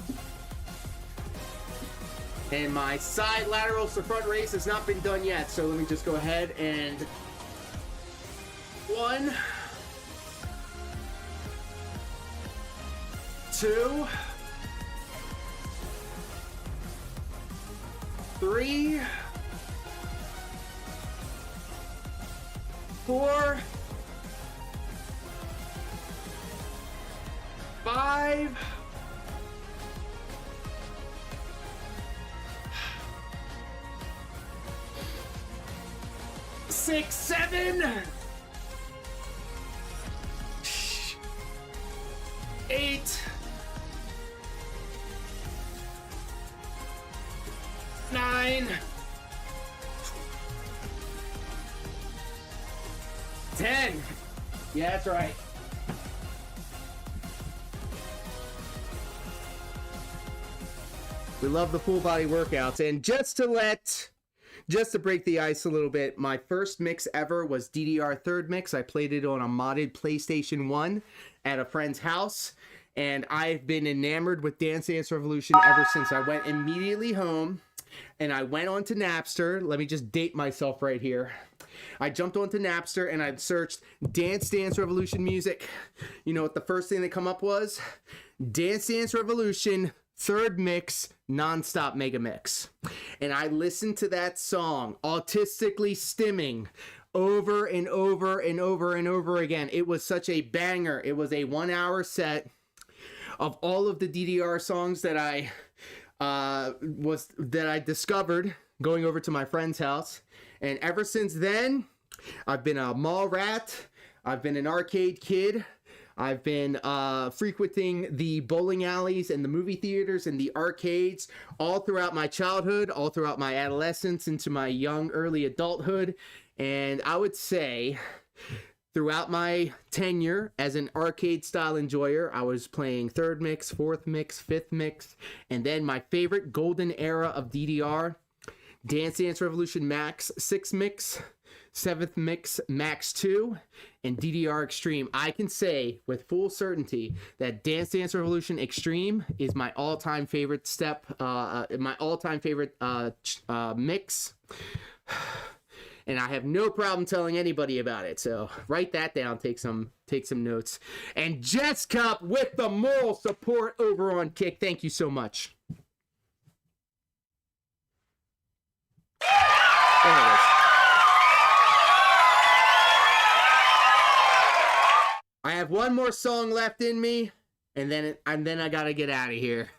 Speaker 1: And my side laterals to front raise has not been done yet, so let me just go ahead and 1, 2, 3, 4, 5, 6, 7, 8, 9, 10. Yeah, that's right. We love the full body workouts. And just to break the ice a little bit, my first mix ever was DDR third mix. I played it on a modded PlayStation 1 at a friend's house. And I've been enamored with Dance Dance Revolution ever since. I went immediately home and I went onto Napster. Let me just date myself right here. I jumped onto Napster and I searched Dance Dance Revolution music. You know what the first thing that come up was? Dance Dance Revolution third mix nonstop mega mix. And I listened to that song autistically stimming over and over and over and over again. It was such a banger. It was a 1-hour set of all of the DDR songs that I discovered going over to my friend's house. And ever since then, I've been a mall rat. I've been an arcade kid. I've been frequenting the bowling alleys and the movie theaters and the arcades all throughout my childhood, all throughout my adolescence, into my young, early adulthood. And I would say throughout my tenure as an arcade style enjoyer, I was playing third mix, fourth mix, fifth mix, and then my favorite golden era of DDR, Dance Dance Revolution Max 6 mix, 7th mix Max 2, and DDR Extreme. I can say with full certainty that Dance Dance Revolution Extreme is my all-time favorite my all-time favorite mix. And I have no problem telling anybody about it. So write that down, take some notes. And Jets Cup with the moral support over on Kick. Thank you so much. There it is. I have one more song left in me, and then I gotta get out of here.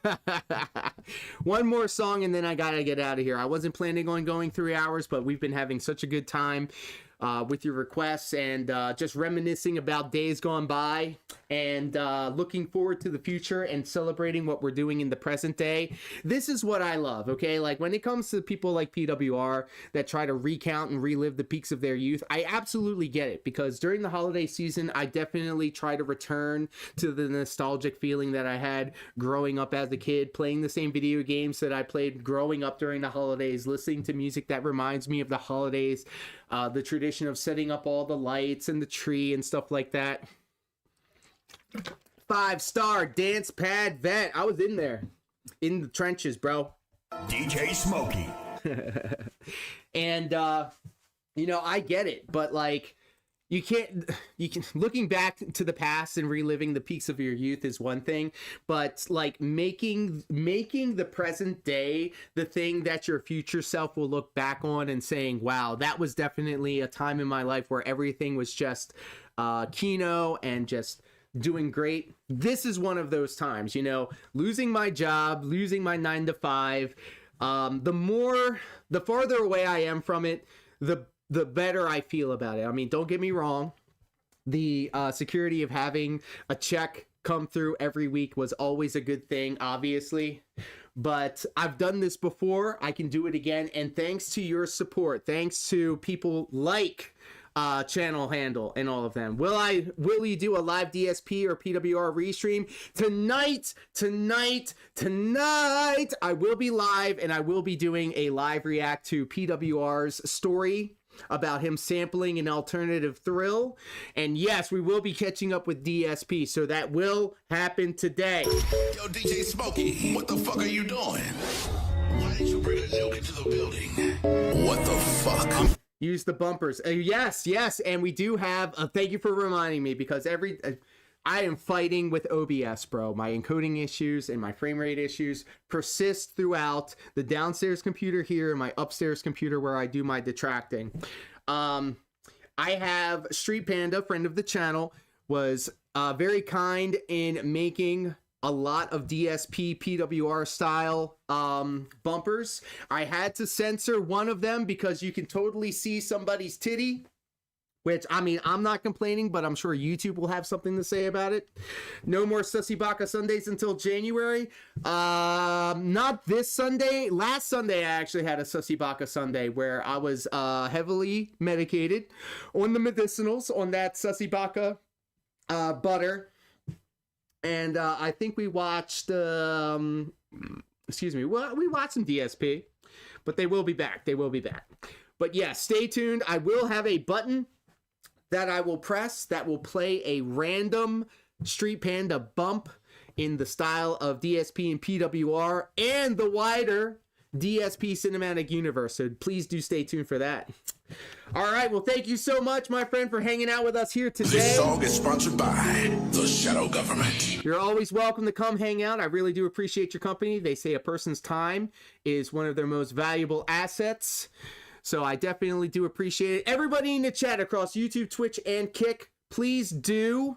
Speaker 1: One more song, and then I gotta get out of here. I wasn't planning on going 3 hours, but we've been having such a good time with your requests and just reminiscing about days gone by and looking forward to the future and celebrating what we're doing in the present day. This is what I love, okay? Like when it comes to people like PWR that try to recount and relive the peaks of their youth, I absolutely get it, because during the holiday season, I definitely try to return to the nostalgic feeling that I had growing up as a kid, playing the same video games that I played growing up during the holidays, listening to music that reminds me of the holidays, the tradition of setting up all the lights and the tree and stuff like that. 5-star dance pad vet. I was in there, in the trenches, bro.
Speaker 6: DJ Smokey.
Speaker 1: And, you know, I get it, but like, you can looking back to the past and reliving the peaks of your youth is one thing, but like making the present day the thing that your future self will look back on and saying, wow, that was definitely a time in my life where everything was just keno and just doing great. This is one of those times, you know, losing my job, losing my 9 to 5. The farther away I am from it, the better I feel about it. I mean, don't get me wrong. the security of having a check come through every week was always a good thing, obviously. But I've done this before. I can do it again. And thanks to your support, thanks to people like Channel Handle and all of them. Will you do a live DSP or PWR restream? Tonight, I will be live, and I will be doing a live react to PWR's story about him sampling an alternative thrill. And yes, we will be catching up with DSP, so that will happen today.
Speaker 2: Yo, DJ Smokey, what the fuck are you doing? Why did you bring a nuke into the building? What the fuck?
Speaker 1: Use the bumpers. Yes, and we do have thank you for reminding me, because I am fighting with OBS, bro. My encoding issues and my frame rate issues persist throughout the downstairs computer here and my upstairs computer where I do my detracting. I have Street Panda, friend of the channel, was very kind in making a lot of DSP PWR style bumpers. I had to censor one of them because you can totally see somebody's titty. Which, I mean, I'm not complaining, but I'm sure YouTube will have something to say about it. No more Sussy Baka Sundays until January. Not this Sunday. Last Sunday, I actually had a Sussy Baka Sunday where I was heavily medicated on the medicinals, on that Sussy Baka butter. And I think we watched, we watched some DSP. But they will be back. But yeah, stay tuned. I will have a button that I will press that will play a random Street Panda bump in the style of DSP and PWR and the wider DSP cinematic universe. So please do stay tuned for that. All right, well, thank you so much, my friend, for hanging out with us here today.
Speaker 2: This song is sponsored by the Shadow Government.
Speaker 1: You're always welcome to come hang out. I really do appreciate your company. They say a person's time is one of their most valuable assets. So I definitely do appreciate it. Everybody in the chat across YouTube, Twitch, and Kick, please do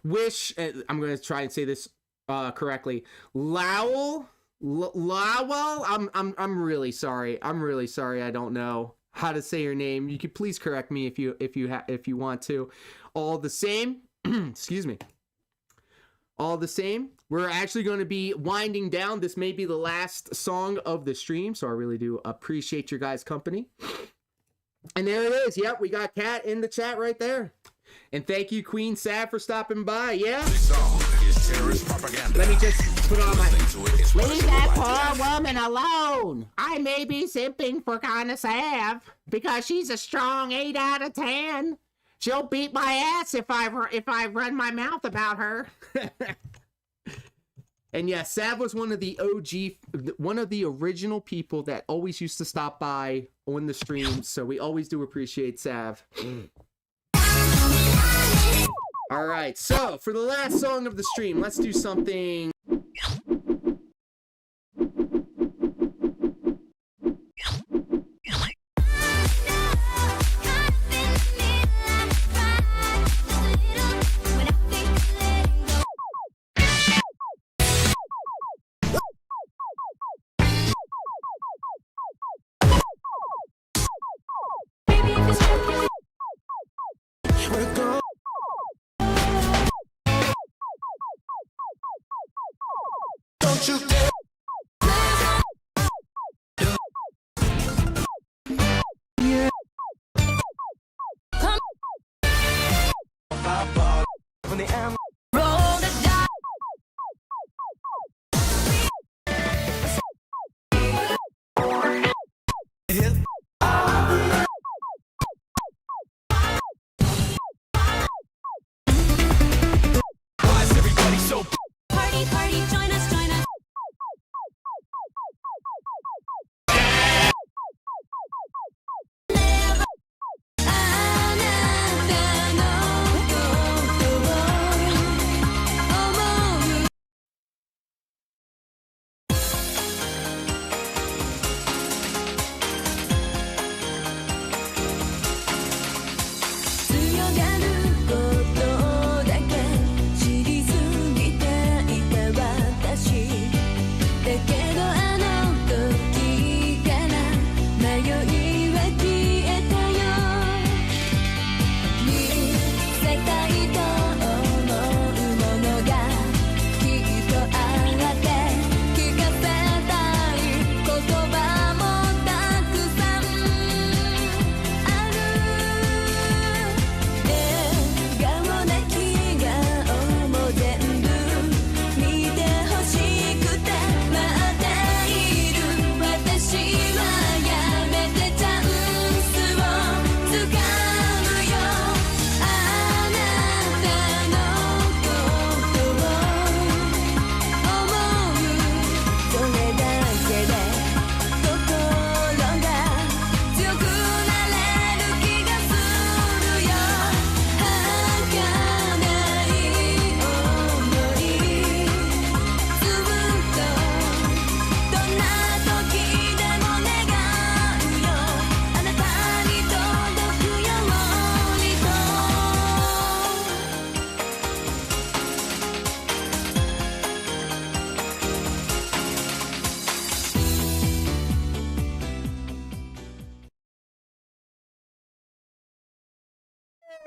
Speaker 1: wish, I'm going to try and say this correctly, Lowell, I'm really sorry. I don't know how to say your name. You could please correct me if you want to. All the same, excuse me. All the same, we're actually going to be winding down. This may be the last song of the stream, so I really do appreciate your guys' company. And there it is. Yep, we got Kat in the chat right there. And thank you, Queen Sav, for stopping by. Yeah?
Speaker 2: This song is terrorist propaganda.
Speaker 1: Let me just put on my... Leave that poor woman alone. I may be simping for Kinda Sav because she's a strong 8 out of 10. She'll beat my ass if I run my mouth about her. And yeah, Sav was one of the OG, one of the original people that always used to stop by on the streams. So we always do appreciate Sav. All right, so for the last song of the stream, let's do something.
Speaker 2: Don't you dare.
Speaker 4: Roll the dice.
Speaker 7: Why is everybody so
Speaker 4: Party, party, join us, join us.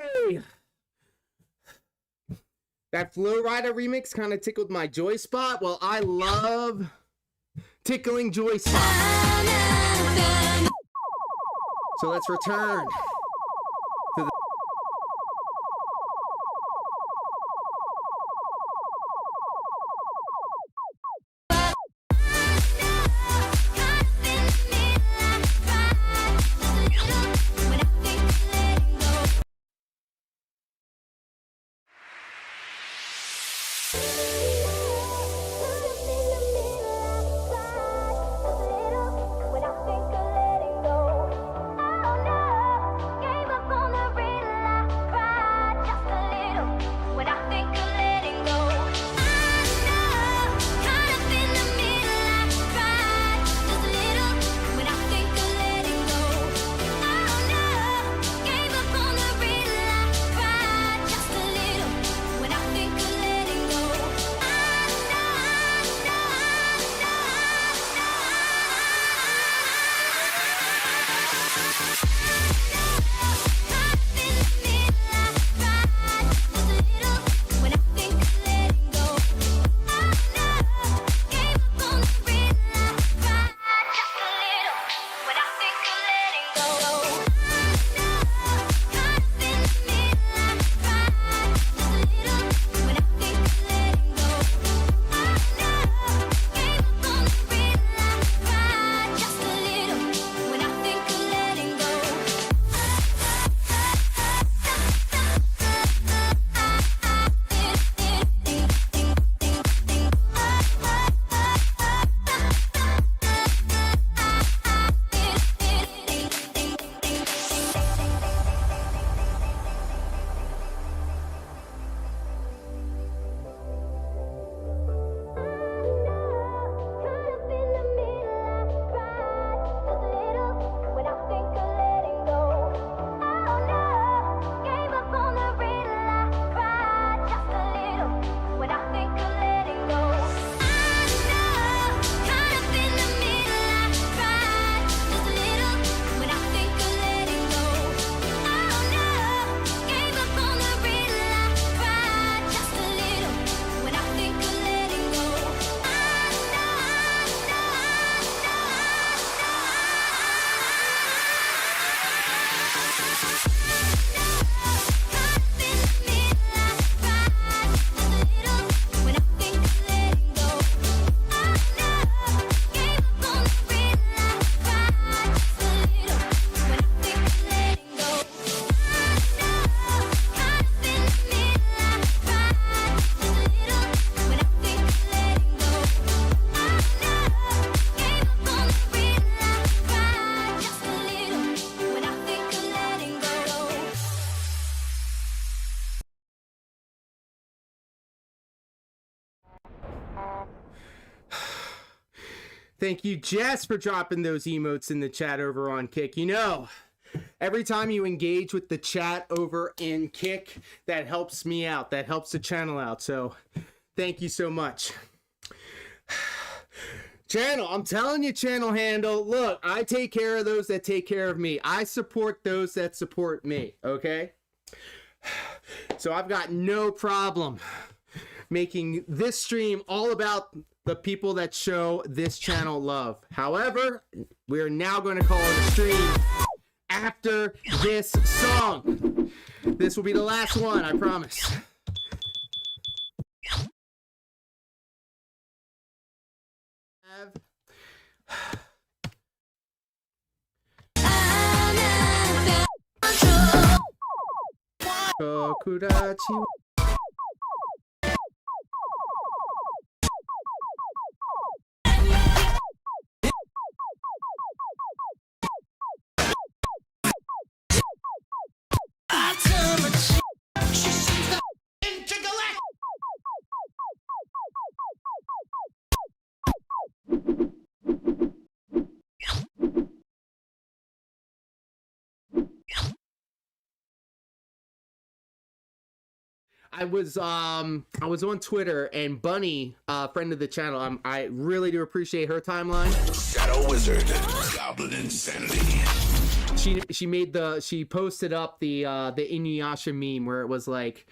Speaker 1: Yay! That Flow Rider remix kind of tickled my joy spot. Well, I love tickling joy spots. So let's return to the Thank you, Jess, for dropping those emotes in the chat over on Kick. You know, every time you engage with the chat over in Kick, that helps me out. That helps the channel out. So thank you so much. Channel, I'm telling you, channel handle, look, I take care of those that take care of me. I support those that support me, okay? So I've got no problem making this stream all about the people that show this channel love. However, we're now going to call it a stream after this song. This will be the last one, I promise. Kokurachi. I was on Twitter, and Bunny, friend of the channel, I really do appreciate her timeline.
Speaker 2: Shadow Wizard, Goblin Insanity.
Speaker 1: she posted up the Inuyasha meme where it was like,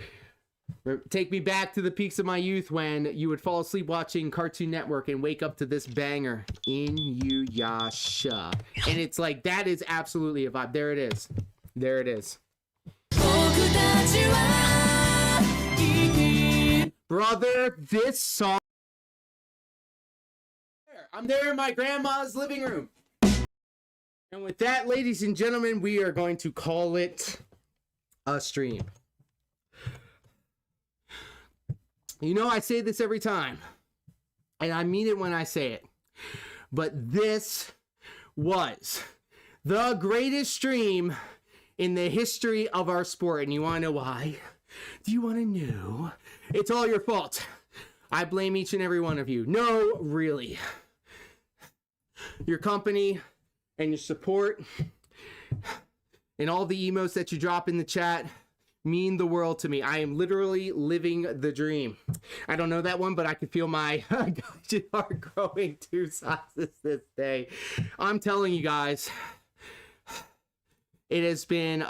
Speaker 1: take me back to the peaks of my youth when you would fall asleep watching Cartoon Network and wake up to this banger, Inuyasha. And it's like, that is absolutely a vibe. There it is. There it is. Brother, this song. I'm there in my grandma's living room. And with that, ladies and gentlemen, we are going to call it a stream. You know, I say this every time, and I mean it when I say it, but this was the greatest stream in the history of our sport. And you want to know why? Do you want to know? It's all your fault. I blame each and every one of you. No, really. Your company and your support and all the emotes that you drop in the chat mean the world to me. I am literally living the dream. I don't know that one, but I can feel my heart growing 2 sizes this day. I'm telling you guys, it has been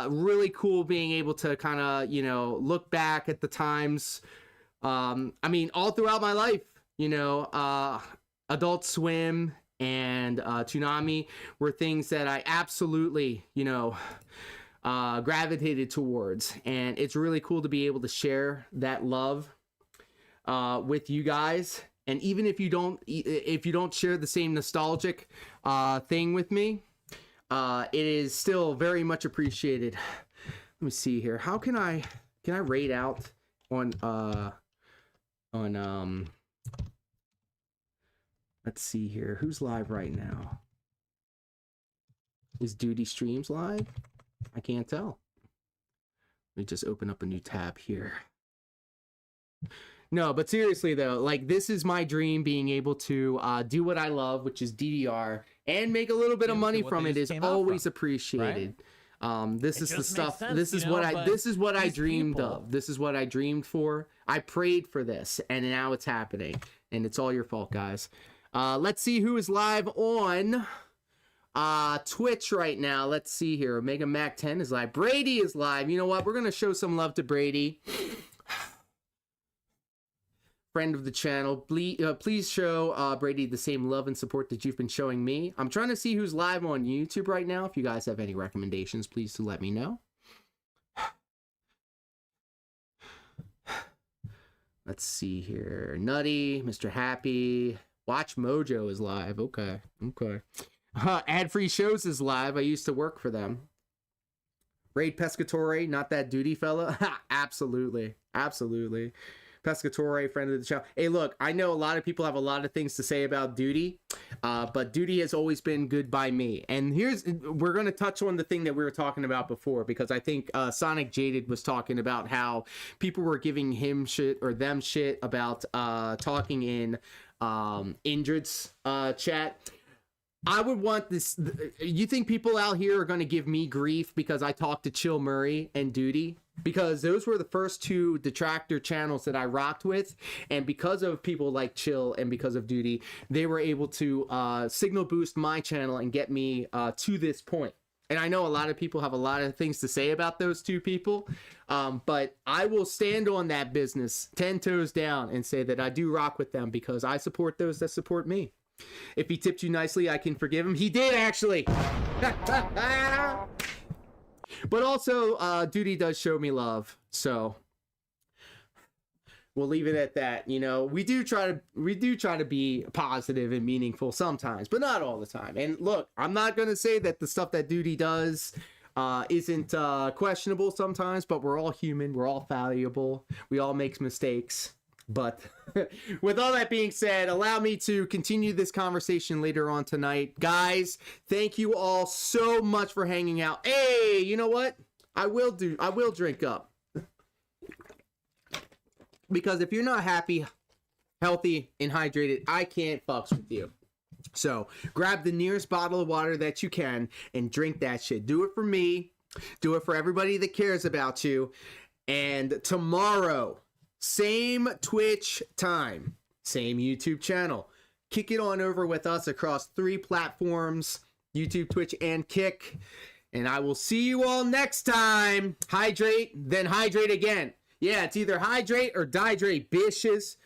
Speaker 1: really cool being able to kind of, you know, look back at the times. I mean, all throughout my life, you know, Adult Swim and Toonami were things that I absolutely, you know, gravitated towards. And it's really cool to be able to share that love with you guys. And even if you don't share the same nostalgic thing with me, it is still very much appreciated. Let me see here. How can I rate out on let's see here. Who's live right now? Is Duty Streams live? I can't tell. Let me just open up a new tab here. No, but seriously though, like, this is my dream, being able to do what I love, which is DDR, and make a little bit of money from it is always appreciated. Right? This is the stuff. This is what I dreamed of. This is what I dreamed for. I prayed for this, and now it's happening. And it's all your fault, guys. Let's see who is live on Twitch right now. Let's see here. Omega Mac 10 is live. Brady is live. You know what? We're gonna show some love to Brady. Friend of the channel. Please show Brady the same love and support that you've been showing me. I'm trying to see who's live on YouTube right now. If you guys have any recommendations, please do let me know. Let's see here. Nutty, Mr. Happy. Watch Mojo is live. Okay. Ad-free shows is live. I used to work for them. Raid Pescatore, not that Duty fella. Absolutely. Pescatore, friend of the channel. Hey, look, I know a lot of people have a lot of things to say about Duty, but Duty has always been good by me. And we're going to touch on the thing that we were talking about before, because I think Sonic Jaded was talking about how people were giving him shit or them shit about talking in Indrid's chat. I would want this. You think people out here are going to give me grief because I talked to Chill Murray and Duty? Because those were the first 2 detractor channels that I rocked with, and because of people like Chill and because of Duty, they were able to signal boost my channel and get me to this point. And I know a lot of people have a lot of things to say about those 2 people, but I will stand on that business 10 toes down and say that I do rock with them because I support those that support me. If he tipped you nicely, I can forgive him. He did, actually. But also, Duty does show me love, so we'll leave it at that. You know, we do try to be positive and meaningful sometimes, but not all the time. And look, I'm not gonna say that the stuff that Duty does isn't questionable sometimes, but we're all human, we're all fallible, we all make mistakes. But with all that being said, allow me to continue this conversation later on tonight. Guys, thank you all so much for hanging out. Hey, you know what? I will drink up. Because if you're not happy, healthy, and hydrated, I can't fucks with you. So grab the nearest bottle of water that you can and drink that shit. Do it for me. Do it for everybody that cares about you. And tomorrow, same Twitch time, same YouTube channel. Kick it on over with us across 3 platforms. YouTube, Twitch, and Kick. And I will see you all next time. Hydrate, then hydrate again. Yeah, it's either hydrate or dihydrate, bitches.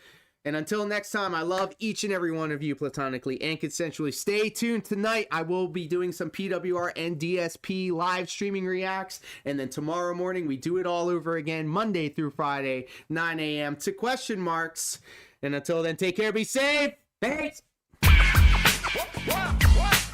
Speaker 1: And until next time, I love each and every one of you platonically and consensually. Stay tuned tonight. I will be doing some PWR and DSP live streaming reacts. And then tomorrow morning, we do it all over again, Monday through Friday, 9 a.m. to question marks. And until then, take care, be safe. Thanks.
Speaker 7: What?